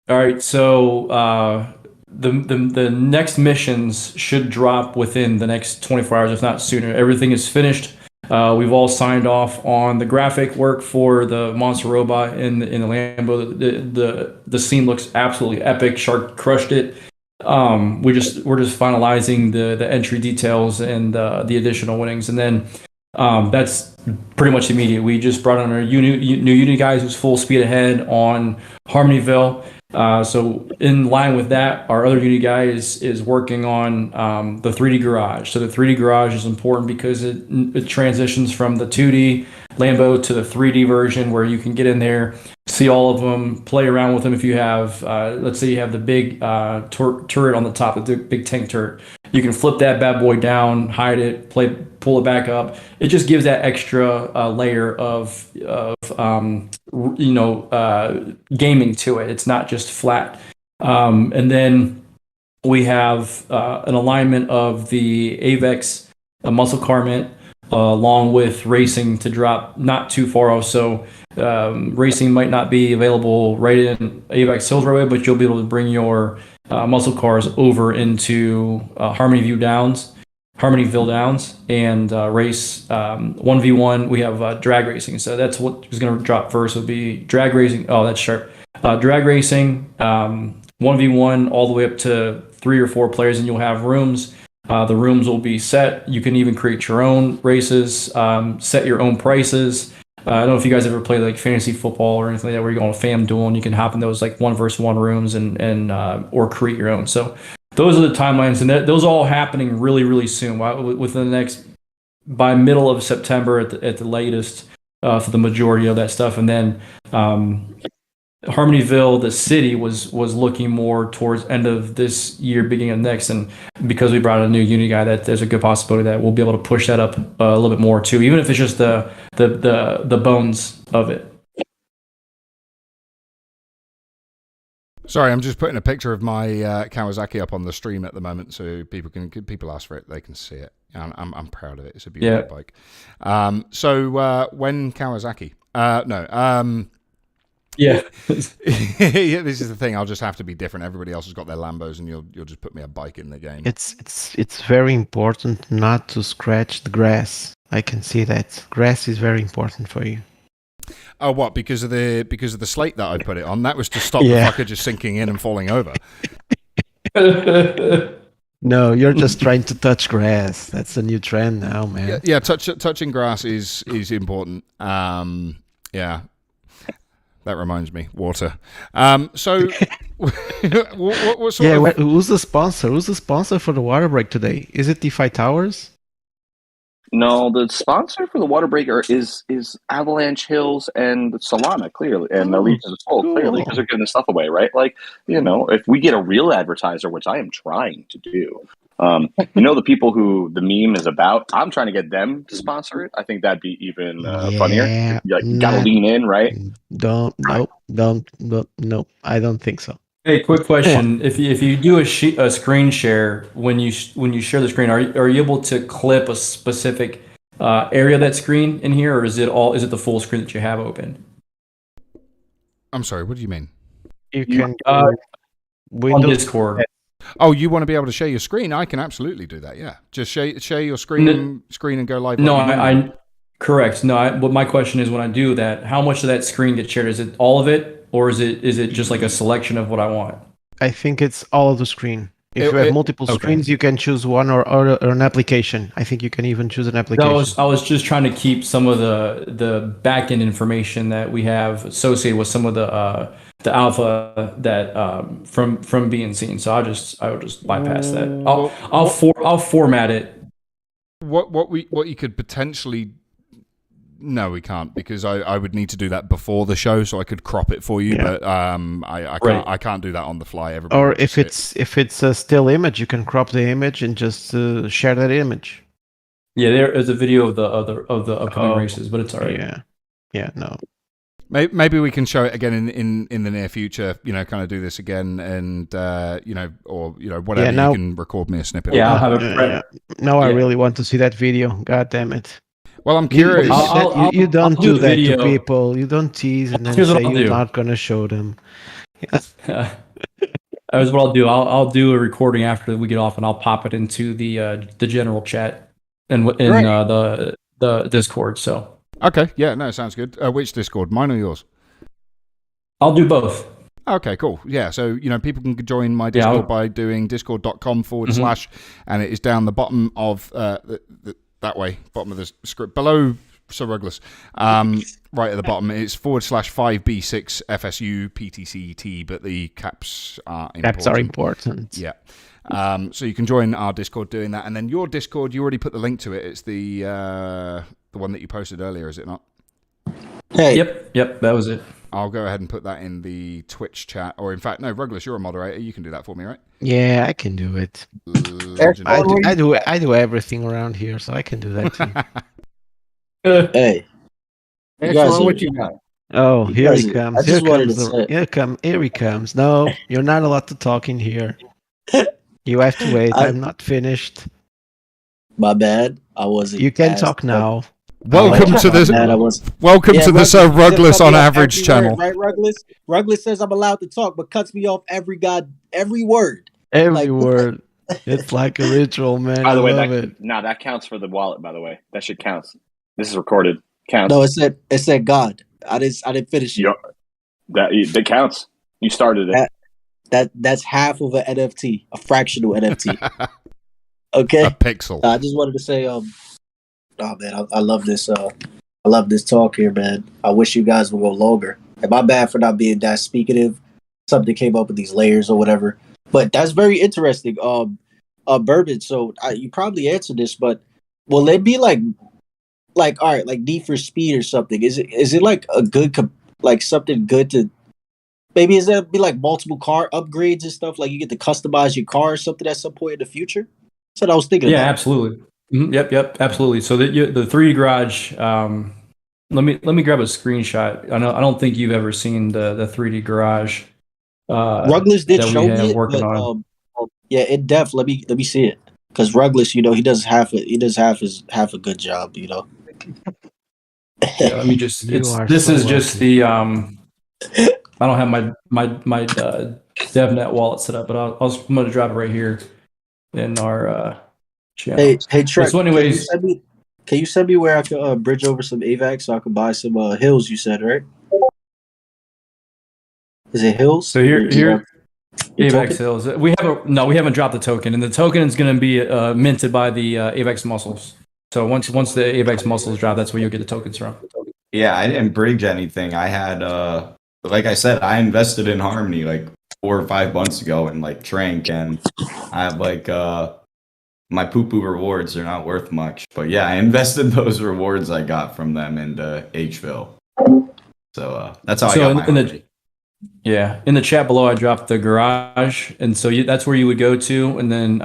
All right. So the next missions should drop within the next 24 hours, if not sooner. Everything is finished. We've all signed off on the graphic work for the monster robot in the Lambo. The scene looks absolutely epic. Shark crushed it. We're just finalizing the entry details and the additional winnings, and then that's pretty much immediate. We just brought on our new Unity guys who's full speed ahead on Harmonyville. So in line with that, our other Unity guy is working on the 3D garage. So the 3D garage is important because it transitions from the 2D Lambo to the 3D version, where you can get in there, see all of them, play around with them. If you have, let's say you have the big turret on the top, the big tank turret, you can flip that bad boy down, hide it, pull it back up. It just gives that extra layer of gaming to it. It's not just flat. And then we have an alignment of the AVAX muscle car mint along with racing to drop not too far off. So racing might not be available right in AVAX Hills right away, but you'll be able to bring your muscle cars over into Harmonyville Downs, and race 1v1. We have drag racing, so that's what is going to drop first. Would be drag racing. Oh, that's sharp. Drag racing 1v1 all the way up to 3 or 4 players, and you'll have rooms. The rooms will be set. You can even create your own races, set your own prices. I don't know if you guys ever played like fantasy football or anything like that, where you go on a fam duel and you can hop in those like 1v1 rooms and or create your own. So those are the timelines, and those are all happening really, really soon. Within the next, by middle of September at the latest, for the majority of that stuff. And then Harmonyville, the city, was looking more towards end of this year, beginning of next, and because we brought a new Unity guy, that there's a good possibility that we'll be able to push that up a little bit more too, even if it's just the bones of it. Sorry, I'm just putting a picture of my Kawasaki up on the stream at the moment, so people ask for it, they can see it. I'm proud of it. It's a beautiful bike. So when Kawasaki? No. Yeah. This is the thing. I'll just have to be different. Everybody else has got their Lambos, and you'll just put me a bike in the game. It's very important not to scratch the grass. I can see that grass is very important for you. Oh, what? Because of the slate that I put it on. That was to stop the fucker just sinking in and falling over. No, you're just trying to touch grass. That's a new trend now, man. Yeah, touching grass is important. Yeah. That reminds me, water. So what sort of... who's the sponsor? Who's the sponsor for the water break today? Is it DeFi Towers? No, the sponsor for the water breaker is Avalanche Hills and Solana, clearly, and the Legions of Soul, clearly, because they're giving the stuff away, right? Like, if we get a real advertiser, which I am trying to do, the people who the meme is about, I'm trying to get them to sponsor it. I think that'd be even funnier. You gotta lean in, right? No, I don't think so. Hey, quick question: if you do a screen share, when you share the screen, are you able to clip a specific area of that screen in here, or is it the full screen that you have open? I'm sorry, what do you mean? You can on Discord. Oh, you want to be able to share your screen? I can absolutely do that. Yeah, just share your screen and go live. No, I correct. No, but my question is, when I do that, how much of that screen gets shared? Is it all of it? Or is it just like a selection of what I want? I think it's all of the screen. If you have multiple screens, you can choose one or an application. I think you can even choose an application. I was just trying to keep some of the back end information that we have associated with some of the alpha that from being seen. So I would just bypass that. I'll format it. What you could potentially. No, we can't, because I would need to do that before the show, so I could crop it for you. Yeah. But I can't do that on the fly. Everybody or if it's a still image, you can crop the image and just share that image. Yeah, there is a video of the upcoming races, but it's alright. Yeah, no. Maybe we can show it again in the near future. Kind of do this again, and whatever. Now, you can record me a snippet. Yeah, I'll have it. Now I really want to see that video. God damn it. Well, I'm curious. You don't do that to people. You don't tease and then say you're not going to show them. That's what I'll do. I'll do a recording after we get off, and I'll pop it into the general chat and in the Discord. So okay, yeah, no, sounds good. Which Discord, mine or yours? I'll do both. Okay, cool. Yeah, so people can join my Discord by doing discord.com /, and it is down the bottom of that way, bottom of the script, below Sir Rugless, right at the bottom. It's /5B6 FSU PTCT, but the caps are important. Caps are important. Yeah. So you can join our Discord doing that, and then your Discord, you already put the link to it. It's the one that you posted earlier, is it not? Hey. Yep, that was it. I'll go ahead and put that in the Twitch chat, or in fact, no, Rugless, you're a moderator. You can do that for me, right? Yeah, I can do it. I do everything around here, so I can do that too. Hey, what you got? Oh, here he comes. Here he comes. No, you're not allowed to talk in here. You have to wait. I'm not finished. My bad. I wasn't. You can talk now. Welcome to the Sir Rugless on Average channel. Right, Rugless? Rugless says I'm allowed to talk, but cuts me off every word. Every word. It's like a ritual, man. By the way, that counts for the wallet. By the way, that shit counts. This is recorded. Counts. No, it said God. I didn't finish it. That counts. You started it. That's half of an NFT, a fractional NFT. Okay, a pixel. I just wanted to say, oh man, I love this. I love this talk here, man. I wish you guys would go longer. And my bad for not being that speakative. Something came up with these layers or whatever. But that's very interesting. Bourbon. So you probably answered this, but will it be like all right, like Need for Speed or something? Is it like a good something good to? Maybe is that be like multiple car upgrades and stuff? Like you get to customize your car or something at some point in the future? That's what I was thinking. Yeah, about. Absolutely. Mm-hmm. Yep, absolutely. So the 3D garage. Let me grab a screenshot. I don't think you've ever seen the 3D garage. Rugless did show me it, but yeah, in depth. Let me see it, because Rugless, he does half a good job, Yeah, let me just. This is just the. I don't have my DevNet wallet set up, but I'm going to drop it right here in our channel. Hey, Trek. So anyways, can you send me where I could bridge over some AVAX so I could buy some hills? You said, right? Is it hills? So here AVAX hills. We haven't dropped the token, and the token is going to be minted by the AVAX muscles. So once the AVAX muscles drop, that's where you'll get the tokens from. Yeah, I didn't bridge anything. I had like I said, I invested in Harmony like or 5 months ago and like drank, and I have like my poo-poo rewards. They're not worth much, but yeah, I invested those rewards I got from them into Hville. So that's how I got my Harmony. In the chat below, I dropped the garage, and so that's where you would go to, and then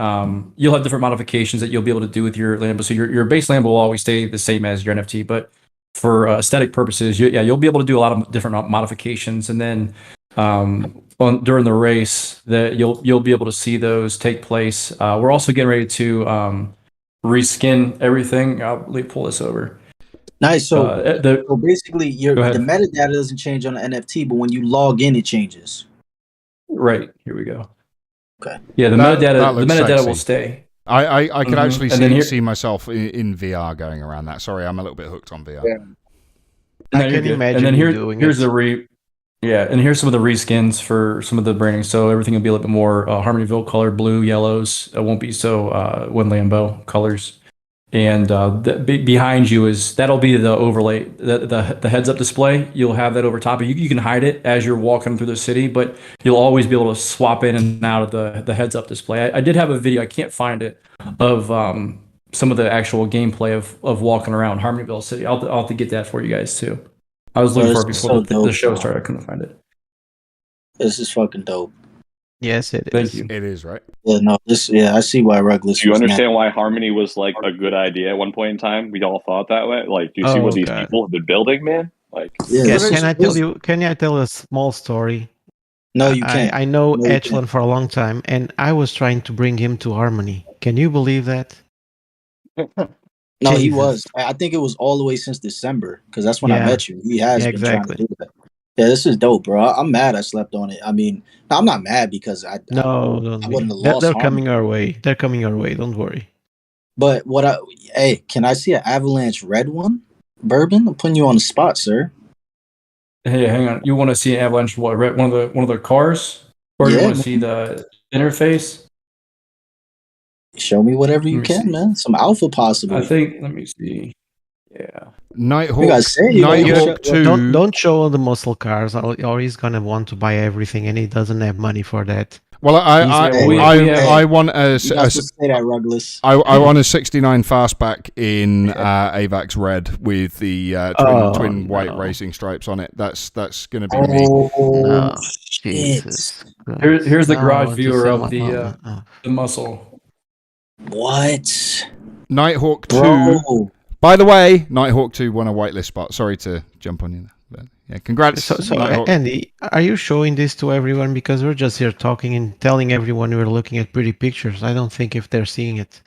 you'll have different modifications that you'll be able to do with your Lambo. So your base Lambo will always stay the same as your NFT, but for aesthetic purposes, you'll be able to do a lot of different modifications, and then during the race, that you'll be able to see those take place. We're also getting ready to reskin everything. I'll pull this over. Nice. So basically, the metadata doesn't change on the NFT, but when you log in, it changes. Right. Here we go. Okay. Yeah, the metadata will stay. I could actually see myself in VR going around that. Sorry, I'm a little bit hooked on VR. Yeah. I can imagine and then doing here's it. and here's some of the reskins for some of the branding. So everything will be a little bit more Harmonyville color, blue, yellows. It won't be so WenLambo colors. And behind you that'll be the overlay, the heads up display. You'll have that over top. You can hide it as you're walking through the city, but you'll always be able to swap in and out of the heads up display. I did have a video, I can't find it, of some of the actual gameplay of walking around Harmonyville City. I'll have to get that for you guys too. I was looking for it before the show started. I couldn't find it. This is fucking dope. Yes, it is. Thank you. It is, right? Yeah, no, I see why Rugless. Do you understand why Harmony was like a good idea at one point in time? We all thought that way. Like, do you see what these people have been building, man? Like, can I tell a small story? No, you can't. I know Echelon for a long time, and I was trying to bring him to Harmony. Can you believe that? No, he was. I think it was all the way since December, because that's when I met you. He has been trying to do that. Yeah, this is dope, bro. I'm mad I slept on it. I mean, I'm not mad because I wouldn't have lost. They're coming our way. They're coming our way. Don't worry. But can I see an Avalanche red one? Bourbon? I'm putting you on the spot, sir. Hey, hang on. You want to see an Avalanche red, one of the cars, or you want to see the interface? Show me whatever you can, man. Some alpha possible. I think. Let me see. Yeah. Nighthawk 2. Don't show all the muscle cars, or he's gonna want to buy everything, and he doesn't have money for that. Well, I want a. Say that, Rugless. I want a 69 fastback in AVAX red with the twin white racing stripes on it. That's going to be me. No, Jesus. Here's the garage viewer of the muscle. What? Nighthawk 2. Bro. By the way, Nighthawk 2 won a whitelist spot. Sorry to jump on you there. But yeah, congrats. So Andy, are you showing this to everyone? Because we're just here talking and telling everyone we're looking at pretty pictures. I don't think if they're seeing it.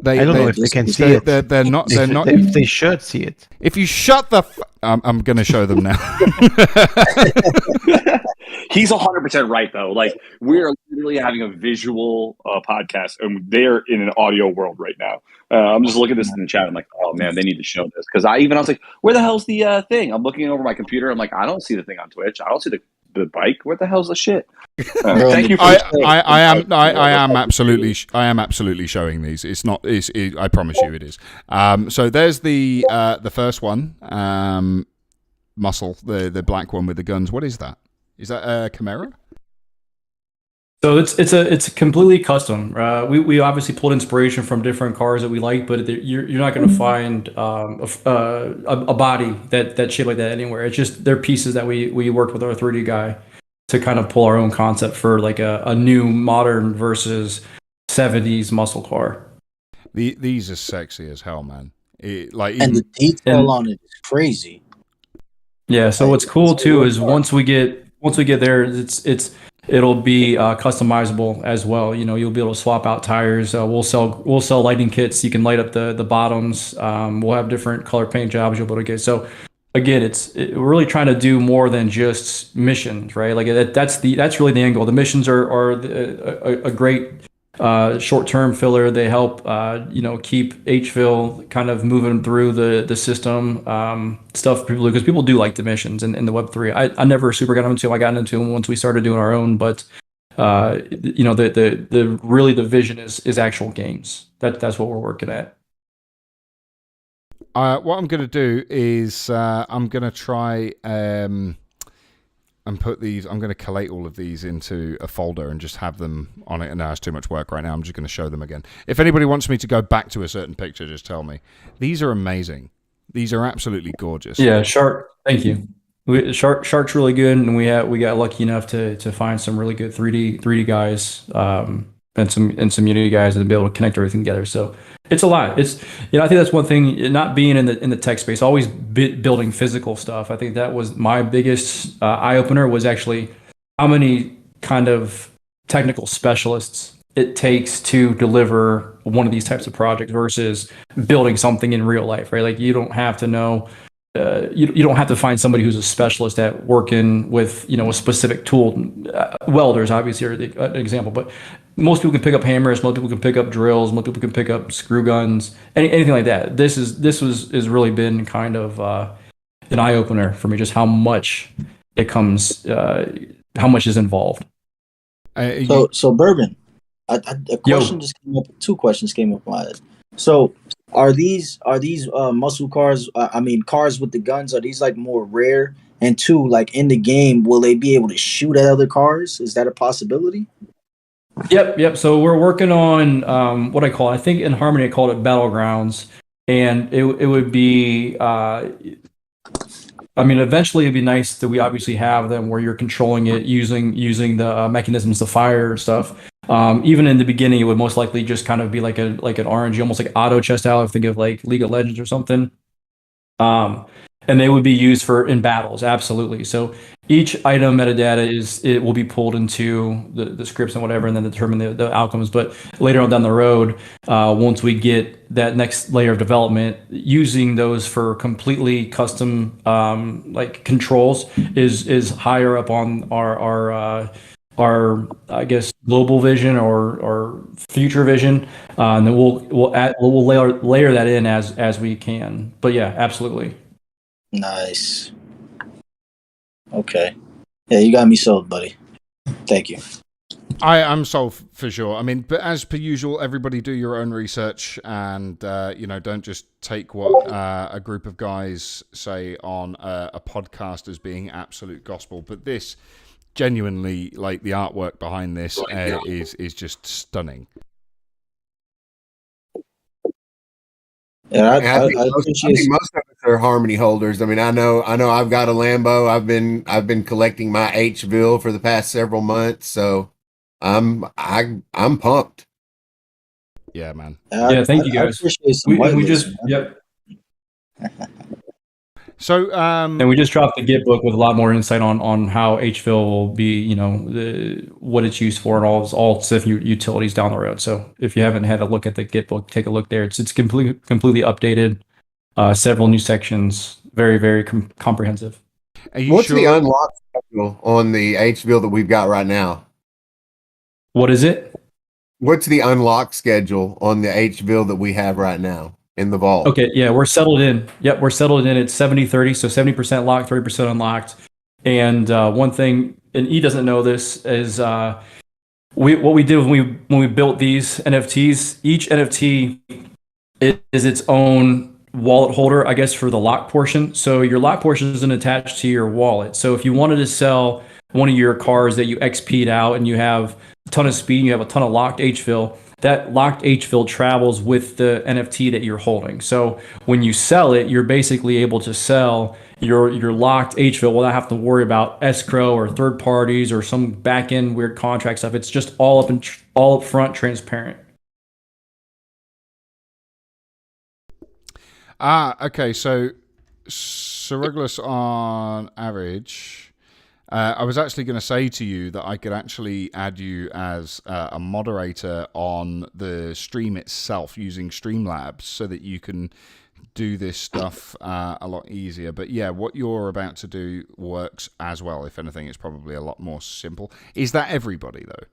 I don't know if they can see it. They're not. If they should see it. If you shut the. I'm going to show them now. He's 100% right, though. Like, we're literally having a visual podcast, and they're in an audio world right now. I'm just looking at this in the chat. I'm like, oh, man, they need to show this. Because I was like, where the hell's the thing? I'm looking over my computer. I'm like, I don't see the thing on Twitch. I don't see the bike. Where the hell's the shit? Thank you for I am absolutely showing these. It's not. I promise you, it is. So there's the first one, muscle, the black one with the guns. What is that? Is that a Chimera? So it's completely custom. We obviously pulled inspiration from different cars that we like, but you're not going to find a body that shaped like that anywhere. It's just they're pieces that we worked with our 3D guy to kind of pull our own concept for like a new modern versus 70s muscle car. These are sexy as hell, man. And the detail on it is crazy. Yeah. So what's cool too is once we get there, it'll be customizable as well. You know, you'll be able to swap out tires. We'll sell lighting kits. You can light up the bottoms. We'll have different color paint jobs you'll be able to get. So again, we're really trying to do more than just missions, right? Like that's really the end goal. The missions are a great short-term filler. They help keep Hville kind of moving through the system stuff, because people do like the missions in the Web3. I never super got into them. I got into them once we started doing our own, but the vision is actual games. That's what we're working at. What I'm going to do is I'm going to try. and put these. I'm going to collate all of these into a folder and just have them on it. And now it's too much work right now. I'm just going to show them again. If anybody wants me to go back to a certain picture, just tell me. These are amazing. These are absolutely gorgeous. Yeah, Shark. Thank you. Shark's really good, and we got lucky enough to find some really good 3D guys, and some Unity guys, and be able to connect everything together. So it's a lot. It's I think that's one thing. Not being in the tech space, always building physical stuff. I think that was my biggest eye opener. Was actually how many kind of technical specialists it takes to deliver one of these types of projects versus building something in real life, right? Like you don't have to know. You don't have to find somebody who's a specialist at working with a specific tool. Welders obviously are an example, but most people can pick up hammers, most people can pick up drills, most people can pick up screw guns, anything like that. This has really been kind of an eye opener for me, just how much it comes, how much is involved. So Bourbon, a question just came up. Two questions came up in my head. So are these muscle cars? Cars with the guns. Are these like more rare? And two, like in the game, will they be able to shoot at other cars? Is that a possibility? Yep. So we're working on what I think in Harmony I called it Battlegrounds, and it would be. Eventually it'd be nice that we obviously have them where you're controlling it using the mechanisms to fire and stuff. Even in the beginning, it would most likely just kind of be like an RNG, almost like auto chest out. Think of like League of Legends or something. And they would be used in battles, absolutely. So each item metadata will be pulled into the scripts and whatever, and then determine the outcomes. But later on down the road, once we get that next layer of development, using those for completely custom controls is higher up on our I guess global vision or future vision, and then we'll layer that in as we can. But yeah, absolutely. Nice. Okay. Yeah, you got me sold, buddy. Thank you. I'm sold for sure. But as per usual, everybody do your own research and, don't just take what a group of guys say on a podcast as being absolute gospel. But this, genuinely, like the artwork behind this is just stunning. Yeah, I think most of us are Harmony holders. I know I've got a Lambo. I've been collecting my Hville for the past several months, so I'm pumped. Yeah, man. Yeah, thank you guys. We just yep. So and we just dropped the Git book with a lot more insight on how Hville will be, what it's used for, and all specific utilities down the road. So if you haven't had a look at the Git book, take a look there. It's completely updated, several new sections, very very comprehensive. What's the unlock schedule on the Hville that we've got right now? What is it? What's the unlock schedule on the Hville that we have right now in the vault? Okay, yeah, we're settled in. Yep, we're settled in at 70-30, so 70% locked, 30% unlocked. And one thing, and E doesn't know this, is what we did when we built these NFTs, each NFT is its own wallet holder, I guess, for the lock portion. So your lock portion isn't attached to your wallet. So if you wanted to sell one of your cars that you XP'd out and you have a ton of speed, you have a ton of locked Hville, that locked Hville travels with the NFT that you're holding. So when you sell it, you're basically able to sell your locked Hville without having to worry about escrow or third parties or some back end weird contract stuff. It's just all up front, transparent. Okay. So Regulus on average. I was actually going to say to you that I could actually add you as a moderator on the stream itself using Streamlabs so that you can do this stuff a lot easier. But yeah, what you're about to do works as well. If anything, it's probably a lot more simple. Is that everybody, though?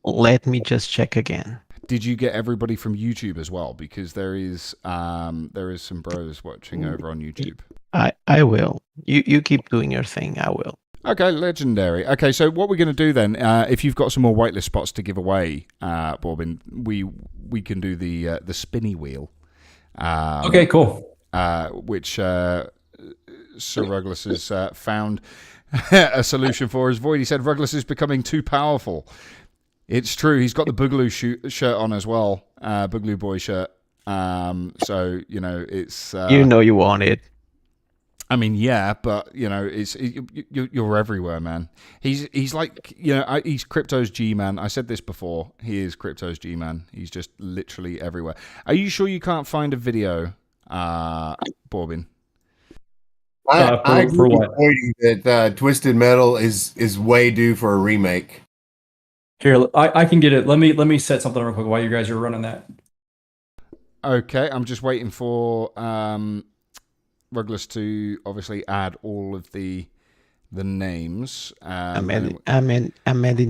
Let me just check again. Did you get everybody from YouTube as well? Because there is some bros watching over on YouTube. I will. You keep doing your thing. I will. Okay, legendary. Okay, so what we're going to do then, if you've got some more whitelist spots to give away, Bourbon, we can do the spinny wheel. Okay, cool. Which Sir Ruggles has found. a solution for his void. He said Rugless is becoming too powerful. It's true. He's got the Boogaloo shirt on as well, Boogaloo Boy shirt. So it's you want it. I mean, yeah, but you're everywhere, man. He's like he's Crypto's G-man. I said this before. He is Crypto's G-man. He's just literally everywhere. Are you sure you can't find a video, Bourbin? I agree with Boydie that Twisted Metal is way due for a remake. Here, I can get it. Let me set something real quick while you guys are running that. Okay, I'm just waiting for Rugless to obviously add all of the names. I'm adding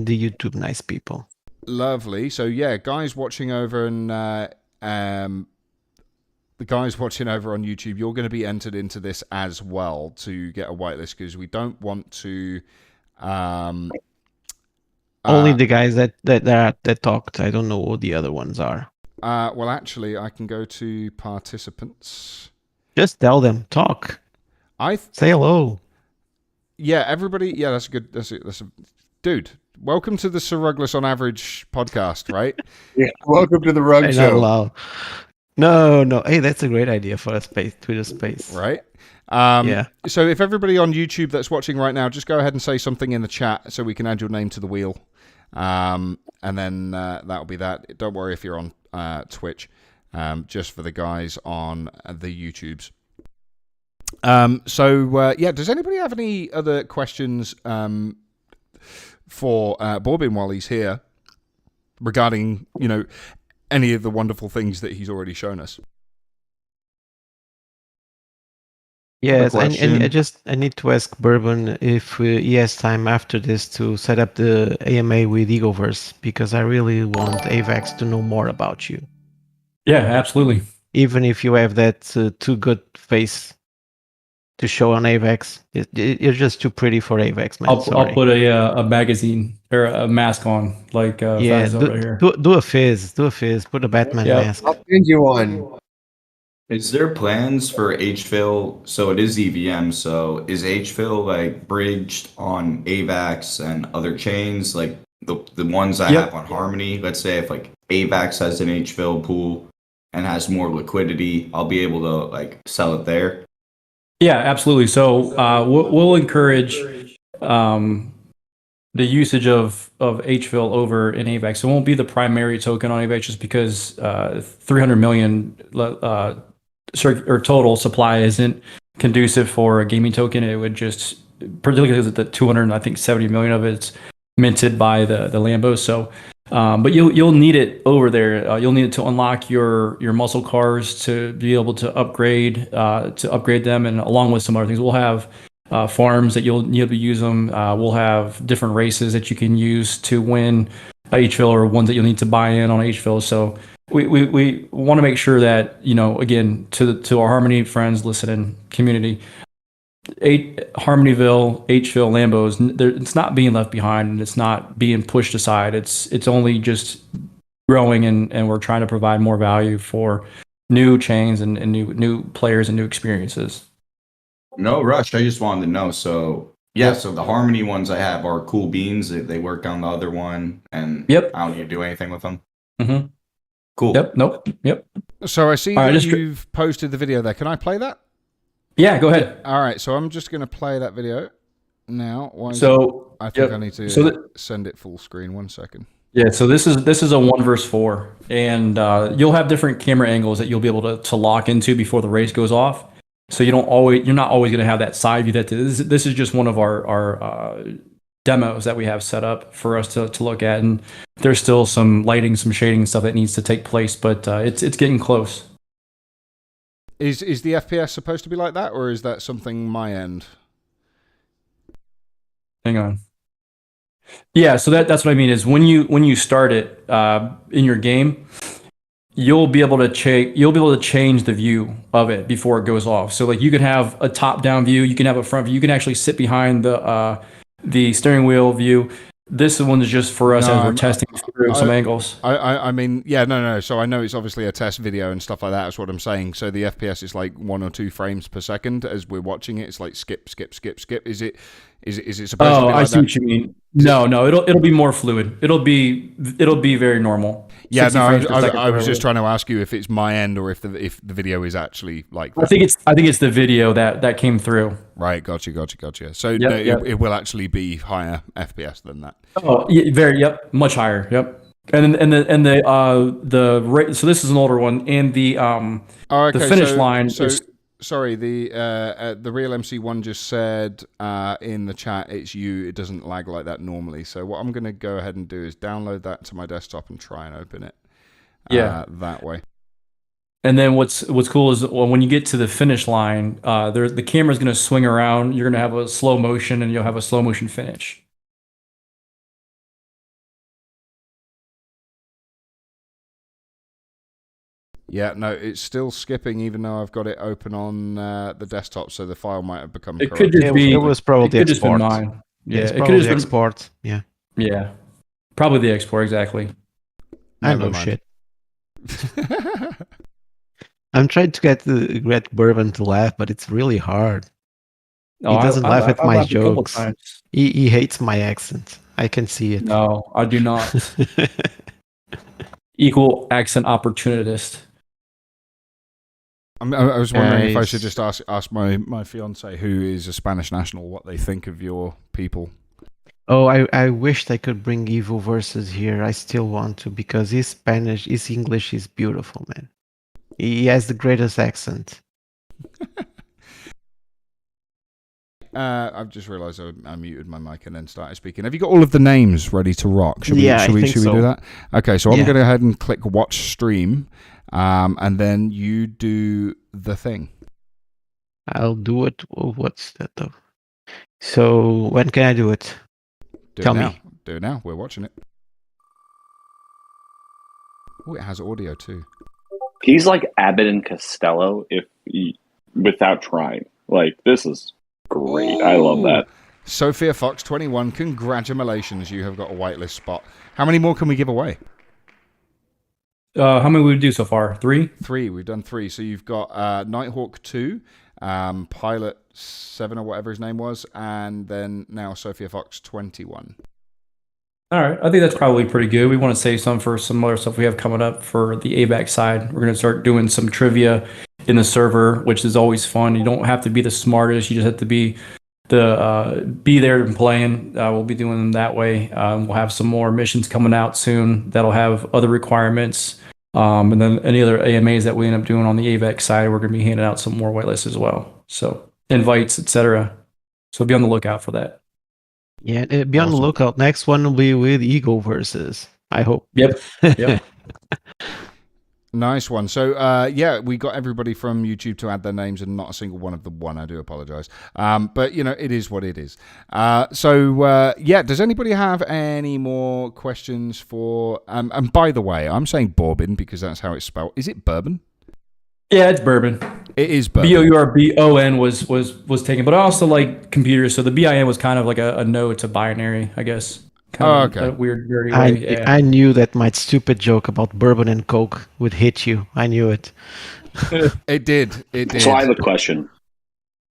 the YouTube nice people. Lovely. So yeah, guys watching over and the guys watching over on YouTube, you're going to be entered into this as well to get a whitelist because we don't want to. Only the guys that talked. I don't know who the other ones are. Well, actually, I can go to participants. Just tell them talk. Say hello. Yeah, everybody. Yeah, that's a good. That's a dude. Welcome to the Sir Rugless on Average podcast, right? Yeah, welcome to the Rug Show. No. Hey, that's a great idea for a Twitter space, right? Yeah. So if everybody on YouTube that's watching right now, just go ahead and say something in the chat so we can add your name to the wheel. And then that'll be that. Don't worry if you're on Twitch, just for the guys on the YouTubes. Yeah, does anybody have any other questions for Bourbin while he's here regarding, any of the wonderful things that he's already shown us? Yes, and I need to ask Bourbon if he has time after this to set up the AMA with Eagleverse, because I really want AVAX to know more about you. Yeah, absolutely. Even if you have that too good face to show on AVAX, you're just too pretty for AVAX, man. I'll put a magazine or a mask on, like Faz over here. Do a fizz, put a Batman mask. I'll send you one. Is there plans for HFill? So it is EVM. So is HFill like bridged on AVAX and other chains, like the ones I have on Harmony? Let's say if like AVAX has an HFill pool and has more liquidity, I'll be able to like sell it there. Yeah, absolutely. So we'll encourage the usage of HFill over in AVAX. It won't be the primary token on AVAX just because 300 million total supply isn't conducive for a gaming token. It would just, particularly because the 270 million of it's minted by the Lambos. So, but you'll need it over there. You'll need it to unlock your muscle cars to be able to upgrade them, and along with some other things. We'll have farms that you'll need to use them. We'll have different races that you can use to win HFill, or ones that you'll need to buy in on HFill. So we want to make sure that, again, to our Harmony friends listening community, Harmonyville, HFill, Lambos, it's not being left behind, and it's not being pushed aside. It's only just growing, and we're trying to provide more value for new chains and new players and new experiences. No rush. I just wanted to know. So so the Harmony ones I have are cool beans. They work on the other one, and I don't need to do anything with them. Mm-hmm. Cool. Yep. So I see that you've posted the video there. Can I play that? Yeah, go ahead. All right, so I'm just going to play that video now. I think I need to send it full screen. 1 second. Yeah, so this is a 1v4, and you'll have different camera angles that you'll be able to lock into before the race goes off. So you're not always going to have that side view. This is just one of our demos that we have set up for us to look at, and there's still some lighting, some shading and stuff that needs to take place, but it's getting close. Is the FPS supposed to be like that, or is that something my end? Hang on. Yeah, so that's what I mean is when you start it in your game, you'll be able to change the view of it before it goes off. So like you can have a top down view, you can have a front view, you can actually sit behind the steering wheel view. This one is just for us as we're testing through some angles. I mean, yeah, no. So I know it's obviously a test video and stuff like that. That's what I'm saying. So the FPS is like 1 or 2 frames per second as we're watching it. It's like skip. Is it supposed to be like I see what you mean. No, it'll be more fluid. It'll be very normal. Yeah, no, I was just trying to ask you if it's my end or if the video is actually like that. I think it's the video that came through. Right, gotcha. So it will actually be higher FPS than that. Oh, yeah, much higher. Yep. And the rate. So this is an older one, and the finish line. Sorry, the real MC1 just said in the chat it's you. It doesn't lag like that normally. So what I'm going to go ahead and do is download that to my desktop and try and open it. That way. And then what's cool is when you get to the finish line, the camera's going to swing around. You're going to have a slow motion, and you'll have a slow motion finish. Yeah, no, it's still skipping even though I've got it open on the desktop, so the file might have become corrupted. Could just be. It was probably it could export. Just been mine. Yeah, it could just been export. Yeah. Yeah, probably the export exactly. I know shit. I'm trying to get Bourbon to laugh, but it's really hard. He doesn't laugh at my jokes. He hates my accent. I can see it. No, I do not. Equal accent opportunist. I was wondering if I should just ask my fiance, who is a Spanish national, what they think of your people. Oh, I wished I could bring Evo Versus here. I still want to because his Spanish, his English is beautiful, man. He has the greatest accent. I've just realised I muted my mic and then started speaking. Have you got all of the names ready to rock? Should we do that? Okay, so I'm going to go ahead and click watch stream, and then you do the thing. I'll do it. What's that though? So when can I do it? Tell me. Do it now. We're watching it. Oh, it has audio too. He's like Abbott and Costello without trying. Like, this is great. I love that. Sophia Fox 21, congratulations. You have got a whitelist spot. How many more can we give away? How many we do so far? 3? 3. We've done 3. So you've got Nighthawk 2, Pilot 7 or whatever his name was, and then now Sophia Fox 21. All right. I think that's probably pretty good. We want to save some for some other stuff we have coming up for the AVAX side. We're going to start doing some trivia in the server, which is always fun. You don't have to be the smartest. You just have to be there and playing. We'll be doing them that way. We'll have some more missions coming out soon that'll have other requirements. And then any other AMAs that we end up doing on the AVAX side, we're going to be handing out some more whitelists as well. So invites, etc. So be on the lookout for that. Yeah, be on the lookout. Next one will be with Ego Versus, I hope. Yep. Nice one. So, we got everybody from YouTube to add their names and not a single one of them won. I do apologize. But, it is what it is. Does anybody have any more questions for... and by the way, I'm saying Bourbon because that's how it's spelled. Is it Bourbon? Yeah, it's Bourbon. It is Bourbon. BOURBON was taken, but I also like computers, so the BIN was kind of like a no to binary, I guess. Okay. A weird, dirty way. I knew that my stupid joke about bourbon and Coke would hit you. I knew it. It did. So I have a question.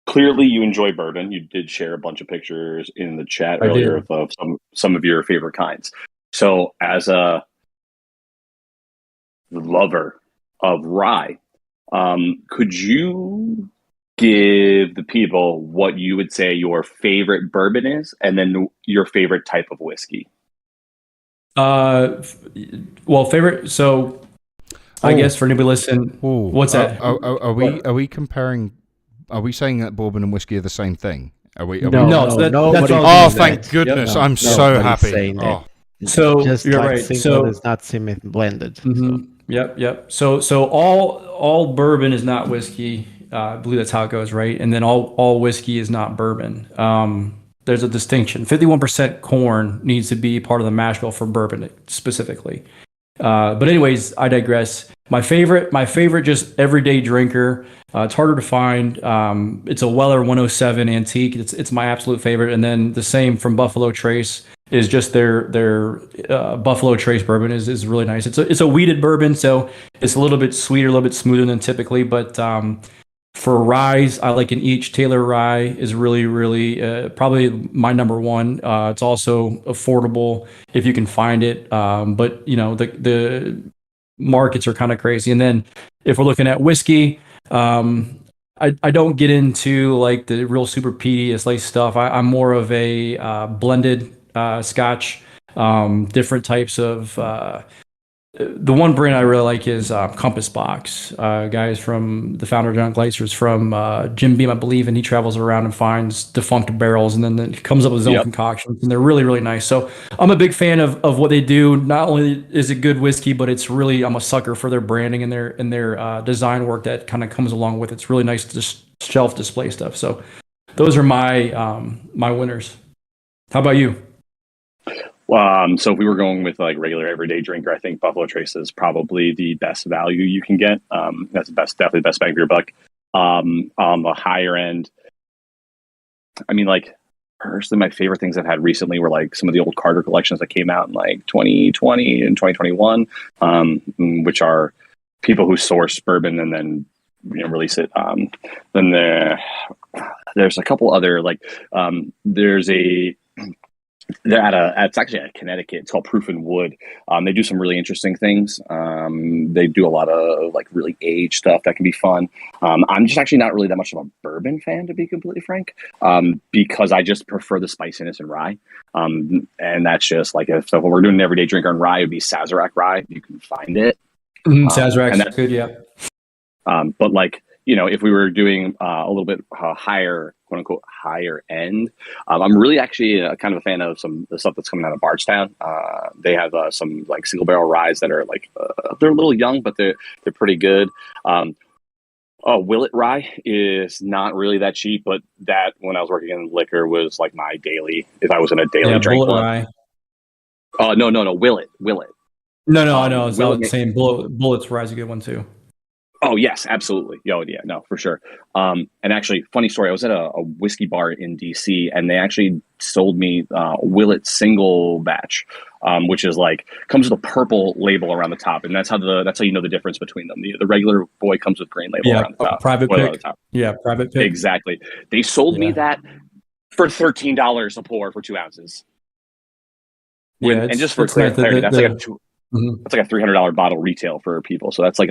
Clearly, you enjoy bourbon. You did share a bunch of pictures in the chat earlier of some of your favorite kinds. So, as a lover of rye, could you give the people what you would say your favorite bourbon is, and then your favorite type of whiskey? Favorite. So, I guess for anybody listening, what's that? Are we comparing? Are we saying that bourbon and whiskey are the same thing? Are we? No. Thank goodness! Yep. I'm so happy. So just you're like right. Single So is not blended. Mm-hmm. So. Yep. So all bourbon is not whiskey. I believe that's how it goes, right? And then all whiskey is not bourbon. There's a distinction. 51% corn needs to be part of the mash bill for bourbon specifically. But anyways, I digress. My favorite just everyday drinker. It's harder to find. It's a Weller 107 Antique. It's my absolute favorite. And then the same from Buffalo Trace. is just their Buffalo Trace bourbon is really nice. It's a wheated bourbon, so it's a little bit sweeter, a little bit smoother than typically. But for ryes, I like an Each Taylor rye is really probably my number one. It's also affordable if you can find it. But the markets are kind of crazy. And then if we're looking at whiskey, I don't get into like the real super peaty Islay stuff. I'm more of a blended Scotch, different types of. The one brand I really like is Compass Box. Guys from the founder John Gleiser is from Jim Beam, I believe, and he travels around and finds defunct barrels, and then he comes up with his own concoctions, and they're really nice. So I'm a big fan of what they do. Not only is it good whiskey, but it's really, I'm a sucker for their branding and their design work that kind of comes along with it. It's really nice to just shelf display stuff. So those are my my winners. How about you? So if we were going with like regular everyday drinker, I think Buffalo Trace is probably the best value you can get. That's definitely the best bang for your buck. On the higher end, I mean, like personally, my favorite things I've had recently were like some of the old Carter collections that came out in like 2020 and 2021, which are people who source bourbon and then release it. Then there's a couple other it's actually at Connecticut. It's called Proof and Wood. They do some really interesting things. They do a lot of like really aged stuff that can be fun. I'm just actually not really that much of a bourbon fan, to be completely frank, because I just prefer the spiciness in rye. And that's just like, if we're doing an everyday drinker on rye, it would be Sazerac rye. You can find it. Sazerac's that's good, yeah. But like, if we were doing a little bit higher, quote unquote, higher end, I'm really actually kind of a fan of some of the stuff that's coming out of Bardstown. They have some like single barrel ryes that are like, they're a little young, but they're pretty good. Willet rye is not really that cheap, but that when I was working in liquor was like my daily, if I was in a daily drink. Bullet rye. No, Willet. No, I know. I was saying Bullet's rye is a good one too. Oh yes, absolutely. Oh yeah, no, for sure. And actually, funny story. I was at a whiskey bar in DC, and they actually sold me Willet single batch, which is like comes with a purple label around the top, and that's how you know the difference between them. The regular boy comes with green label around the top. Private pick. Yeah, private pick. Exactly. They sold me that for $13 a pour for 2 ounces. And just for clarity, that's like that's like a $300 bottle retail for people. So that's like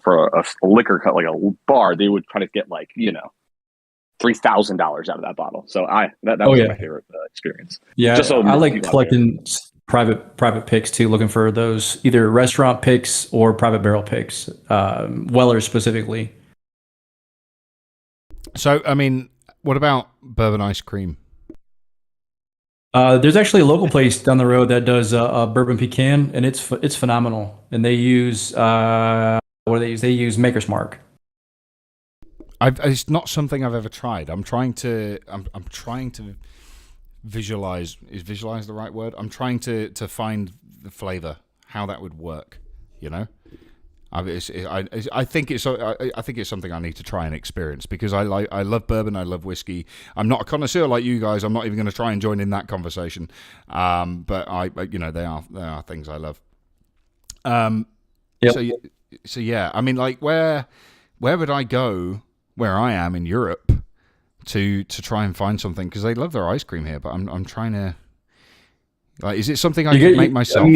for a liquor cut, like a bar, they would try to get like $3,000 out of that bottle. So that was my favorite experience. Yeah, I like collecting private picks too. Looking for those either restaurant picks or private barrel picks, Weller specifically. So I mean, what about bourbon ice cream? There's actually a local place down the road that does a bourbon pecan, and it's phenomenal. And they use what do they use? They use Maker's Mark. It's not something I've ever tried. I'm trying to visualize. Is visualize the right word? I'm trying to find the flavor, how that would work. I think it's something I need to try and experience, because I love bourbon, I love whiskey. I'm not a connoisseur like you guys. I'm not even going to try and join in that conversation. But they are things I love. So yeah, I mean, like where would I go where I am in Europe to try and find something, because they love their ice cream here, but I'm trying to, like, is it something I can make myself?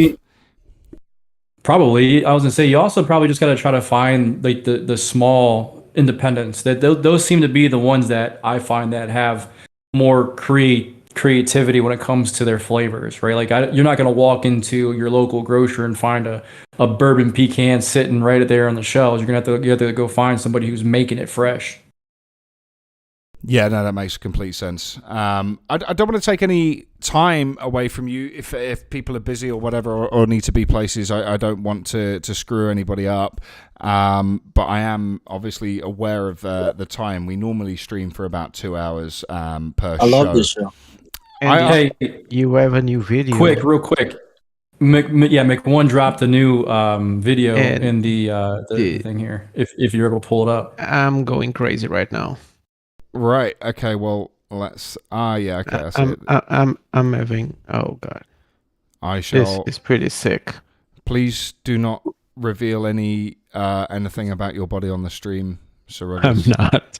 Probably. I was gonna say, you also probably just got to try to find like the small independents. Those seem to be the ones that I find that have more creativity when it comes to their flavors, right? Like you're not gonna walk into your local grocer and find a bourbon pecan sitting right there on the shelves. You have to go find somebody who's making it fresh. Yeah, no, that makes complete sense. I don't want to take any time away from you if people are busy or whatever, or need to be places. I don't want to screw anybody up. But I am obviously aware of the time. We normally stream for about 2 hours per show. I love this show. And you have a new video. Real quick. McOne dropped a new video in the thing here. If you're able to pull it up. I'm going crazy right now. Right. Okay. Well, Let's. Yeah. Okay. I see it. I'm having. Oh God. I shall. This is pretty sick. Please do not reveal anything about your body on the stream, Sir. I'm not.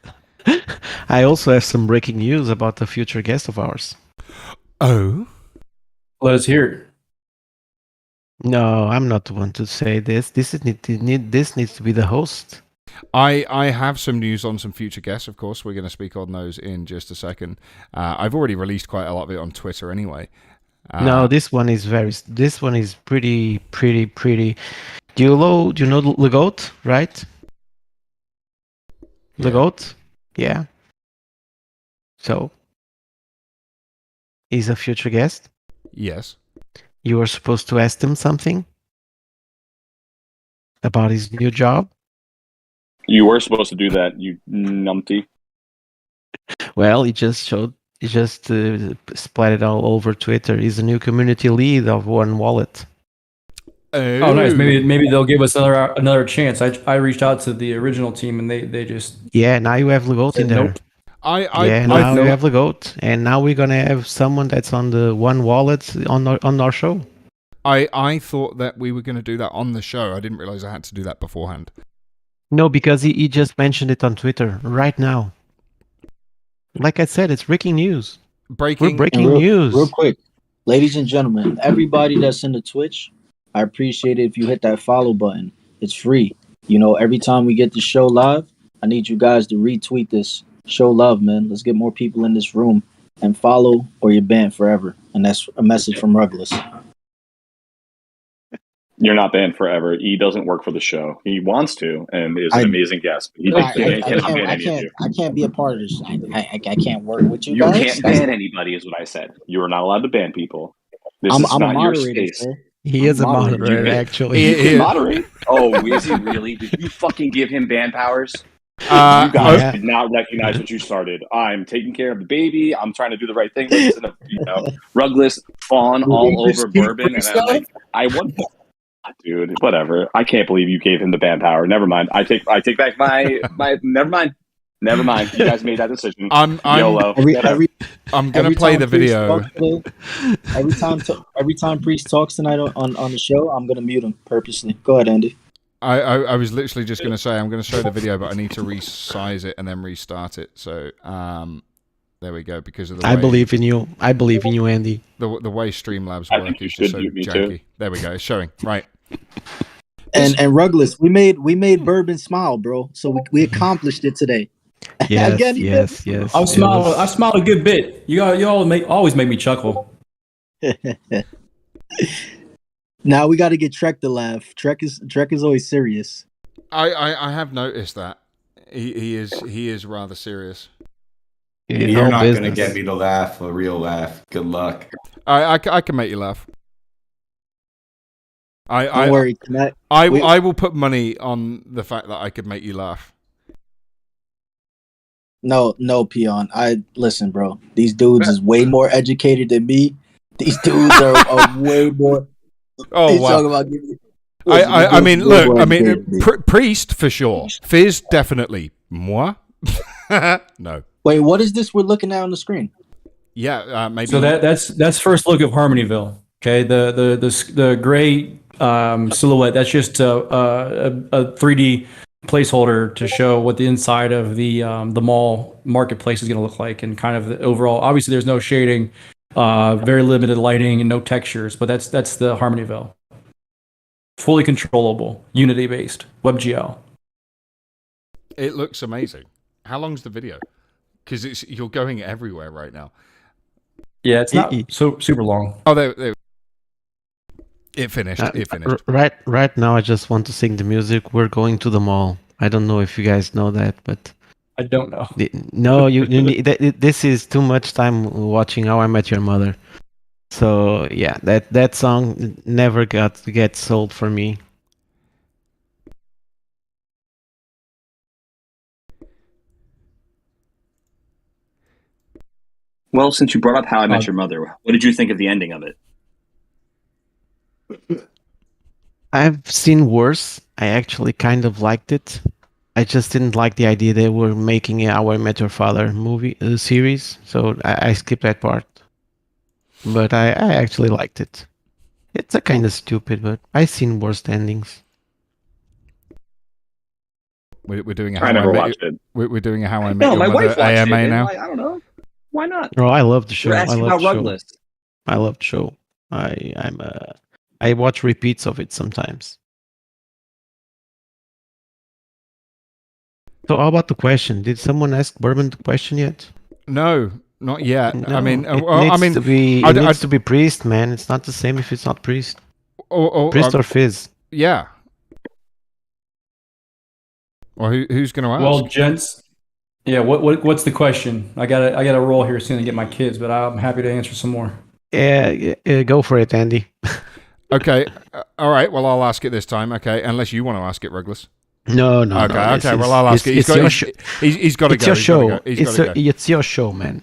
I also have some breaking news about a future guest of ours. Oh. Let us hear it. No, I'm not the one to say this. This needs to be the host. I have some news on some future guests, of course. We're going to speak on those in just a second. I've already released quite a lot of it on Twitter anyway. No, this one is pretty. Do you know Legoat, right? Yeah. Legoat? Yeah. So, he's a future guest? Yes. You were supposed to ask him something about his new job? You were supposed to do that, you numpty. Well, he just splat it all over Twitter. He's a new community lead of One Wallet. Oh, nice. Maybe they'll give us another chance. I reached out to the original team and they just now you have Legoat in there. Nope. Now you have Legoat, and now we're gonna have someone that's on the One Wallet on our show. I thought that we were going to do that on the show. I didn't realize I had to do that beforehand. No, because he just mentioned it on Twitter right now. Like I said, it's breaking news. Breaking news. Real quick, ladies and gentlemen, everybody that's in the Twitch, I appreciate it if you hit that follow button. It's free. You know, every time we get the show live, I need you guys to retweet this. Show love, man. Let's get more people in this room and follow, or you're banned forever. And that's a message from Rugless. You're not banned forever. He doesn't work for the show. He wants to, and is an amazing guest. But I can't be a part of this. I can't work with you. You guys. can't ban anybody, is what I said. You are not allowed to ban people. This is I'm not a your moderator, space. sir. He is a moderator, actually. You can moderate. Oh, is he really? Did you fucking give him ban powers? You guys did not recognize what you started. I'm taking care of the baby. I'm trying to do the right thing. Rugless fawn all over Bourbon, and I'm like, I want. Dude, whatever. I can't believe you gave him the ban power. Never mind. I take back my. Never mind. Never mind. You guys made that decision. YOLO. I'm gonna play the video. Every time Priest talks tonight on the show, I'm gonna mute him purposely. Go ahead, Andy. I was literally just gonna say I'm gonna show the video, but I need to resize it and then restart it. So there we go. Because of the way, I believe in you. I believe in you, Andy. The way Streamlabs work is just so janky. There we go. It's showing right. And Rugless, we made Bourbon smile, bro. So we accomplished it today. Yes. I smiled a good bit. You always make me chuckle. Now we got to get Trek to laugh. Trek is always serious. I have noticed that he is rather serious. You're not going to get me to laugh a real laugh. Good luck. I can make you laugh. Don't worry. I will put money on the fact that I could make you laugh. No, Peon. Listen, bro. These dudes is way more educated than me. These dudes are way more. Oh wow! I mean, look. I mean, Priest for sure. Fizz definitely. Moi? No. Wait, what is this we're looking at on the screen? Yeah, maybe. So that's first look of Harmonyville. Okay, the gray silhouette. That's just a 3D placeholder to show what the inside of the mall marketplace is going to look like, and kind of the overall. Obviously, there's no shading, very limited lighting, and no textures. But that's the Harmonyville. Fully controllable, Unity based WebGL. It looks amazing. How long's the video? Because you're going everywhere right now. Yeah, it's not so super long. Oh, it finished. It finished. Right now, I just want to sing the music. We're going to the mall. I don't know if you guys know that, but I don't know. No, you need, this is too much time watching How I Met Your Mother. So yeah, that song never gets sold for me. Well, since you brought up How I Met Your Mother, what did you think of the ending of it? I've seen worse. I actually kind of liked it. I just didn't like the idea they were making a How I Met Your Father movie series, so I skipped that part. But I actually liked it. It's a kind of stupid, but I've seen worse endings. We're doing a I never watched it. We're doing a How I Met No, Your my Mother wife watched AMA it. now. I don't know. Why not? Oh, I love the show. You're I asking love about the show. Rugless. I love the show. I watch repeats of it sometimes. So how about the question? Did someone ask Bourbon the question yet? No, not yet. No, I mean, it needs to be priest, man. It's not the same if it's not priest. Priest or fizz. Yeah. Well, who's going to ask? Well, gents, yeah. What's the question? I gotta roll here soon to get my kids, but I'm happy to answer some more. Yeah, go for it, Andy. Okay. All right. Well, I'll ask it this time. Okay, unless you want to ask it, Rugless. No. Okay. Well, I'll ask it. He's got to go. It's your show. It's your show, man.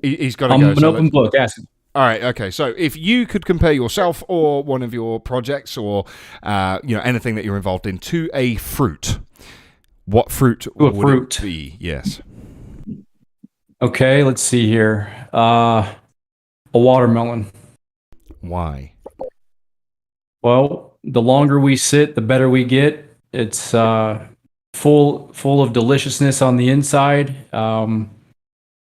He's got to I'm go. an open book. Ask him. All right. Okay. So, if you could compare yourself or one of your projects or anything that you're involved in to a fruit, what fruit would it be? Yes. Okay. Let's see here. A watermelon. Why? Well, the longer we sit, the better we get. It's full of deliciousness on the inside.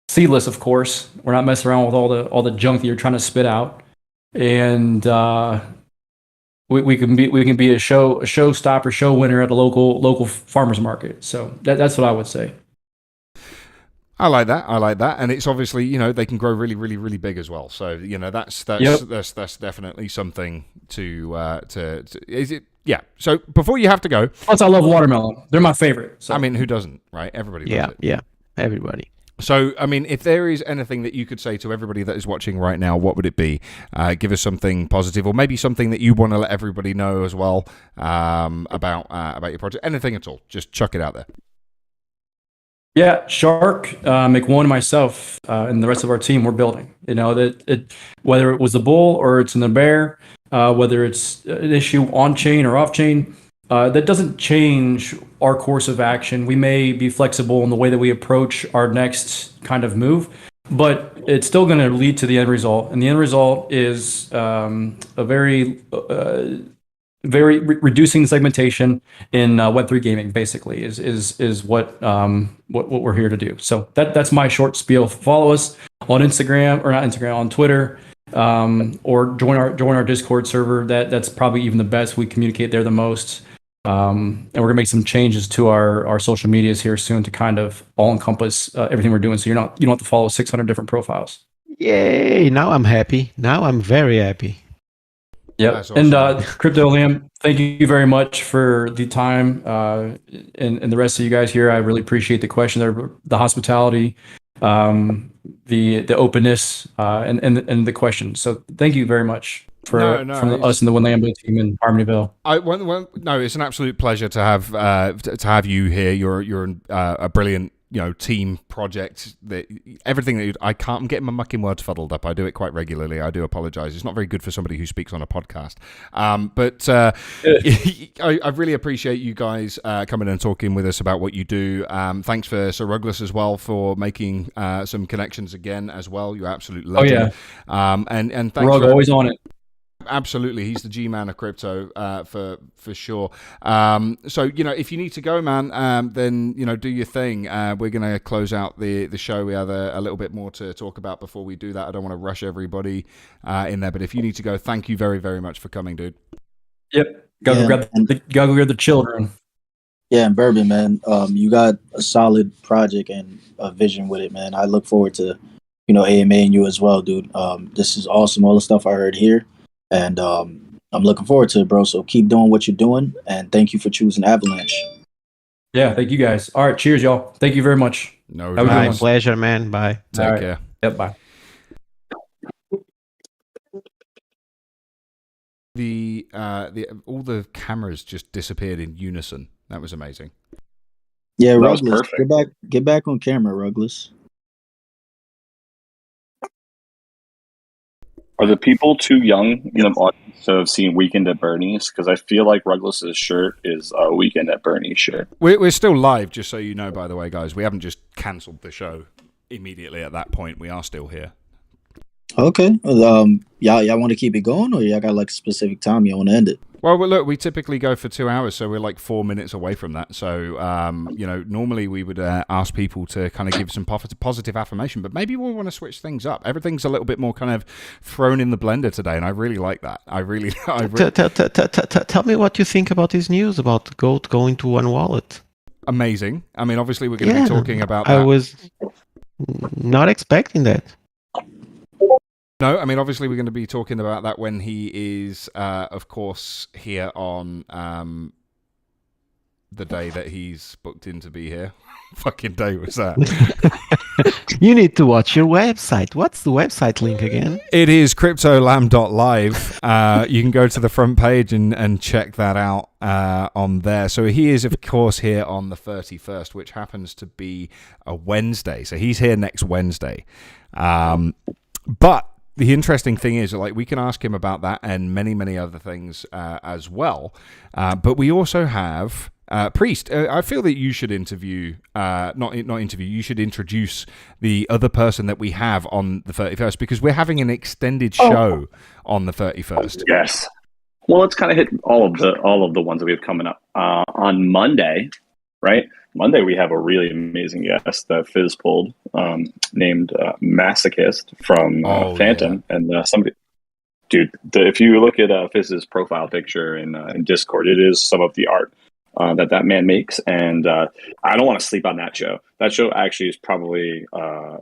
Seedless, of course. We're not messing around with all the junk that you're trying to spit out. And we can be a showstopper, show winner at a local farmers market. So that's what I would say. I like that, and it's obviously they can grow really, really, really big as well. So that's definitely something to is it? Yeah. So before you have to go, plus I love watermelon. They're my favorite. So. I mean, who doesn't, right? Everybody loves it. Yeah, everybody. So, I mean, if there is anything that you could say to everybody that is watching right now, what would it be? Give us something positive, or maybe something that you want to let everybody know as well about your project. Anything at all. Just chuck it out there. Yeah, Shark, McOne, and myself, and the rest of our team, we're building. Whether it was the bull or it's in the bear, whether it's an issue on chain or off chain, that doesn't change our course of action. We may be flexible in the way that we approach our next kind of move, but it's still going to lead to the end result. And the end result is a very reducing segmentation in Web3 gaming. Basically, is what we're here to do. So that's my short spiel. Follow us on Instagram, or not Instagram, on Twitter, or join our Discord server. That's probably even the best. We communicate there the most. And we're gonna make some changes to our social medias here soon to kind of all encompass everything we're doing. So you don't have to follow 600 different profiles. Yay! Now I'm happy. Now I'm very happy. Yep. Awesome. And Crypto Lamb, thank you very much for the time, and the rest of you guys here. I really appreciate the question, the hospitality, the openness, and the questions. So thank you very much. From us and the WenLambo team in Harmonyville. No, it's an absolute pleasure to have you here. You're a brilliant team project. I'm getting my mucking words fuddled up. I do it quite regularly. I do apologize. It's not very good for somebody who speaks on a podcast. But I really appreciate you guys coming and talking with us about what you do. Thanks for Sir Rugless as well for making some connections again as well. You're absolute legend. Oh yeah. And thanks Rug, always on it. Absolutely, he's the G-man of crypto for sure. So if you need to go, man, then do your thing. We're gonna close out the show. We have a little bit more to talk about before we do that. I don't want to rush everybody in there, but if you need to go, thank you very, very much for coming, dude. Yep, go grab the children. Yeah, and Bourbon, man, you got a solid project and a vision with it, man. I look forward to AMA and you as well, dude. This is awesome. All the stuff I heard here. And I'm looking forward to it, bro. So keep doing what you're doing. And thank you for choosing Avalanche. Yeah, thank you guys. All right, cheers, y'all. Thank you very much. My pleasure, man. Bye. Take care. Yep, bye. All the cameras just disappeared in unison. That was amazing. Yeah, Rugless, get back on camera, Rugless. Are the people too young in the audience to have seen Weekend at Bernie's? Because I feel like Ruggless's shirt is a Weekend at Bernie's shirt. We're still live, just so you know, by the way, guys. We haven't just cancelled the show immediately at that point. We are still here. Okay. Y'all want to keep it going, or y'all got like a specific time y'all want to end it? Well, look, we typically go for 2 hours, so we're like 4 minutes away from that. So, normally we would ask people to kind of give some positive affirmation, but maybe we want to switch things up. Everything's a little bit more kind of thrown in the blender today, and I really like that. Tell me what you think about this news about Goat going to one wallet. Amazing. I mean, obviously we're going to be talking about that. I was not expecting that. No, I mean, obviously we're going to be talking about that when he is, of course, here on the day that he's booked in to be here. Fucking day was that? You need to watch your website. What's the website link again? It is cryptolamb.live. You can go to the front page and check that out on there. So he is, of course, here on the 31st, which happens to be a Wednesday. So he's here next Wednesday. But the interesting thing is, like, we can ask him about that and many, many other things as well. But we also have Priest. I feel that you should interview, not interview. You should introduce the other person that we have on the 31st, because we're having an extended show on the 31st. Yes. Well, let's kind of hit all of the ones that we have coming up on Monday, right? Monday we have a really amazing guest that Fizz pulled, named Masochist from Phantom, and somebody. Dude, if you look at Fizz's profile picture in Discord, it is some of the art that man makes, and I don't want to sleep on that show. That show actually is probably a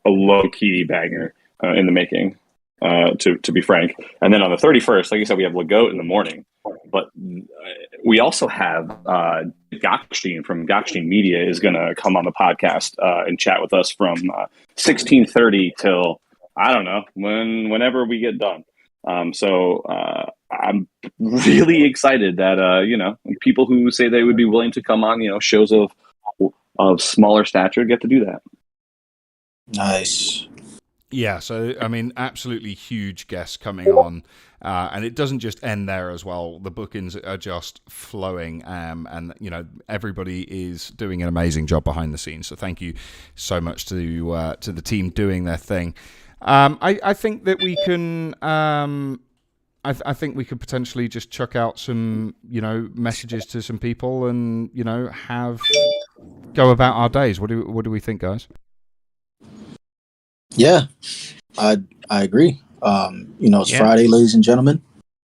low key banger in the making, to be frank. And then on the 31st, like you said, we have Legoat in the morning, but we also have Gokstein from Gokstein Media is going to come on the podcast and chat with us from 16:30 till I don't know whenever we get done. So I'm really excited that people who say they would be willing to come on shows of smaller stature get to do that. Nice. Yeah, so I mean, absolutely huge guests coming on, and it doesn't just end there as well. The bookings are just flowing, and everybody is doing an amazing job behind the scenes. So thank you so much to the team doing their thing. I think that we can. I think we could potentially just chuck out some messages to some people, and go about our days. What do we think, guys? Yeah, I agree. It's Friday, ladies and gentlemen.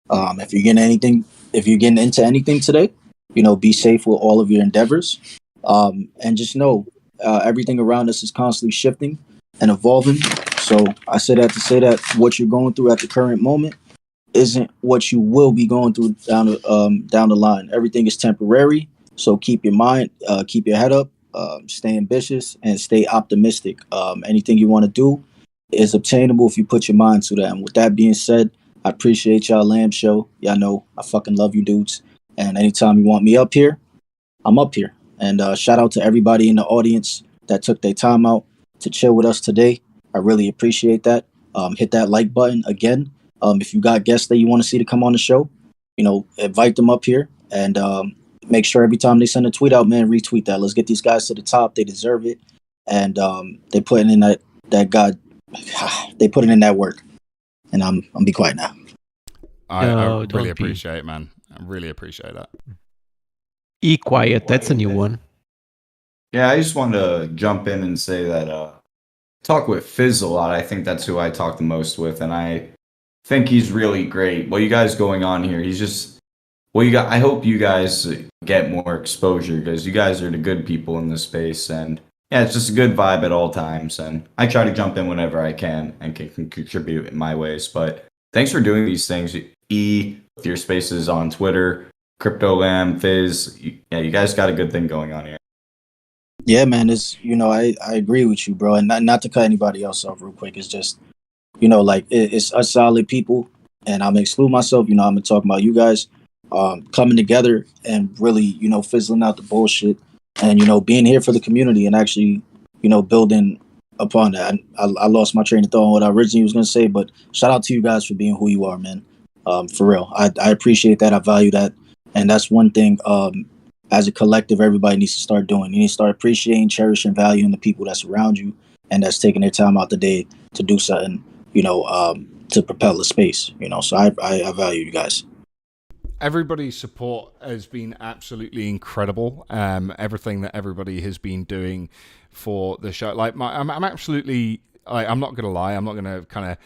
If you're getting into anything today, be safe with all of your endeavors. And just know everything around us is constantly shifting and evolving. So I say that to say that what you're going through at the current moment isn't what you will be going through down the line. Everything is temporary. So keep your mind, keep your head up. Stay ambitious and stay optimistic. Anything you want to do is obtainable if you put your mind to that. And with that being said, I appreciate y'all Lamb Show. Y'all know I fucking love you dudes. And anytime you want me up here, I'm up here. And shout out to everybody in the audience that took their time out to chill with us today. I really appreciate that. Hit that like button again. If you got guests that you want to see to come on the show, invite them up here and make sure every time they send a tweet out, man, retweet that. Let's get these guys to the top. They deserve it. And they putting in they putting in that work. And I'm be quiet now. I really appreciate it, man. I really appreciate that. E quiet. That's a new one. Yeah, I just wanted to jump in and say that talk with Fizz a lot. I think that's who I talk the most with, and I think he's really great. What you guys going on here? He's just I hope you guys get more exposure because you guys are the good people in this space, and yeah, it's just a good vibe at all times. And I try to jump in whenever I can and can contribute in my ways. But thanks for doing these things, E, with your spaces on Twitter, CryptoLamb, Fizz. Yeah, you guys got a good thing going on here. Yeah, man, it's I agree with you, bro, and not to cut anybody else off real quick. It's just it's us solid people, and I'm gonna exclude myself. I'm gonna talk about you guys coming together and really fizzling out the bullshit, and being here for the community and actually building upon that. I lost my train of thought on what I originally was going to say, but shout out to you guys for being who you are, man. For real. I appreciate that. I value that. And that's one thing as a collective, everybody needs to start doing. You need to start appreciating, cherishing, valuing the people that's around you and that's taking their time out the day to do something, to propel the space, So I value you guys. Everybody's support has been absolutely incredible. Everything that everybody has been doing for the show, I'm absolutely. I'm not gonna lie. I'm not gonna kind of,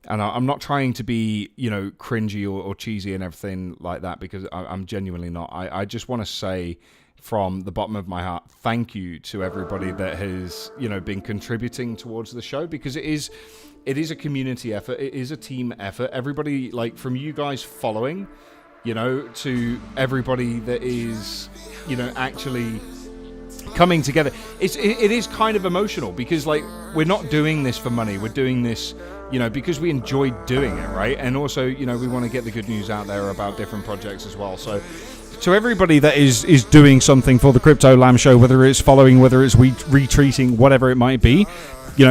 and I'm not trying to be, cringy or cheesy and everything like that, because I'm genuinely not. I just want to say, from the bottom of my heart, thank you to everybody that has, been contributing towards the show, because it is a community effort. It is a team effort. Everybody, from you guys following, to everybody that is, actually coming together. It is kind of emotional, because we're not doing this for money. We're doing this, because we enjoy doing it, right? And also, we want to get the good news out there about different projects as well. So to everybody that is doing something for the Crypto Lamb Show, whether it's following, whether it's retweeting, whatever it might be,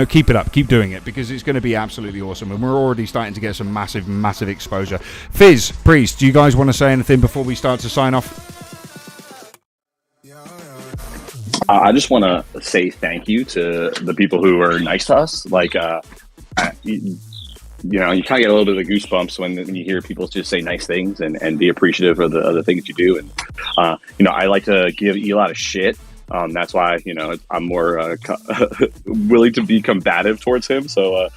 keep it up, keep doing it, because it's going to be absolutely awesome, and we're already starting to get some massive exposure. Fizz, Priest, do you guys want to say anything before we start to sign off? I just want to say thank you to the people who are nice to us. You kind of get a little bit of the goosebumps when you hear people just say nice things and be appreciative of the things you do. And, I like to give E a lot of shit. That's why, I'm more willing to be combative towards him. So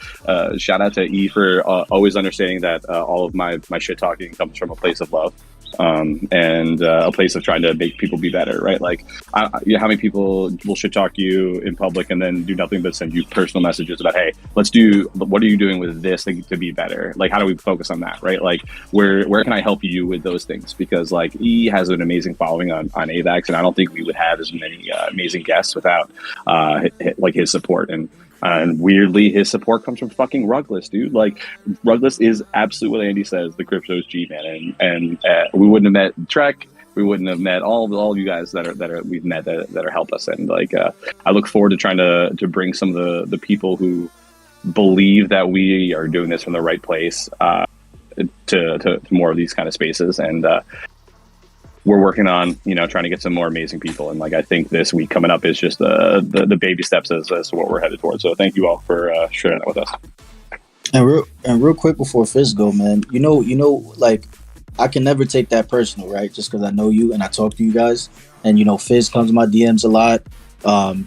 shout out to E for always understanding that all of my shit talking comes from a place of love. And a place of trying to make people be better, right? How many people will shit talk you in public and then do nothing but send you personal messages about, hey, what are you doing with this thing to be better? How do we focus on that, right? Where can I help you with those things? Because E has an amazing following on AVAX, and I don't think we would have as many amazing guests without his support. And weirdly, his support comes from fucking Rugless, dude. Rugless is absolutely what Andy says, the crypto's G, man. And we wouldn't have met Trek. We wouldn't have met all of you guys that we've met that are helped us. And I look forward to trying to bring some of the people who believe that we are doing this from the right place to more of these kind of spaces. And we're working on, trying to get some more amazing people. And I think this week coming up is just the baby steps as to what we're headed towards. So thank you all for sharing that with us. And real quick before Fizz go, man, I can never take that personal, right? Just because I know you and I talk to you guys, and Fizz comes to my DMs a lot.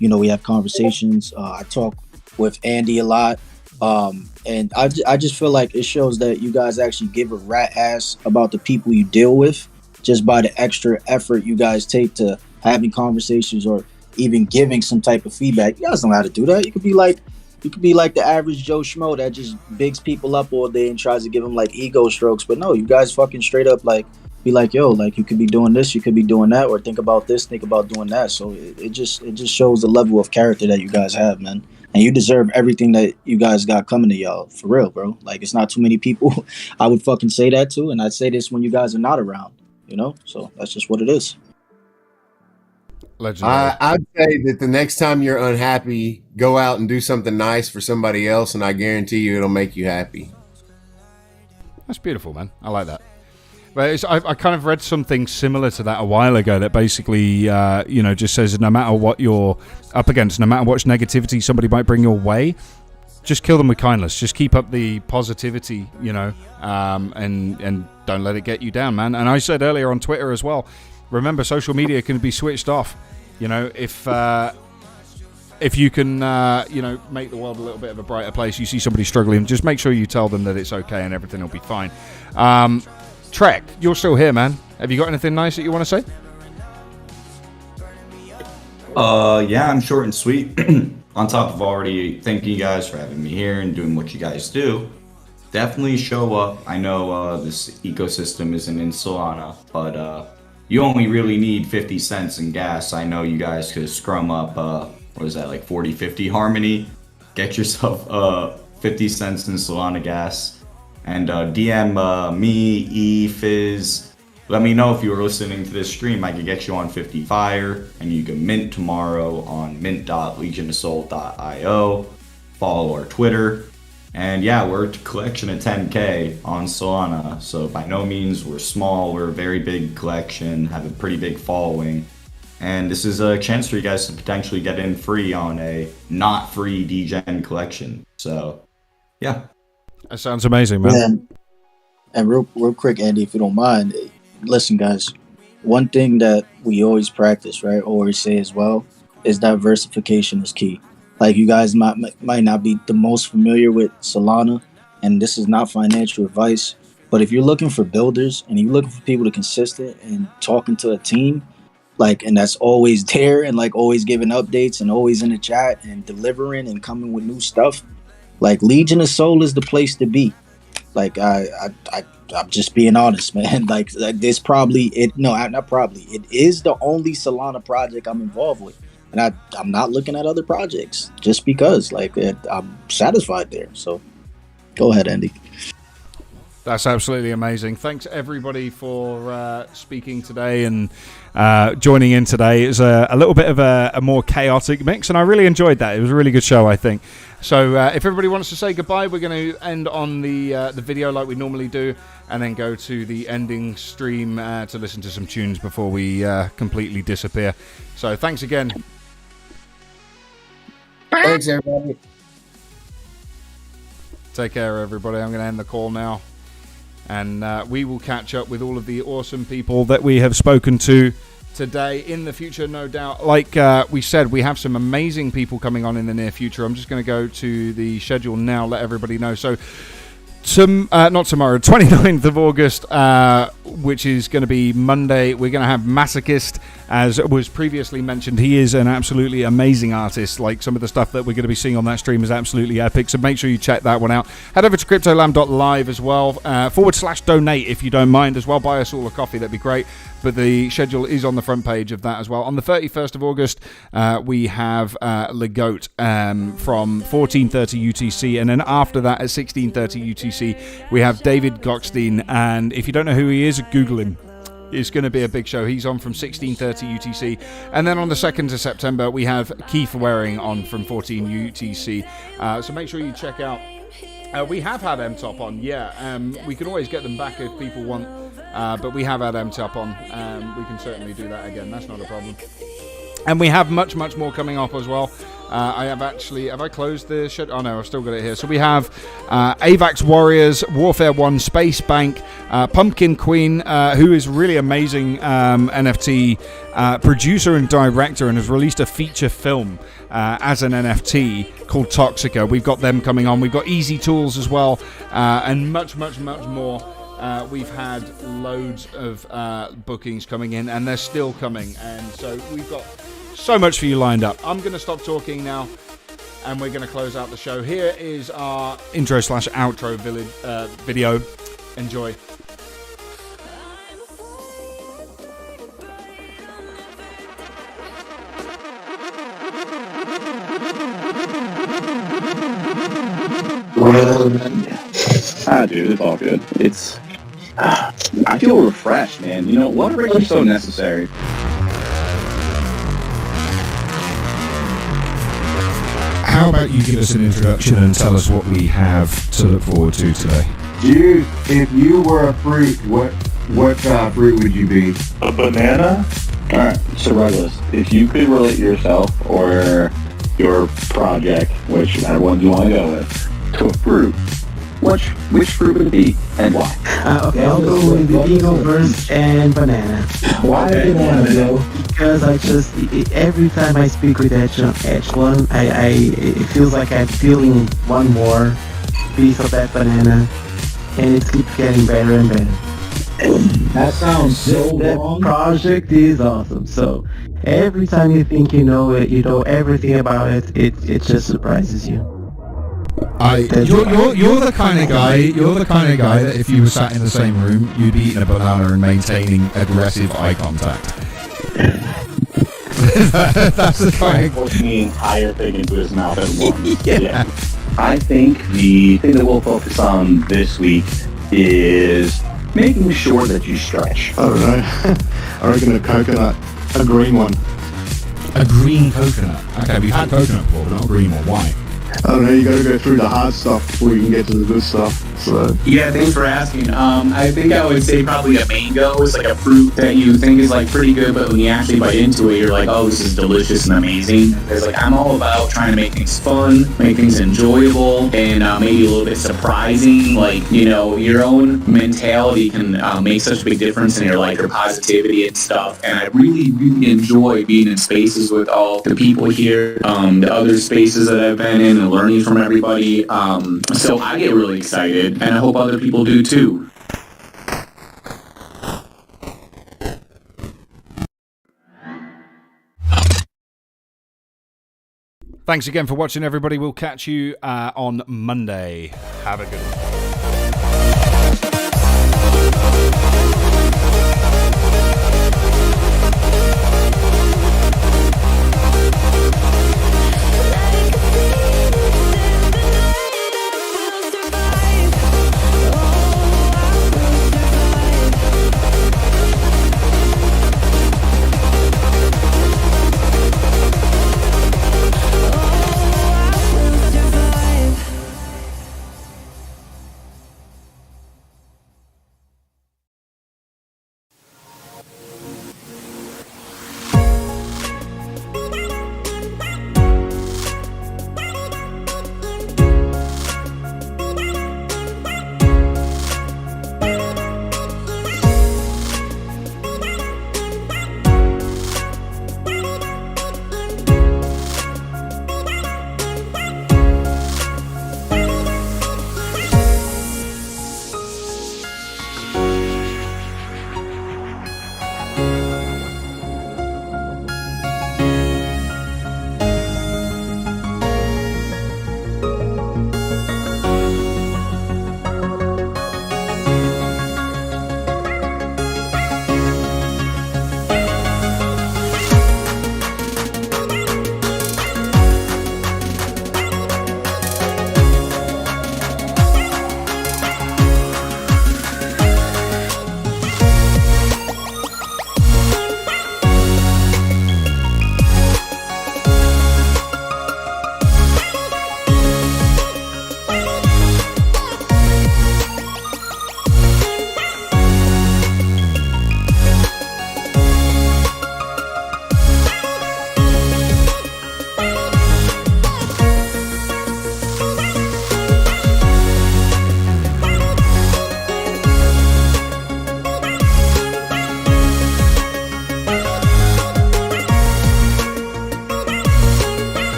We have conversations. I talk with Andy a lot. And I just feel like it shows that you guys actually give a rat ass about the people you deal with, just by the extra effort you guys take to having conversations or even giving some type of feedback. You guys know how to do that. You could be like the average Joe Schmo that just bigs people up all day and tries to give them ego strokes. But no, you guys fucking straight up be like, yo, you could be doing this, you could be doing that, or think about this, think about doing that. So it just shows the level of character that you guys have, man. And you deserve everything that you guys got coming to y'all, for real, bro. It's not too many people I would fucking say that to, and I'd say this when you guys are not around. So that's just what it is. Legendary. I'd say that the next time you're unhappy, go out and do something nice for somebody else, and I guarantee you it'll make you happy. That's beautiful, man. I like that. But I kind of read something similar to that a while ago that basically, just says no matter what you're up against, no matter what negativity somebody might bring your way, just kill them with kindness. Just keep up the positivity, and don't let it get you down, man. And I said earlier on Twitter as well, remember, social media can be switched off. If you can, make the world a little bit of a brighter place, you see somebody struggling, just make sure you tell them that it's okay and everything will be fine. Trek, you're still here, man. Have you got anything nice that you want to say? Yeah, I'm short and sweet. On top of already thanking you guys for having me here and doing what you guys do, definitely show up. I know this ecosystem isn't in Solana, but you only really need 50 cents in gas. I know you guys could scrum up, 40, 50 Harmony. Get yourself 50 cents in Solana gas. And DM me, E, Fizz. Let me know if you were listening to this stream. I could get you on 50 Fire, and you can mint tomorrow on mint.legionofsoul.io. follow our Twitter. And yeah, we're a collection of 10K on Solana. So by no means we're small. We're a very big collection, have a pretty big following. And this is a chance for you guys to potentially get in free on a not free DGen collection. So yeah. That sounds amazing, man. And real quick, Andy, if you don't mind, listen, guys. One thing that we always practice, right, always say as well, is diversification is key. Like, you guys might not be the most familiar with Solana, and this is not financial advice, but if you're looking for builders and you're looking for people to consistent and talking to a team, like, and that's always there and like always giving updates and always in the chat and delivering and coming with new stuff, like Legion of Soul is the place to be. Like, I'm just being honest, man. Like this it is the only Solana project I'm involved with. And I'm not looking at other projects just because, like, I'm satisfied there. So go ahead, Andy. That's absolutely amazing. Thanks, everybody, for speaking today and joining in today. It was a little bit of a more chaotic mix, and I really enjoyed that. It was a really good show, I think. So if everybody wants to say goodbye, we're going to end on the video like we normally do, and then go to the ending stream to listen to some tunes before we completely disappear. So thanks again. Thanks, everybody. Take care, everybody. I'm going to end the call now. And we will catch up with all of the awesome people that we have spoken to today in the future, no doubt. Like we said, we have some amazing people coming on in the near future. I'm just going to go to the schedule now, let everybody know. So, not tomorrow, 29th of August, which is going to be Monday, we're going to have Masochist. As was previously mentioned, he is an absolutely amazing artist. Like, some of the stuff that we're going to be seeing on that stream is absolutely epic, so make sure you check that one out. Head over to cryptolamb.live as well, /donate if you don't mind as well. Buy us all a coffee, that'd be great. But the schedule is on the front page of that as well. On the 31st of August, we have Legoat from 14:30 UTC, and then after that at 16:30 UTC, we have David Gockstein. And if you don't know who he is, Google him. It's going to be a big show. He's on from 16:30 UTC. And then on the 2nd of September, we have Keith Waring on from 14 UTC. So make sure you check out. We have had M-Top on, yeah. We can always get them back if people want. But we have had M-Top on. We can certainly do that again. That's not a problem. And we have much, much more coming up as well. Have I closed the shit? Oh no, I've still got it here. So we have AVAX Warriors, Warfare 1, Space Bank, Pumpkin Queen, who is really amazing NFT producer and director, and has released a feature film as an NFT called Toxica. We've got them coming on. We've got Easy Tools as well, and much, much, much more. We've had loads of bookings coming in, and they're still coming, and so we've got so much for you lined up. I'm going to stop talking now, and we're going to close out the show. Here is our intro/outro video. Enjoy. Dude, it's all good. I feel refreshed, man. You know, water breaks are so necessary. How about you give us an introduction and tell us what we have to look forward to today? Dude, if you were a fruit, what fruit would you be? A banana? Alright, so Douglas, if you could relate yourself or your project, whichever one you want to go with, to a fruit, which fruit would it be and why? Okay, I'll go with the Eagleverse and banana. Why banana, though? Because every time I speak with H1, it feels like I'm feeling one more piece of that banana, and it keeps getting better and better. That sounds so that wrong. Project is awesome. So every time you think you know it, you know everything about it, it just surprises you. You're the kind of guy. You're the kind of guy that if you were sat in the same room, you'd be eating a banana and maintaining aggressive eye contact. That's the kind. Pushing the entire thing into his mouth at once. Yeah. I think the thing that we'll focus on this week is making sure that you stretch. I don't know. I reckon a coconut, a green one. A green coconut. Okay, we've had coconut before, but not a green one. Why? I don't know, you gotta go through the hard stuff before you can get to the good stuff. So yeah, thanks for asking. I think I would say probably a mango is like a fruit that you think is like pretty good, but when you actually bite into it, you're like, oh, this is delicious and amazing. It's like I'm all about trying to make things fun, make things enjoyable, and maybe a little bit surprising. Like, you know, your own mentality can make such a big difference in your life, your positivity and stuff. And I really, really enjoy being in spaces with all the people here, the other spaces that I've been in, and learning from everybody. So I get really excited, and I hope other people do too. Thanks again for watching, everybody. We'll catch you on Monday. Have a good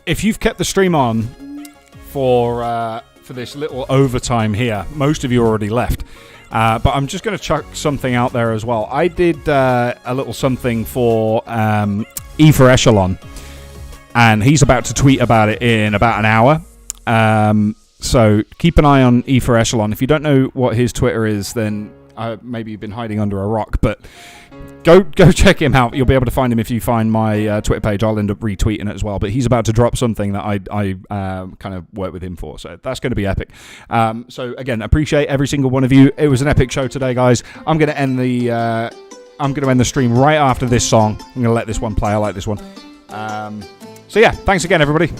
If you've kept the stream on for for this little overtime here. Most of you already left. But I'm just going to chuck something out there as well. I did a little something for E for Echelon, and he's about to tweet about it in about an hour. So keep an eye on E for Echelon. If you don't know what his Twitter is, then maybe you've been hiding under a rock. But go check him out. You'll be able to find him if you find my Twitter page. I'll end up retweeting it as well. But he's about to drop something that I kind of work with him for. So that's going to be epic. So again, appreciate every single one of you. It was an epic show today, guys. I'm going to end the stream right after this song. I'm going to let this one play. I like this one. So yeah, thanks again, everybody.